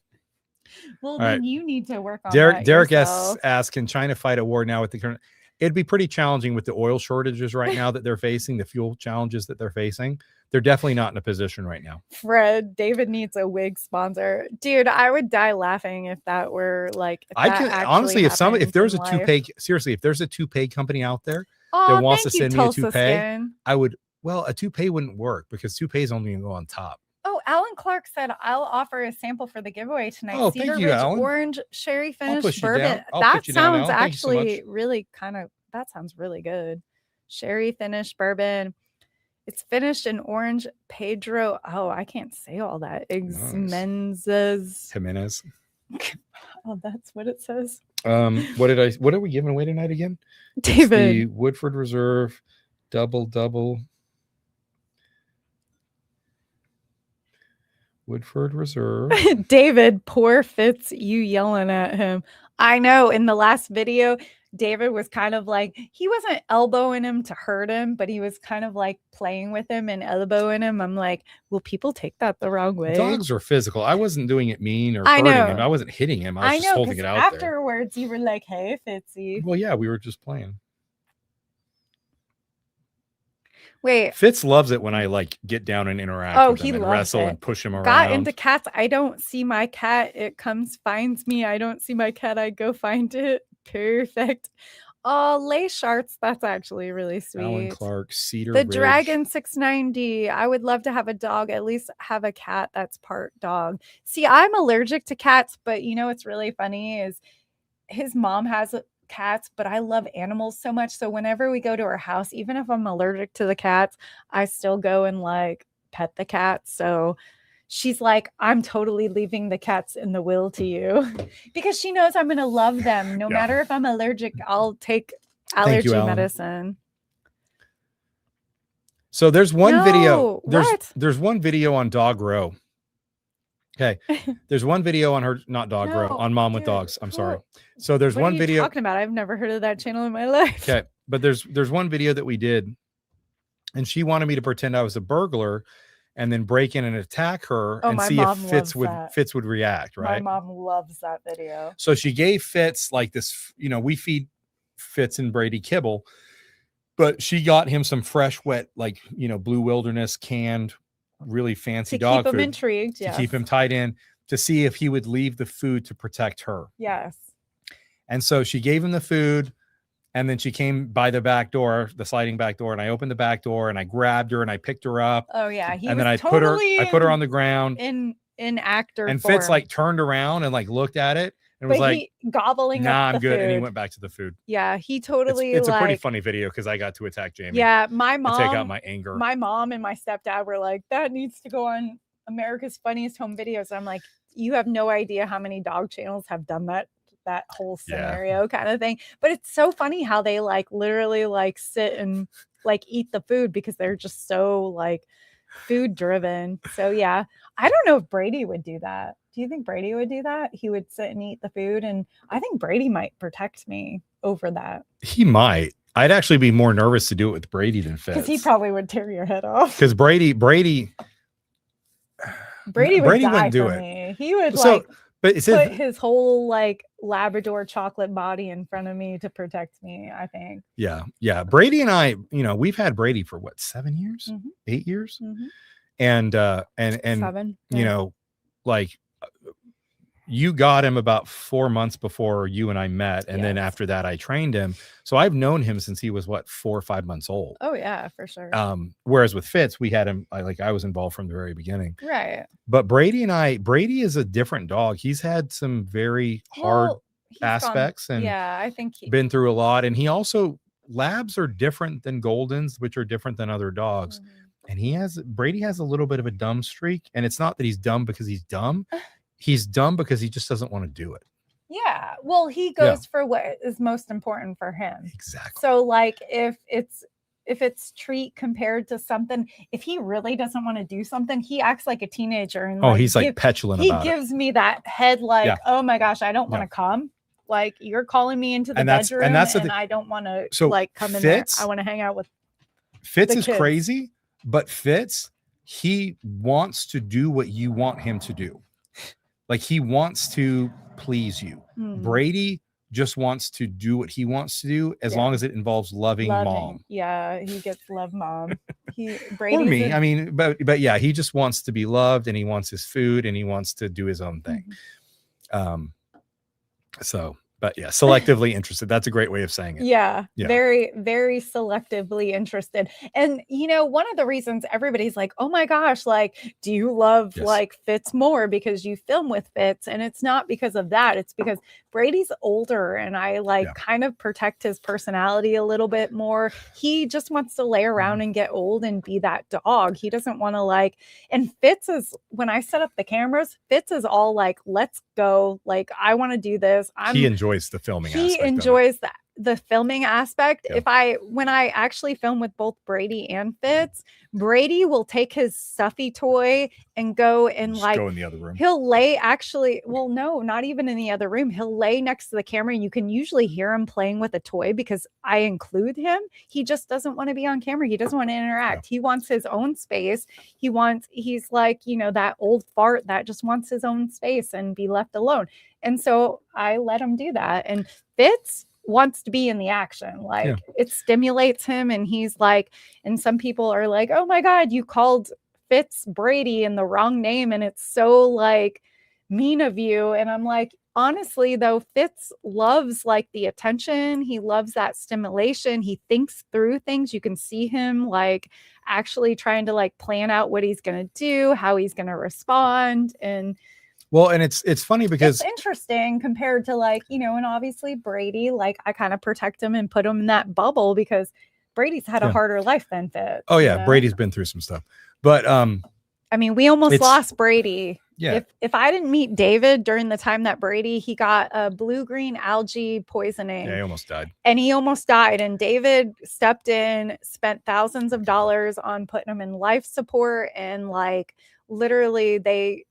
Well, then you need to work on Derek S asks, can China fight a war now with the current? It'd be pretty challenging with the oil shortages right now that they're facing, the fuel challenges that they're facing. They're definitely not in a position right now. Fred, David needs a wig sponsor. Dude, I would die laughing if that were I can honestly, if there's a toupee, seriously, if there's a toupee company out there that wants to send me a toupee, I would, a toupee wouldn't work because toupees only go on top. Oh, Alan Clark said, I'll offer a sample for the giveaway tonight. Oh, Cedar Ridge Alan. Orange sherry finished bourbon. That sounds actually really that sounds really good. Sherry finished bourbon. It's finished in orange Pedro. Oh, I can't say all that. Jimenez. Oh, that's what it says. What are we giving away tonight again? David. It's the Woodford Reserve double. Woodford Reserve. David, poor Fitz, you yelling at him. I know in the last video, David was kind of he wasn't elbowing him to hurt him, but he was kind of playing with him and elbowing him. I'm like, will people take that the wrong way? Dogs are physical. I wasn't doing it mean or hurting him. I wasn't hitting him. I was just holding it out afterwards, you were like, hey, Fitzy. Well, yeah, we were just playing. Wait, Fitz loves it when I get down and interact with him and wrestle and push him around. Got into cats. I don't see my cat. It comes, finds me. I don't see my cat. I go find it. Perfect. Oh, Lay Sharts. That's actually really sweet. Alan Clark, Cedar The Ridge. Dragon 690. I would love to have a dog, at least have a cat that's part dog. See, I'm allergic to cats, but what's really funny is his mom has cats, but I love animals so much. So whenever we go to her house, even if I'm allergic to the cats, I still go and pet the cats. So she's like, I'm totally leaving the cats in the will to you because she knows I'm going to love them. No matter if I'm allergic, I'll take allergy medicine. So there's one video. There's one video on Dog Row. Okay. There's one video on her, not Dog Row, on Mom with Dogs. I'm sorry. So there's one video. What are you talking about? I've never heard of that channel in my life. Okay. But there's one video that we did, and she wanted me to pretend I was a burglar and then break in and attack her and see if Fitz would react, right? My mom loves that video. So she gave Fitz like this, we feed Fitz and Brady kibble, but she got him some fresh, wet, like, Blue Wilderness canned, really fancy dog food. To keep him intrigued, to keep him tied in, to see if he would leave the food to protect her. Yes. And so she gave him the food, and then she came by the back door, the sliding back door, and I opened the back door and I grabbed her and I picked her up. Oh yeah, and then I put her on the ground in actor and form. Fitz like turned around and like looked at it and was like, gobbling up I'm the good. Food. And he went back to the food. Yeah, he totally. It's a pretty funny video because I got to attack Jamie. Yeah, my mom. Take out my anger. My mom and my stepdad were like, that needs to go on America's Funniest Home Videos. I'm like, you have no idea how many dog channels have done that whole scenario kind of thing. But it's so funny how they like literally like sit and like eat the food because they're just so like food driven. So yeah, I don't know if Brady would do that. Do you think Brady would do that? He would sit and eat the food, and I think Brady might protect me over that. He might. I'd actually be more nervous to do it with Brady than Fitz. Because he probably would tear your head off. Because Brady would die do for it. Me. He would but put his whole like Labrador chocolate body in front of me to protect me, I think. Yeah. Brady and I, we've had Brady for what, 7 years, 8 years, and 7. Like you got him about 4 months before you and I met, and then after that I trained him. So I've known him since he was 4 or 5 months old. Oh yeah, for sure. Whereas with Fitz, we had him I was involved from the very beginning. Right. But Brady is a different dog. He's had some very hard aspects and I think been through a lot. And he also, labs are different than Goldens, which are different than other dogs. And Brady has a little bit of a dumb streak, and it's not that he's dumb because he's dumb. He's dumb because he just doesn't want to do it. Yeah. Well, he goes for what is most important for him. Exactly. So like if it's treat compared to something, if he really doesn't want to do something, he acts like a teenager. And he's like petulant about it. He gives me that head like, oh my gosh, I don't want to come. Like you're calling me into the bedroom and I don't want to like come in there. I want to hang out with Fitz is crazy, but Fitz, he wants to do what you want him to do. Like he wants to please you. Brady just wants to do what he wants to do as long as it involves loving mom. Yeah, he gets love mom. Or me. But yeah, he just wants to be loved, and he wants his food, and he wants to do his own thing. But yeah, selectively interested. That's a great way of saying it. Yeah, very, very selectively interested. And, one of the reasons everybody's like, oh my gosh, like, do you love like Fitz more because you film with Fitz? And it's not because of that. It's because Brady's older and I kind of protect his personality a little bit more. He just wants to lay around and get old and be that dog. He doesn't want to and Fitz is, when I set up the cameras, Fitz is all like, let's go. Like, I want to do this. He enjoys the filming aspect. He enjoys the filming aspect. When I actually film with both Brady and Fitz, Brady will take his stuffy toy and go and go in the other room. He'll lay no, not even in the other room. He'll lay next to the camera and you can usually hear him playing with a toy because I include him. He just doesn't want to be on camera. He doesn't want to interact. He wants his own space. He's like, that old fart that just wants his own space and be left alone. And so I let him do that. And Fitz wants to be in the action. It stimulates him. And he's like, and some people are like, oh my God, you called Fitz Brady in the wrong name. And it's so like mean of you. And I'm like, honestly though, Fitz loves like the attention. He loves that stimulation. He thinks through things. You can see him like actually trying to like plan out what he's going to do, how he's going to respond. And it's funny because it's interesting compared to and obviously Brady, like I kind of protect him and put him in that bubble because Brady's had a harder life than Fitz. Oh yeah. Brady's been through some stuff, but I mean, we almost lost Brady. Yeah. If I didn't meet David during the time that he got a blue-green algae poisoning. Yeah, he almost died. And he almost died. And David stepped in, spent thousands of dollars on putting him in life support. And like literally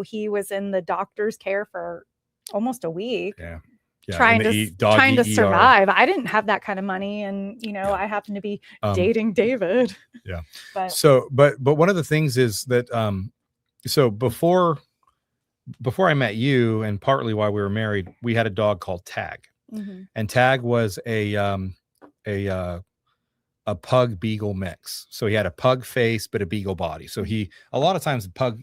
he was in the doctor's care for almost a week. Yeah. Trying to survive. I didn't have that kind of money. And, I happen to be dating David. Yeah. But one of the things is that, so before I met you, and partly while we were married, we had a dog called Tag, and Tag was a pug beagle mix. So he had a pug face, but a beagle body. So a lot of times pug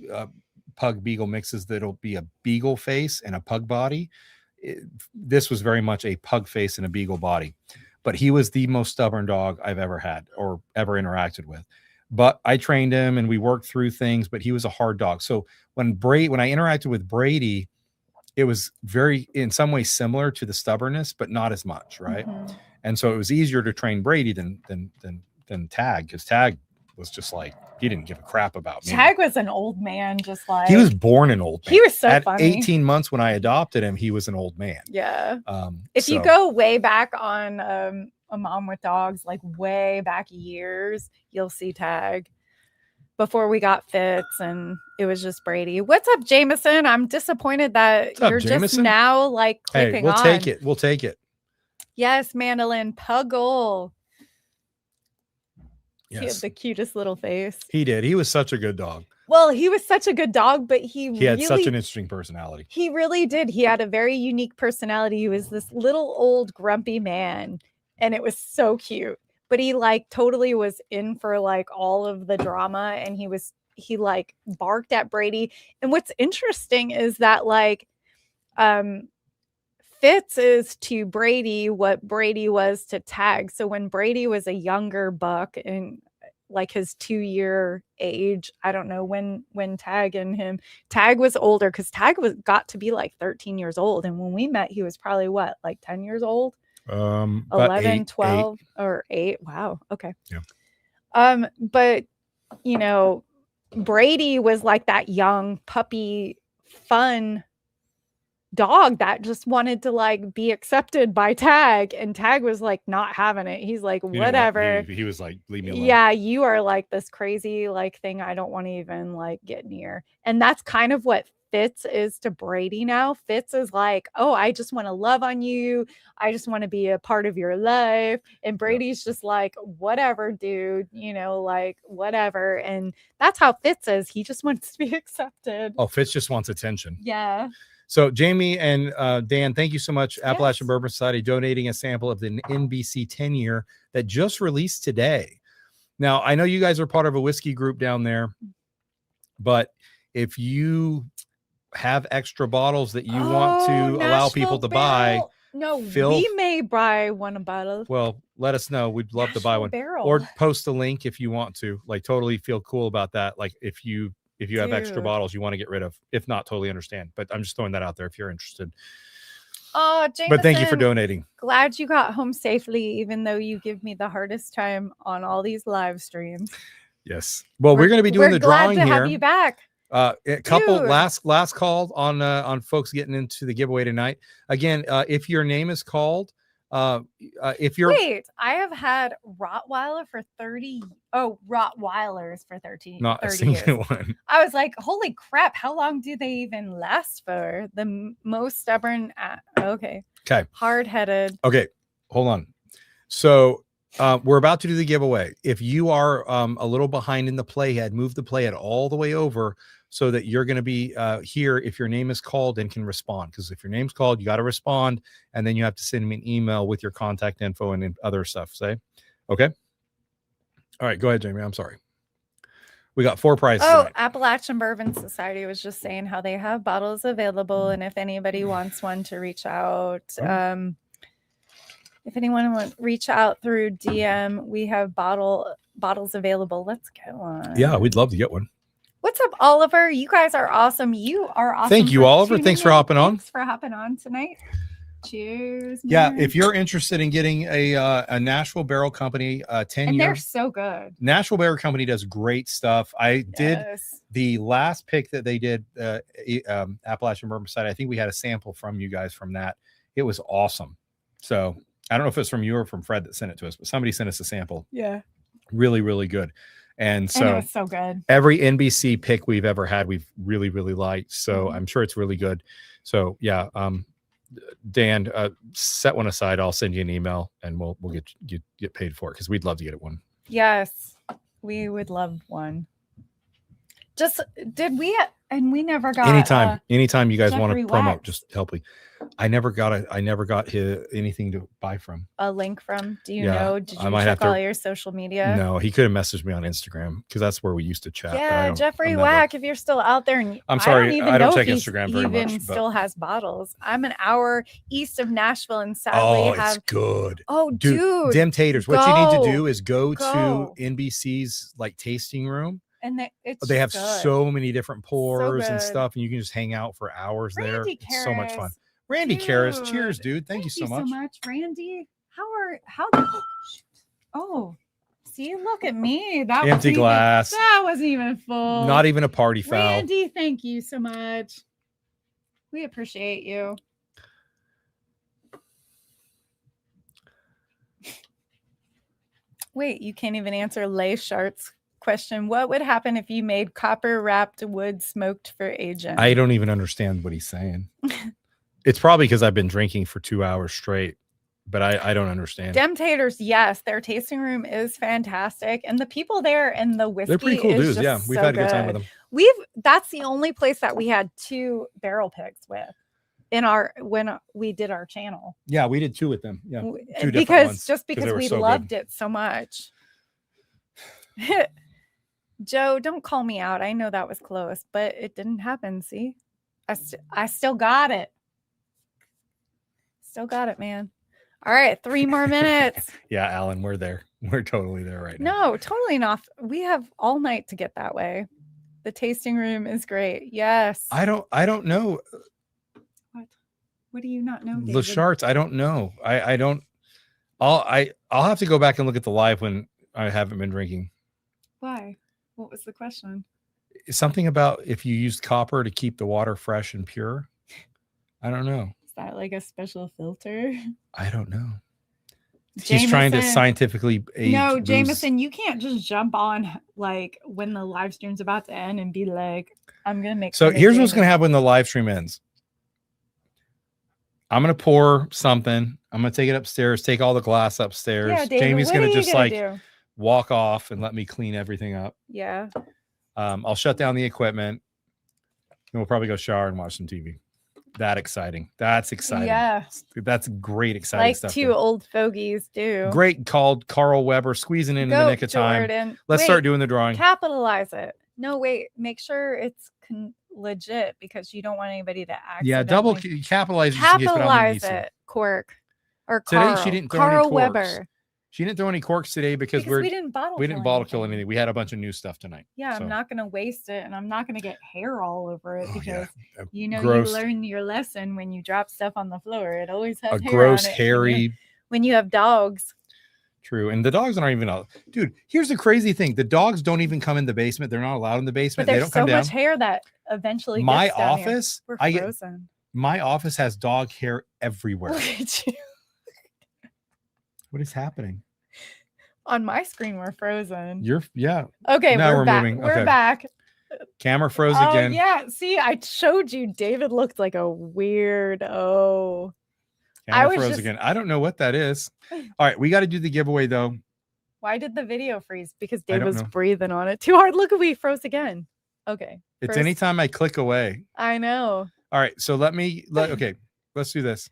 beagle mixes, that'll be a beagle face and a pug body. This was very much a pug face and a beagle body, but he was the most stubborn dog I've ever had or ever interacted with. But I trained him and we worked through things, but he was a hard dog. So when I interacted with Brady, it was in some ways similar to the stubbornness, but not as much. Right. And so it was easier to train Brady than Tag, because Tag was just like, he didn't give a crap about me. Tag was an old man, just like he was born an old man. He was so at funny. 18 months when I adopted him, he was an old man. Yeah. If you go way back on A Mom with Dogs, like way back years, you'll see Tag before we got Fitz, and it was just Brady. What's up, Jameson? I'm disappointed that you're just now like clicking on. We'll take it. Yes, Mandolin Puggle. Yes. He had the cutest little face. He did. He was such a good dog. Well, he was such a good dog, but he had such an interesting personality. He really did. He had a very unique personality. He was this little old grumpy man, and it was so cute. But he like totally was in for like all of the drama, and he like barked at Brady. And what's interesting is that like Fitz is to Brady what Brady was to Tag. So when Brady was a younger buck and like his 2-year age, I don't know when Tag was older, because Tag got to be like 13 years old. And when we met, he was probably what, like 10 years old? 11, 12 or 8. Wow. Okay. Yeah. But Brady was like that young puppy fun dog that just wanted to like be accepted by Tag, and Tag was like not having it. He's like, whatever. He was like, leave me alone. Yeah, you are like this crazy like thing I don't want to even like get near. And that's kind of what Fitz is to Brady now. Fitz is like, oh, I just want to love on you. I just want to be a part of your life. And Brady's just like, whatever, dude, like whatever. And that's how Fitz is. He just wants to be accepted. Oh, Fitz just wants attention. Yeah. So Jamie and Dan, thank you so much. Appalachian Bourbon Society donating a sample of the NBC 10-year that just released today. Now, I know you guys are part of a whiskey group down there, but if you have extra bottles that you want to allow people to buy, we may buy one a bottle. Well, let us know. We'd love to buy one. Or post a link if you want to. Like, totally feel cool about that. Like, if you have extra bottles you want to get rid of. If not, totally understand. But I'm just throwing that out there if you're interested. Oh, Jameson, but thank you for donating. Glad you got home safely, even though you give me the hardest time on all these live streams. Yes. Well, we're going to be doing the drawing here. Glad to have you back. A couple last call on folks getting into the giveaway tonight. Again, if your name is called, if you're I have had Rottweilers for 30 not 30 a single years. one. I was like, holy crap, how long do they even last for? The most stubborn okay. Hard-headed. Okay, hold on. So we're about to do the giveaway. If you are a little behind in the playhead, move the playhead all the way over so that you're going to be here if your name is called and can respond. Because if your name's called, you got to respond, and then you have to send me an email with your contact info and other stuff. Okay? All right, go ahead, Jamie. I'm sorry. We got 4 prizes. Oh, tonight. Appalachian Bourbon Society was just saying how they have bottles available, and if anybody wants one to reach out. If anyone wants to reach out through DM, we have bottles available. Let's get one. Yeah, we'd love to get one. What's up, Oliver? You guys are awesome. You are awesome. Thank you, Oliver. Thanks for hopping on. Thanks for hopping on tonight. Cheers. Yeah, man. if you're interested in getting a Nashville Barrel Company 10 and year, they're so good. Nashville Barrel Company does great stuff. I did the last pick that they did, Appalachian Bourbon Society. I think we had a sample from you guys from that. It was awesome. So I don't know if it's from you or from Fred that sent it to us, but somebody sent us a sample. Yeah. Really, really good. And so it was so good. Every NBC pick we've ever had, we've really, really liked. So I'm sure it's really good. So yeah, Dan, set one aside. I'll send you an email and we'll get paid for it because we'd love to get it one. Yes, we would love one. Just did we? And we never got anytime you guys want to Jeffrey promote, Wax. just help me. I never got anything to buy from. A link from? Do you know? Did you might check have to, all your social media? No, he could have messaged me on Instagram because that's where we used to chat. Yeah, Jeffrey Wack, if you're still out there, and I'm sorry, I don't check know if Instagram he very even much. Still has bottles. I'm an hour east of Nashville, and sadly it's good. Oh, dude, Dem Taters. What you need to do is go to NBC's like tasting room. And they have good. so many different pours and stuff, and you can just hang out for hours there. It's so much fun. Randy Karras, cheers, dude. Thank you so much, Randy. See, look at me. That empty glass. That wasn't even full. Not even a party foul. Randy, thank you so much. We appreciate you. Wait, you can't even answer Lay Shart's question. What would happen if you made copper wrapped wood smoked for aging? I don't even understand what he's saying. It's probably because I've been drinking for 2 hours straight, but I don't understand. Dem Taters, yes, their tasting room is fantastic, and the people there and the whiskey, they're pretty cool dudes. Yeah, we've had a good time with them. That's the only place that we had 2 barrel picks with when we did our channel. Yeah, we did 2 with them. Yeah, 2 because we loved it so much. Joe, don't call me out. I know that was close, but it didn't happen. See, I still got it. Still got it, man. All right, 3 more minutes. Yeah, Alan, we're there. We're totally there right now. No, totally not. We have all night to get that way. The tasting room is great. Yes. I don't know. What do you not know, David? The Sharts, I don't know. I don't. I'll have to go back and look at the live when I haven't been drinking. Why? What was the question? Something about if you used copper to keep the water fresh and pure. I don't know. Is that like a special filter? I don't know. Jameson, he's trying to scientifically age. No, Jameson, you can't just jump on like when the live stream's about to end and be like, I'm going to make. So here's what's going to happen when the live stream ends. I'm going to pour something. I'm going to take it upstairs, take all the glass upstairs. Yeah, David, Jamie's going to just walk off and let me clean everything up. Yeah. I'll shut down the equipment. And we'll probably go shower and watch some TV. That's exciting. Yeah. That's great, exciting stuff. Like 2 old fogies do. Great called Carl Weber squeezing in the nick of time. Let's start doing the drawing. Capitalize it. No, wait. Make sure it's legit because you don't want anybody to accidentally. Yeah, double capitalize it. Cork. Or Carl. Today she didn't throw Carl any corks. Weber. She didn't throw any corks today because we didn't bottle kill anything. We had a bunch of new stuff tonight. Yeah, so. I'm not going to waste it, and I'm not going to get hair all over it because you learn your lesson when you drop stuff on the floor. It always has a gross, hairy. When you have dogs. True, and the dogs aren't even out. Dude, here's the crazy thing: the dogs don't even come in the basement. They're not allowed in the basement. But they don't come down. There's so much hair that eventually. My gets down office, here. We're frozen. My office has dog hair everywhere. Look at you. What is happening? On my screen, we're frozen. Okay, now we're back. We're back. Camera froze again. Yeah, see, I showed you. David looked like a weirdo. Camera froze again. I don't know what that is. All right, we got to do the giveaway though. Why did the video freeze? Because Dave was breathing on it too hard. Look, we froze again. Okay. It's anytime I click away. I know. All right, so okay, let's do this.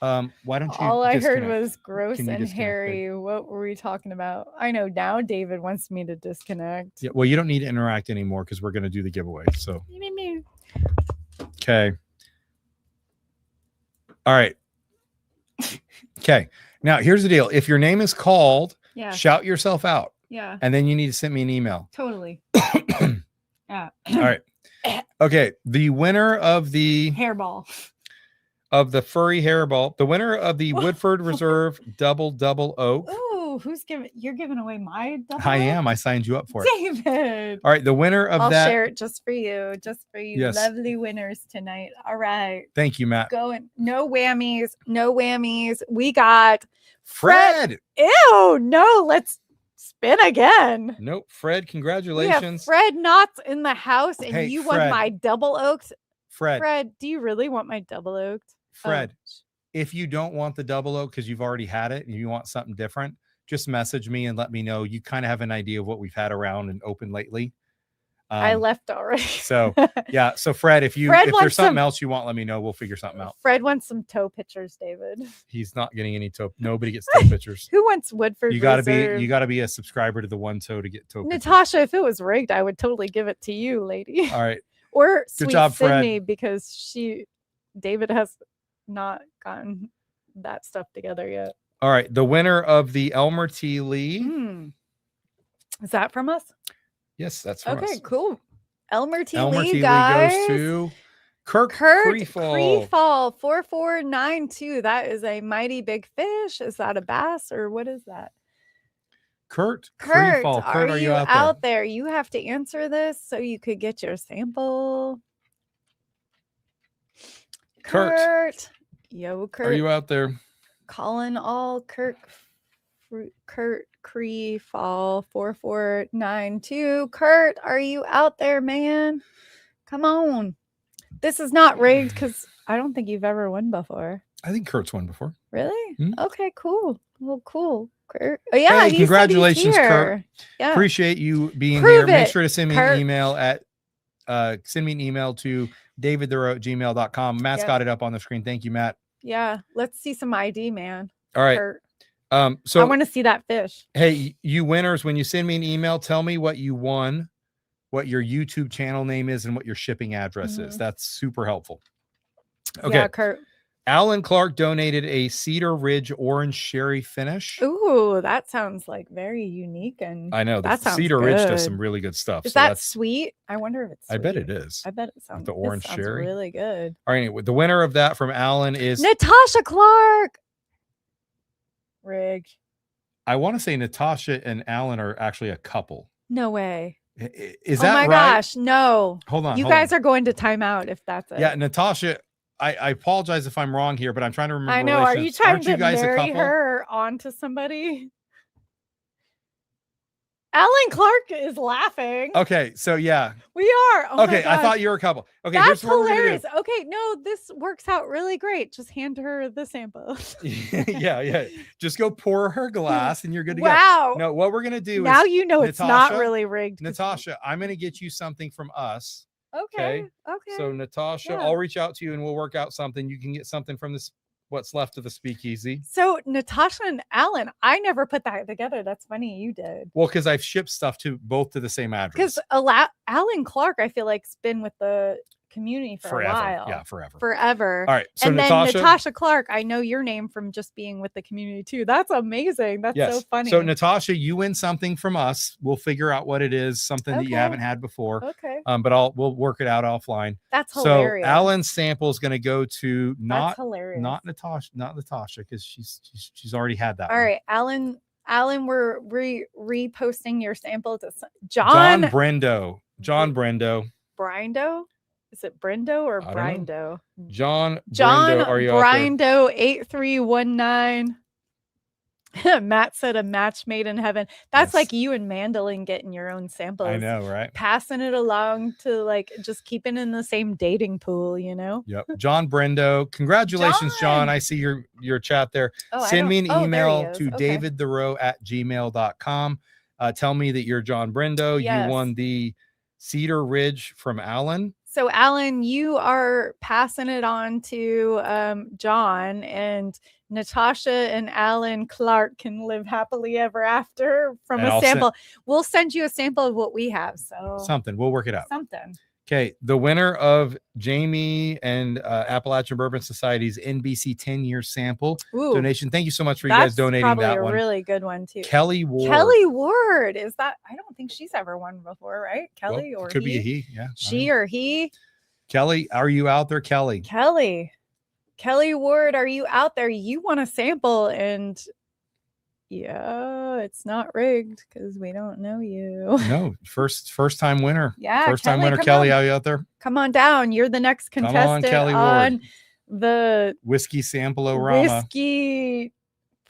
Why don't you? All I heard was gross and hairy. What were we talking about? I know now David wants me to disconnect. Yeah, well, you don't need to interact anymore because we're going to do the giveaway. So, okay. All right. Okay. Now, here's the deal. If your name is called, shout yourself out. Yeah. And then you need to send me an email. Totally. Yeah. All right. Okay. The winner of the hairball. of the furry hairball, the winner of the Woodford Reserve Double Oak. Ooh, you're giving away my double I oak? am. I signed you up for it. David. All right. The winner of I'll that. share it just for you. Yes. Lovely winners tonight. All right. Thank you, Matt. Going. No whammies. We got Fred. Ew, no, let's spin again. Nope. Fred, congratulations. We have Fred Knotts in the house, and Hey, you Fred. won my double oaked. Fred, do you really want my double oaked? Fred, if you don't want the double oak because you've already had it and you want something different, just message me and let me know. You kind of have an idea of what we've had around and open lately. I left already. So yeah. So Fred, if there's something else you want, let me know. We'll figure something out. Fred wants some toe pictures, David. He's not getting any toe. Nobody gets toe pictures. Who wants Woodford? You gotta be a subscriber to the One Toe to get toe pictures. Natasha, if it was rigged, I would totally give it to you, lady. All right. Or Good sweet job, Sydney, because David has not gotten that stuff together yet. All right. The winner of the Elmer T. Lee. Is that from us? Yes, that's from us. Okay, cool. Elmer T. Elmer Lee, T. guys. Lee goes to Kurt Freefall 4492. That is a mighty big fish. Is that a bass or what is that? Kurt Freefall. Kurt, are you out there? You have to answer this so you could get your sample. Kurt. Yo, Kurt. Are you out there? Calling all Kurt Freefall 4492. Kurt, are you out there, man? Come on. This is not rigged because I don't think you've ever won before. I think Kurt's won before. Really? Mm-hmm. Okay, cool. Well, cool. Kurt. Oh, yeah. Hey, congratulations, Kurt. Yeah. Appreciate you being here. Make sure to send me an email to davidthero@gmail.com. Matt's got it up on the screen. Thank you, Matt. Yeah. Let's see some ID, man. All right. Kurt. So I want to see that fish. Hey, you winners, when you send me an email, tell me what you won, what your YouTube channel name is, and what your shipping address is. That's super helpful. Okay. Yeah, Kurt. Alan Clark donated a Cedar Ridge orange sherry finish. Ooh, that sounds like very unique. And I know that sounds Cedar good. Ridge does some really good stuff. Is that sweet? I wonder if it's sweet. I bet it is. I bet it sounds, the orange sherry. Really good. All right. Anyway, the winner of that from Alan is Natasha Clark. Rig. I want to say Natasha and Alan are actually a couple. No way. Is that right? Oh my gosh, no. Hold on. You guys are going to timeout if that's it. Yeah, Natasha, I apologize if I'm wrong here, but I'm trying to remember. I know. Are you trying to guys marry her onto somebody? Alan Clark is laughing. Okay, so yeah. We are. Oh okay, I thought you were a couple. Okay, that's here's what hilarious. Okay, no, this works out really great. Just hand her the sample. yeah. Just go pour her glass and you're good to go. No, what we're gonna do now is you know it's not really rigged. Natasha, I'm gonna get you something from us. Okay. So Natasha, I'll reach out to you and we'll work out something. You can get something from this what's left of the speakeasy. So Natasha and Alan, I never put that together. That's funny. You did. Well, because I've shipped stuff to the same address. Because Alan Clark, I feel like, has been with the community for a while. Yeah, forever. All right. So and then Natasha Clark, I know your name from just being with the community too. That's amazing. That's so funny. So Natasha, you win something from us. We'll figure out what it is, something that you haven't had before. Okay. But we'll work it out offline. That's hilarious. So Alan's sample is going to go to not Natasha, because she's already had that. All right, Alan, we're reposting your sample to John Brendo. Brindo? Is it Brendo or Brindo? John Brendo, are you Brindo 8319. Matt said a match made in heaven. That's like you and Mandolin getting your own samples. I know, right? Passing it along to just keeping in the same dating pool, you know? Yep. John Brendo. Congratulations, John. I see your chat there. Send me an email to davidthero@gmail.com. Tell me that you're John Brendo. Yes. You won the Cedar Ridge from Alan. So Alan, you are passing it on to John, and Natasha and Alan Clark can live happily ever after from a sample. We'll send you a sample of what we have. So something. We'll work it out. Something. Okay. The winner of Jamie and Appalachian Bourbon Society's NBC 10-year sample donation. Thank you so much for you guys donating that one. That's probably a really good one too. Kelly Ward. Is that? I don't think she's ever won before, right? Kelly or could be a he. Yeah. She or he. Kelly, are you out there, Kelly? Kelly, Kelly Ward, are you out there? You want a sample? And yeah, it's not rigged because we don't know you. No, first time winner. Yeah, first time Kelly, winner. come Kelly, on. are you out there? Come on down. You're the next Come on, contestant Kelly on Ward. the Whiskey Sample-O-Rama. whiskey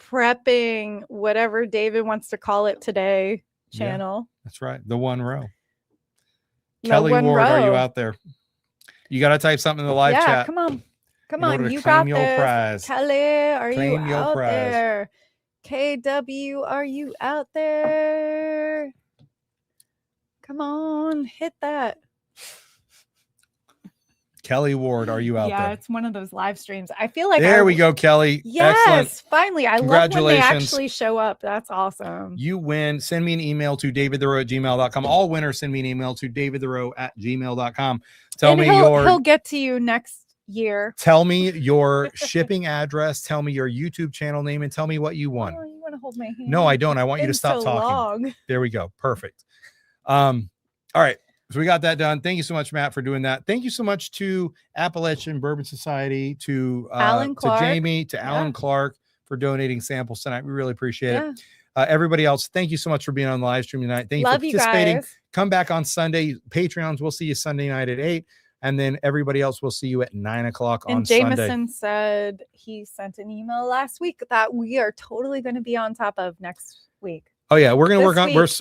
prepping, whatever David wants to call it today channel. Yeah, that's right. The one row. The Kelly one Ward, are you row. out there? You got to type something in the live chat. Come on. Come in order on. to You claim got your this. prize. Kelly, are Claim you your out prize. there? KW, are you out there? Come on, hit that. Kelly Ward, are you out there? Yeah, it's one of those live streams. I feel like there we go, Kelly. Yes, excellent. Finally. I love when they actually show up. That's awesome. You win. Send me an email to davidtherow@gmail.com. All winners send me an email to davidtherow@gmail.com. Tell me he'll get to you next year. Tell me your shipping address. Tell me your YouTube channel name, and tell me what you won. Oh, you want to hold my hand? No, I don't. I want you to stop talking. Long. There we go. Perfect. All right. So we got that done. Thank you so much, Matt, for doing that. Thank you so much to Appalachian Bourbon Society, to Alan Clark. to Jamie, to Alan Clark for donating samples tonight. We really appreciate it. Everybody else, thank you so much for being on the live stream tonight. Thank you for participating. You guys. Come back on Sunday. Patreons, we'll see you Sunday night at 8. And then everybody else will see you at 9 o'clock on Sunday. And Jameson said he sent an email last week that we are totally going to be on top of next week. Oh yeah, we're gonna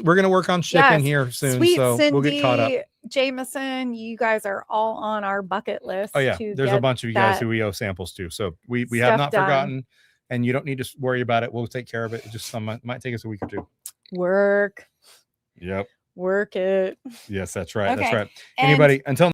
we're gonna work on shipping here soon. Sweet so Cindy, we'll get caught up. Jameson, you guys are all on our bucket list. Oh yeah, there's a bunch of you guys who we owe samples to. So we have not forgotten, and you don't need to worry about it. We'll take care of it. It just might take us a week or two. Work. Yep. Work it. Yes, that's right. Okay. That's right. Anybody until